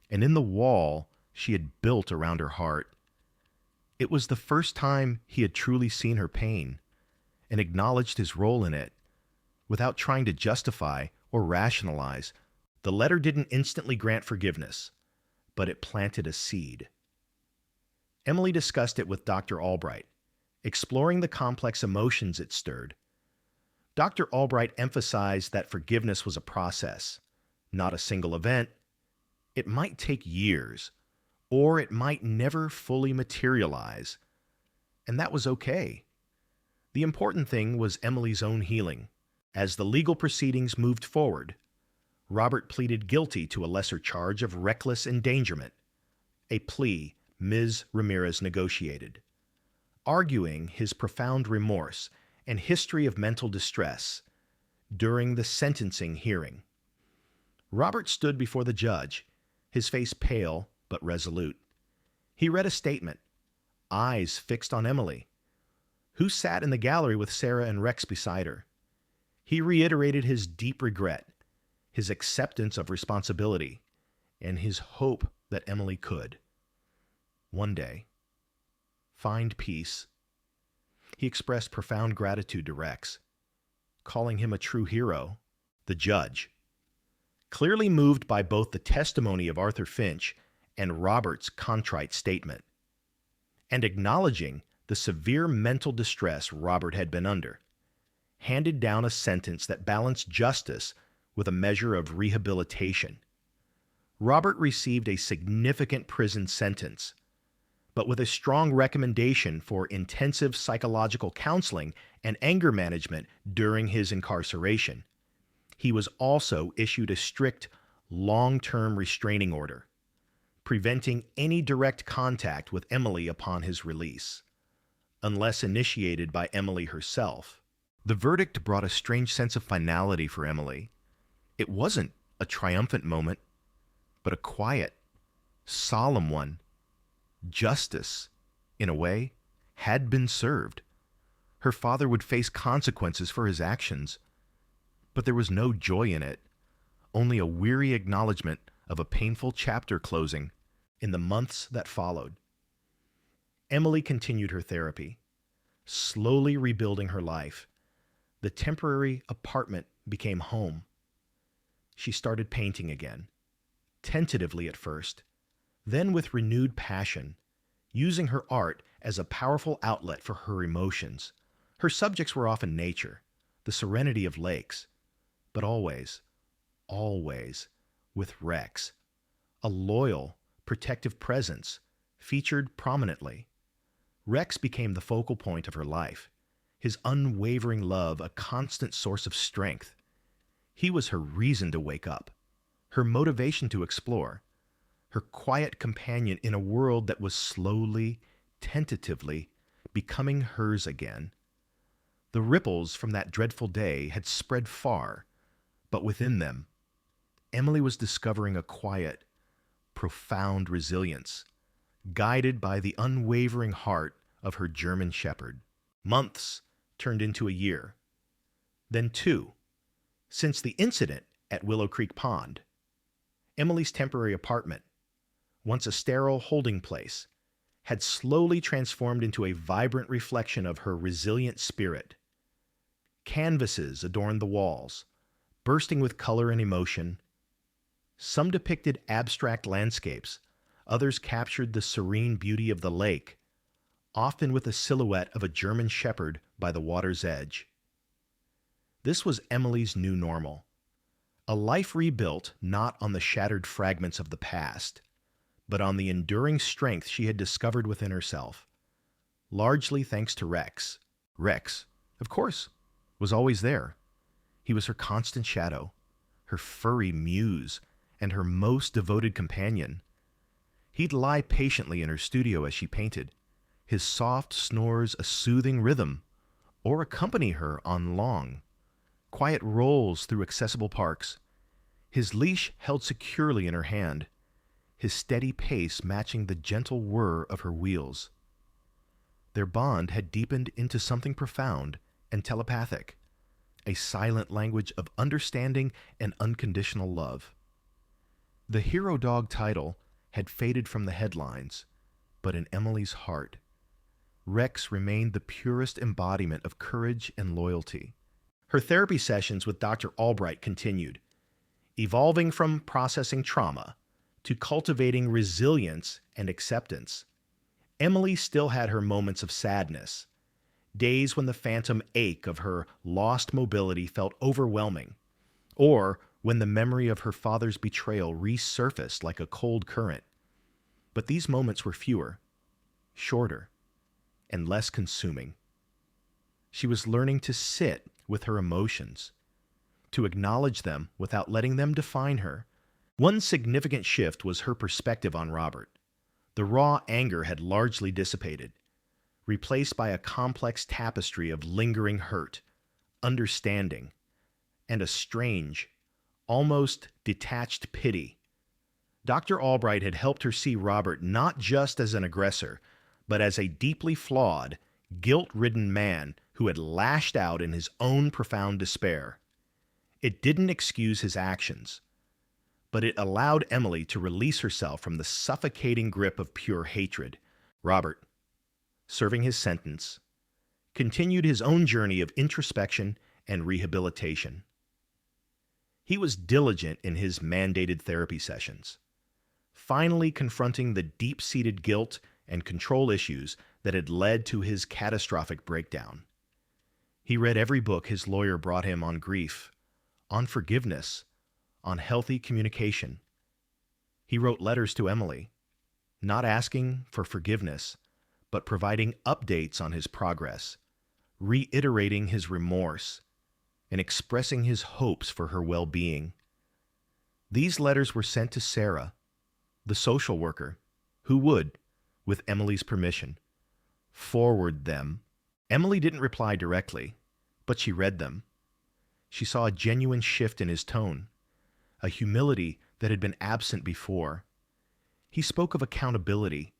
S1: And in the wall she had built around her heart. It was the first time he had truly seen her pain and acknowledged his role in it without trying to justify or rationalize. The letter didn't instantly grant forgiveness, but it planted a seed. Emily discussed it with Dr. Albright, exploring the complex emotions it stirred. Dr. Albright emphasized that forgiveness was a process, not a single event. It might take years, or it might never fully materialize, and that was okay. The important thing was Emily's own healing. As the legal proceedings moved forward, Robert pleaded guilty to a lesser charge of reckless endangerment, a plea Ms. Ramirez negotiated, arguing his profound remorse and history of mental distress during the sentencing hearing. Robert stood before the judge, his face pale but resolute. He read a statement, eyes fixed on Emily, who sat in the gallery with Sarah and Rex beside her. He reiterated his deep regret, his acceptance of responsibility, and his hope that Emily could, one day, find peace. He expressed profound gratitude to Rex, calling him a true hero. The judge, clearly moved by both the testimony of Arthur Finch and Robert's contrite statement, and acknowledging the severe mental distress Robert had been under, handed down a sentence that balanced justice with a measure of rehabilitation. Robert received a significant prison sentence, but with a strong recommendation for intensive psychological counseling and anger management during his incarceration. He was also issued a strict, long-term restraining order, preventing any direct contact with Emily upon his release, unless initiated by Emily herself. The verdict brought a strange sense of finality for Emily. It wasn't a triumphant moment, but a quiet, solemn one. Justice, in a way, had been served. Her father would face consequences for his actions, but there was no joy in it, only a weary acknowledgement of a painful chapter closing. In the months that followed, Emily continued her therapy, slowly rebuilding her life. The temporary apartment became home. She started painting again, tentatively at first, then with renewed passion, using her art as a powerful outlet for her emotions. Her subjects were often nature, the serenity of lakes, but always, always with Rex, a loyal, protective presence featured prominently. Rex became the focal point of her life, his unwavering love a constant source of strength. He was her reason to wake up, her motivation to explore, her quiet companion in a world that was slowly, tentatively, becoming hers again. The ripples from that dreadful day had spread far, but within them, Emily was discovering a quiet, profound resilience, guided by the unwavering heart of her German shepherd. Months turned into a year, then two. Since the incident at Willow Creek Pond, Emily's temporary apartment, once a sterile holding place, had slowly transformed into a vibrant reflection of her resilient spirit. Canvases adorned the walls, bursting with color and emotion. Some depicted abstract landscapes, others captured the serene beauty of the lake, often with a silhouette of a German shepherd by the water's edge. This was Emily's new normal, a life rebuilt not on the shattered fragments of the past, but on the enduring strength she had discovered within herself, largely thanks to Rex. Rex, of course, was always there. He was her constant shadow, her furry muse, and her most devoted companion. He'd lie patiently in her studio as she painted, his soft snores a soothing rhythm, or accompany her on long, quiet rolls through accessible parks, his leash held securely in her hand, his steady pace matching the gentle whir of her wheels. Their bond had deepened into something profound and telepathic, a silent language of understanding and unconditional love. The hero dog title had faded from the headlines, but in Emily's heart, Rex remained the purest embodiment of courage and loyalty. Her therapy sessions with Dr. Albright continued, evolving from processing trauma to cultivating resilience and acceptance. Emily still had her moments of sadness, days when the phantom ache of her lost mobility felt overwhelming, or when the memory of her father's betrayal resurfaced like a cold current. But these moments were fewer, shorter, and less consuming. She was learning to sit with her emotions, to acknowledge them without letting them define her. One significant shift was her perspective on Robert. The raw anger had largely dissipated, replaced by a complex tapestry of lingering hurt, understanding, and a strange, almost detached pity. Dr. Albright had helped her see Robert not just as an aggressor, but as a deeply flawed, guilt-ridden man who had lashed out in his own profound despair. It didn't excuse his actions, but it allowed Emily to release herself from the suffocating grip of pure hatred. Robert, serving his sentence, continued his own journey of introspection and rehabilitation. He was diligent in his mandated therapy sessions, finally confronting the deep-seated guilt and control issues that had led to his catastrophic breakdown. He read every book his lawyer brought him on grief, on forgiveness, on healthy communication. He wrote letters to Emily, not asking for forgiveness, but providing updates on his progress, reiterating his remorse, and expressing his hopes for her well-being. These letters were sent to Sarah, the social worker, who would, with Emily's permission, forward them. Emily didn't reply directly, but she read them. She saw a genuine shift in his tone, a humility that had been absent before. He spoke of accountability,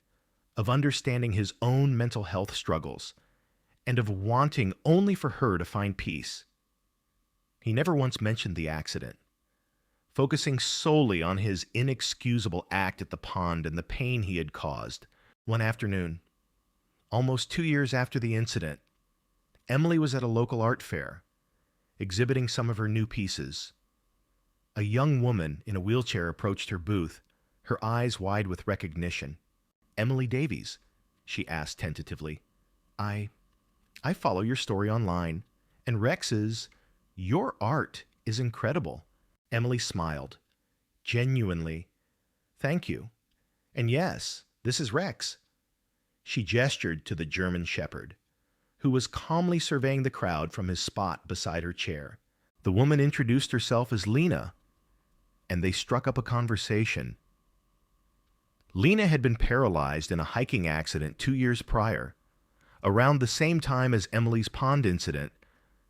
S1: of understanding his own mental health struggles, and of wanting only for her to find peace. He never once mentioned the accident, focusing solely on his inexcusable act at the pond and the pain he had caused. One afternoon, almost 2 years after the incident, Emily was at a local art fair, exhibiting some of her new pieces. A young woman in a wheelchair approached her booth, her eyes wide with recognition. "Emily Davies?" she asked tentatively. I follow your story online, and your art is incredible." Emily smiled, genuinely. "Thank you. And yes, this is Rex." She gestured to the German shepherd, who was calmly surveying the crowd from his spot beside her chair. The woman introduced herself as Lena, and they struck up a conversation. Lena had been paralyzed in a hiking accident 2 years prior. Around the same time as Emily's pond incident,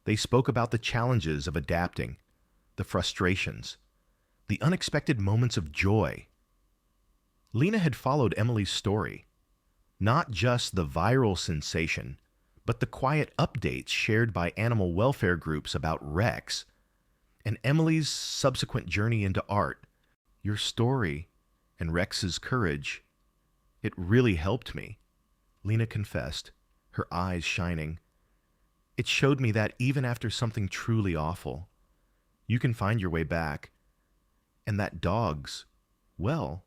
S1: they spoke about the challenges of adapting, the frustrations, the unexpected moments of joy. Lena had followed Emily's story, not just the viral sensation, but the quiet updates shared by animal welfare groups about Rex, and Emily's subsequent journey into art. Your story and Rex's courage, it really helped me, Lena confessed, her eyes shining. It showed me that even after something truly awful, you can find your way back. And that dogs, well,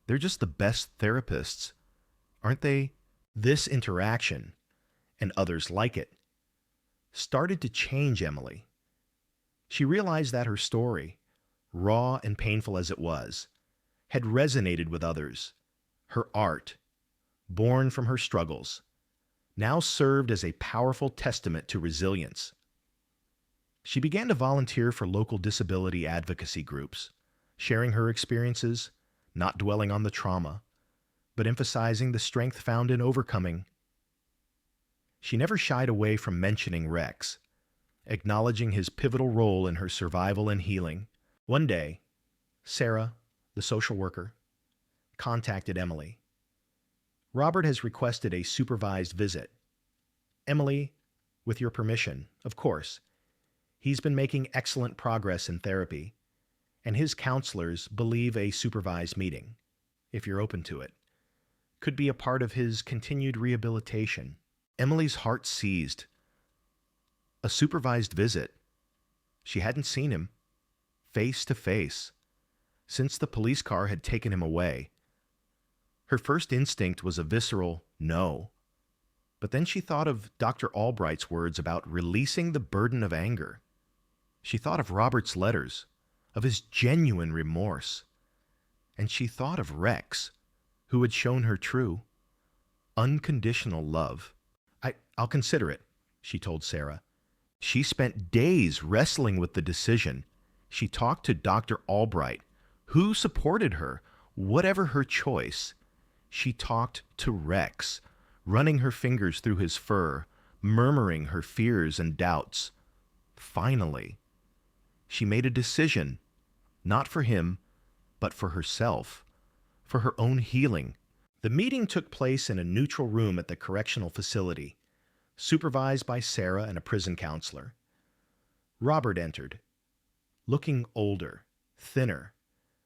S1: they're just the best therapists, aren't they? This interaction, and others like it, started to change Emily. She realized that her story, raw and painful as it was, had resonated with others. Her art, born from her struggles, now served as a powerful testament to resilience. She began to volunteer for local disability advocacy groups, sharing her experiences, not dwelling on the trauma, but emphasizing the strength found in overcoming. She never shied away from mentioning Rex, acknowledging his pivotal role in her survival and healing. One day, Sarah, the social worker, contacted Emily. Robert has requested a supervised visit. Emily, with your permission, of course. He's been making excellent progress in therapy, and his counselors believe a supervised meeting, if you're open to it, could be a part of his continued rehabilitation. Emily's heart seized. A supervised visit. She hadn't seen him, face to face, since the police car had taken him away. Her first instinct was a visceral no. But then she thought of Dr. Albright's words about releasing the burden of anger. She thought of Robert's letters, of his genuine remorse. And she thought of Rex, who had shown her true, unconditional love. I'll consider it, she told Sarah. She spent days wrestling with the decision. She talked to Dr. Albright, who supported her, whatever her choice. She talked to Rex, running her fingers through his fur, murmuring her fears and doubts. Finally, she made a decision, not for him, but for herself, for her own healing. The meeting took place in a neutral room at the correctional facility, supervised by Sarah and a prison counselor. Robert entered, looking older, thinner,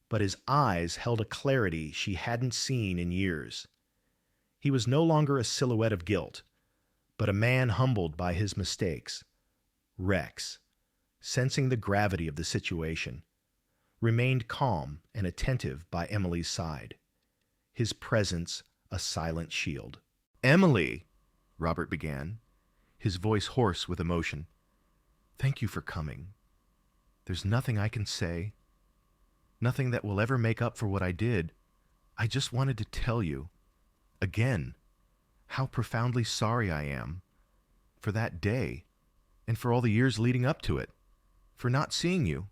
S1: but his eyes held a clarity she hadn't seen in years. He was no longer a silhouette of guilt, but a man humbled by his mistakes. Rex, sensing the gravity of the situation, remained calm and attentive by Emily's side, his presence a silent shield. "Emily," Robert began, his voice hoarse with emotion, "thank you for coming. There's nothing I can say, nothing that will ever make up for what I did. I just wanted to tell you, again, how profoundly sorry I am for that day and for all the years leading up to it, for not seeing you,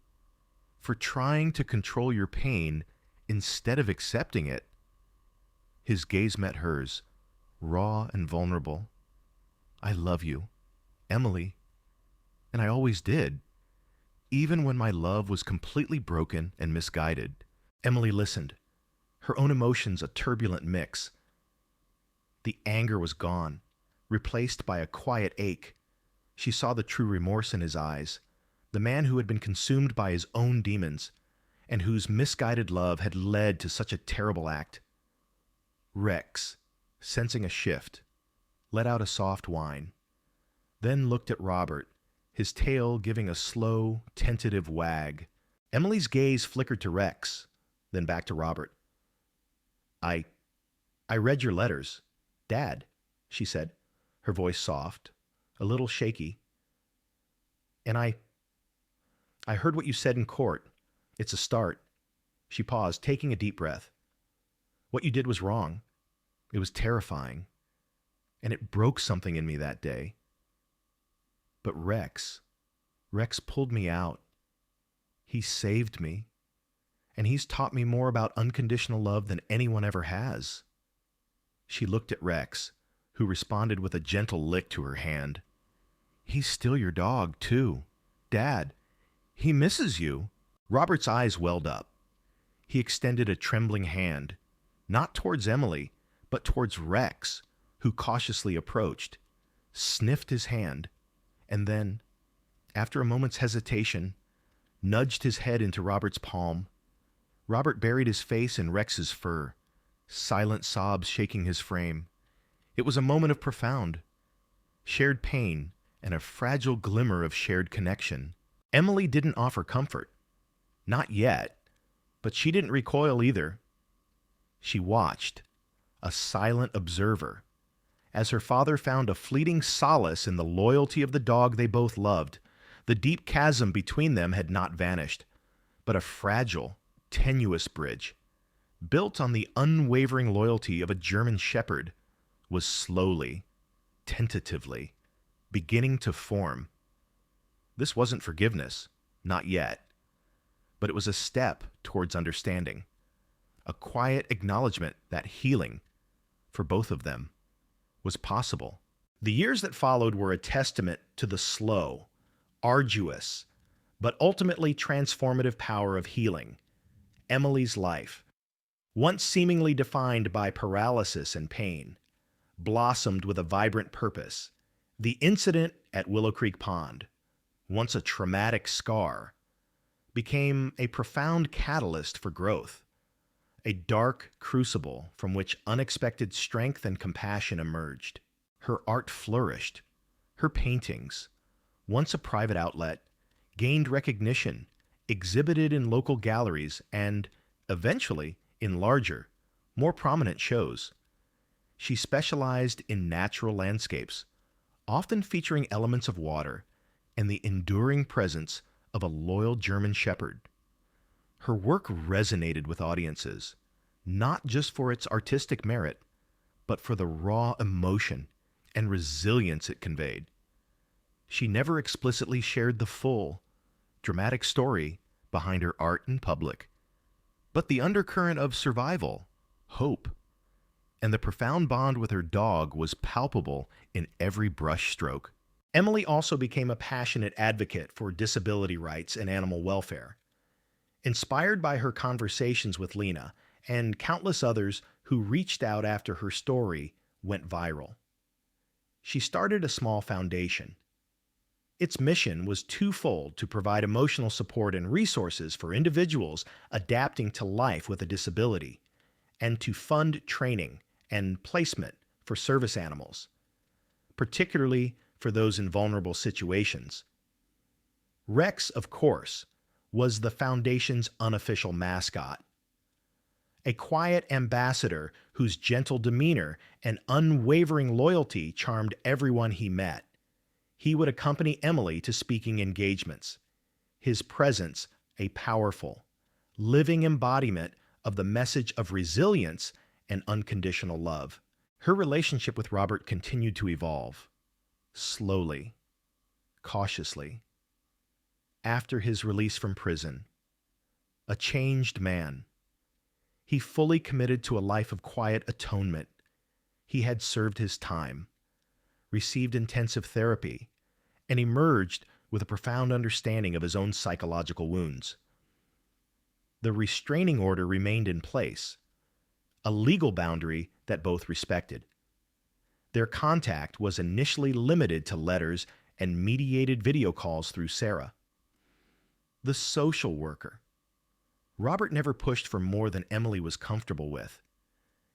S1: for trying to control your pain instead of accepting it." His gaze met hers, raw and vulnerable. "I love you, Emily, and I always did, even when my love was completely broken and misguided." Emily listened, her own emotions a turbulent mix. The anger was gone, replaced by a quiet ache. She saw the true remorse in his eyes, the man who had been consumed by his own demons, and whose misguided love had led to such a terrible act. Rex, sensing a shift, let out a soft whine, then looked at Robert, his tail giving a slow, tentative wag. Emily's gaze flickered to Rex, then back to Robert. I read your letters, Dad," she said, her voice soft, a little shaky. "And I heard what you said in court. It's a start." She paused, taking a deep breath. "What you did was wrong. It was terrifying. And it broke something in me that day. But Rex pulled me out. He saved me. and he's taught me more about unconditional love than anyone ever has." She looked at Rex, who responded with a gentle lick to her hand. "He's still your dog, too. Dad, he misses you." Robert's eyes welled up. He extended a trembling hand, not towards Emily, but towards Rex, who cautiously approached, sniffed his hand, and then, after a moment's hesitation, nudged his head into Robert's palm. Robert buried his face in Rex's fur, silent sobs shaking his frame. It was a moment of profound, shared pain and a fragile glimmer of shared connection. Emily didn't offer comfort. Not yet, but she didn't recoil either. She watched, a silent observer, as her father found a fleeting solace in the loyalty of the dog they both loved. The deep chasm between them had not vanished, but a fragile, tenuous bridge, built on the unwavering loyalty of a German shepherd, was slowly, tentatively, beginning to form. This wasn't forgiveness, not yet, but it was a step towards understanding, a quiet acknowledgement that healing, for both of them, was possible. The years that followed were a testament to the slow, arduous, but ultimately transformative power of healing. Emily's life, once seemingly defined by paralysis and pain, blossomed with a vibrant purpose. The incident at Willow Creek Pond, once a traumatic scar, became a profound catalyst for growth, a dark crucible from which unexpected strength and compassion emerged. Her art flourished. Her paintings, once a private outlet, gained recognition, exhibited in local galleries, and, eventually, in larger, more prominent shows. She specialized in natural landscapes, often featuring elements of water and the enduring presence of a loyal German shepherd. Her work resonated with audiences, not just for its artistic merit, but for the raw emotion and resilience it conveyed. She never explicitly shared the full, dramatic story behind her art in public, but the undercurrent of survival, hope, and the profound bond with her dog was palpable in every brushstroke. Emily also became a passionate advocate for disability rights and animal welfare. Inspired by her conversations with Lena and countless others who reached out after her story went viral, she started a small foundation. Its mission was twofold: to provide emotional support and resources for individuals adapting to life with a disability, and to fund training and placement for service animals, particularly for those in vulnerable situations. Rex, of course, was the foundation's unofficial mascot, a quiet ambassador whose gentle demeanor and unwavering loyalty charmed everyone he met. He would accompany Emily to speaking engagements, his presence a powerful, living embodiment of the message of resilience and unconditional love. Her relationship with Robert continued to evolve, slowly, cautiously. After his release from prison, a changed man, he fully committed to a life of quiet atonement. He had served his time, received intensive therapy, and emerged with a profound understanding of his own psychological wounds. The restraining order remained in place, a legal boundary that both respected. Their contact was initially limited to letters and mediated video calls through Sarah. The social worker. Robert never pushed for more than Emily was comfortable with.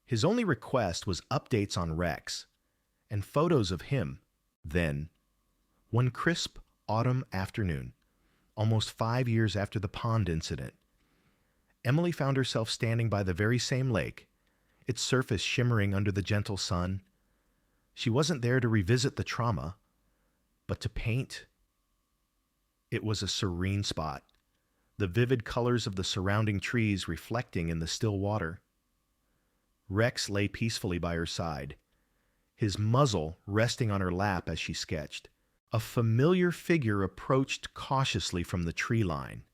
S1: His only request was updates on Rex and photos of him. Then, one crisp autumn afternoon, almost 5 years after the pond incident, Emily found herself standing by the very same lake, its surface shimmering under the gentle sun. She wasn't there to revisit the trauma, but to paint. It was a serene spot, the vivid colors of the surrounding trees reflecting in the still water. Rex lay peacefully by her side, his muzzle resting on her lap as she sketched. A familiar figure approached cautiously from the tree line.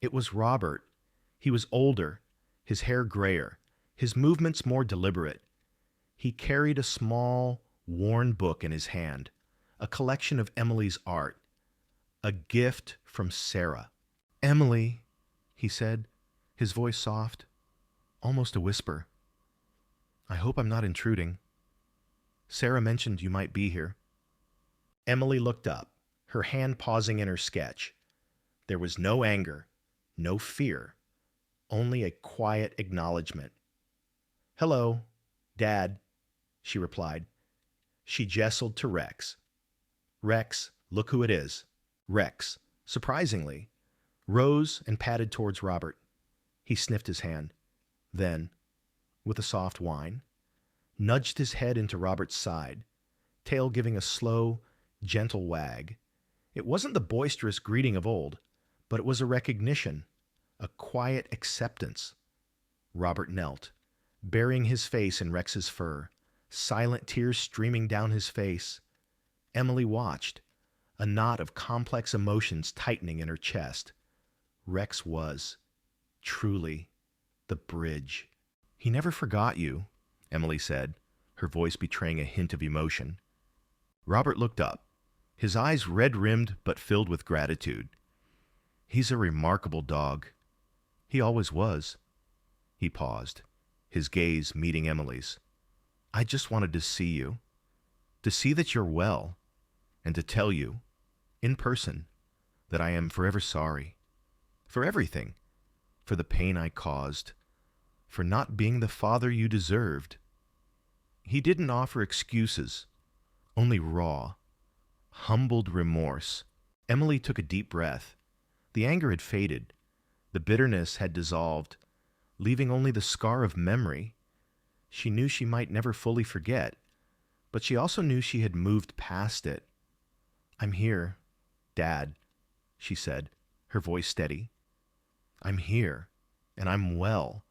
S1: It was Robert, He was older, his hair grayer, his movements more deliberate. He carried a small, worn book in his hand, a collection of Emily's art, a gift from Sarah. "Emily," he said, his voice soft, almost a whisper. "I hope I'm not intruding. Sarah mentioned you might be here." Emily looked up, her hand pausing in her sketch. There was no anger, no fear, only a quiet acknowledgement. "Hello, Dad," she replied. She gestured to Rex. "Rex, look who it is." Rex, surprisingly, rose and padded towards Robert. He sniffed his hand. Then, with a soft whine, nudged his head into Robert's side, tail giving a slow, gentle wag. It wasn't the boisterous greeting of old, but it was a recognition, a quiet acceptance. Robert knelt, burying his face in Rex's fur, silent tears streaming down his face. Emily watched, a knot of complex emotions tightening in her chest. Rex was, truly, the bridge. "He never forgot you," Emily said, her voice betraying a hint of emotion. Robert looked up, his eyes red-rimmed but filled with gratitude. "He's a remarkable dog. He always was." He paused, his gaze meeting Emily's. "I just wanted to see you, to see that you're well, and to tell you, in person, that I am forever sorry. For everything. For the pain I caused. For not being the father you deserved." He didn't offer excuses, only raw, humbled remorse. Emily took a deep breath. The anger had faded. The bitterness had dissolved, leaving only the scar of memory. She knew she might never fully forget, but she also knew she had moved past it. "I'm here, Dad," she said, her voice steady. "I'm here, and I'm well,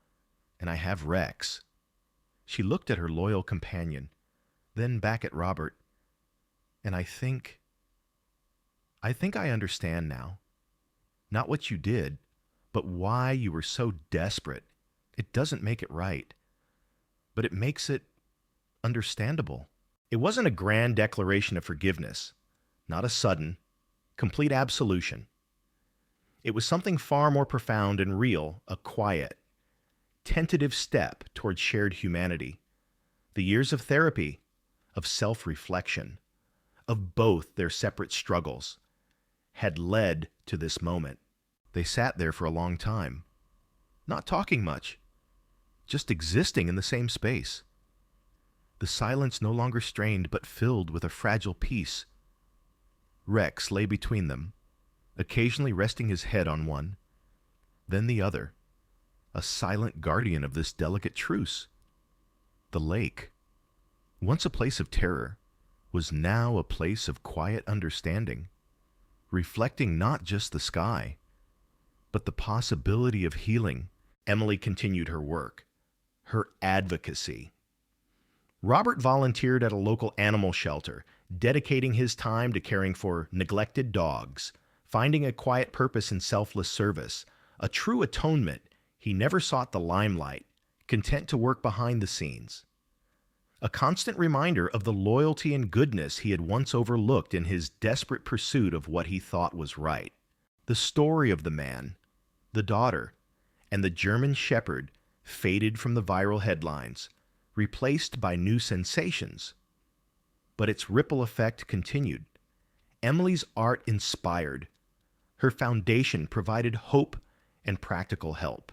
S1: and I have Rex." She looked at her loyal companion, then back at Robert. "And I think I understand now. Not what you did, but why you were so desperate. It doesn't make it right, but it makes it understandable." It wasn't a grand declaration of forgiveness, not a sudden, complete absolution. It was something far more profound and real, a quiet, tentative step toward shared humanity. The years of therapy, of self-reflection, of both their separate struggles, had led to this moment. They sat there for a long time, not talking much, just existing in the same space. The silence no longer strained, but filled with a fragile peace. Rex lay between them, occasionally resting his head on one, then the other, a silent guardian of this delicate truce. The lake, once a place of terror, was now a place of quiet understanding, reflecting not just the sky, but the possibility of healing. Emily continued her work, her advocacy. Robert volunteered at a local animal shelter, dedicating his time to caring for neglected dogs, finding a quiet purpose in selfless service, a true atonement. He never sought the limelight, content to work behind the scenes. A constant reminder of the loyalty and goodness he had once overlooked in his desperate pursuit of what he thought was right. The story of the man, the daughter, and the German shepherd faded from the viral headlines, replaced by new sensations. But its ripple effect continued. Emily's art inspired. Her foundation provided hope and practical help.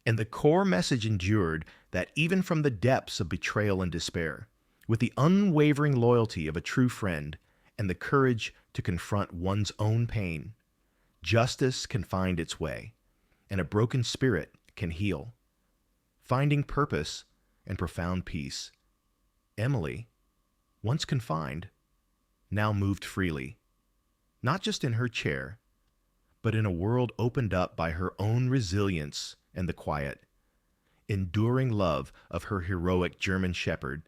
S1: And the core message endured, that even from the depths of betrayal and despair, with the unwavering loyalty of a true friend and the courage to confront one's own pain, justice can find its way, and a broken spirit can heal, finding purpose and profound peace. Emily, once confined, now moved freely, not just in her chair, but in a world opened up by her own resilience and the quiet, enduring love of her heroic German shepherd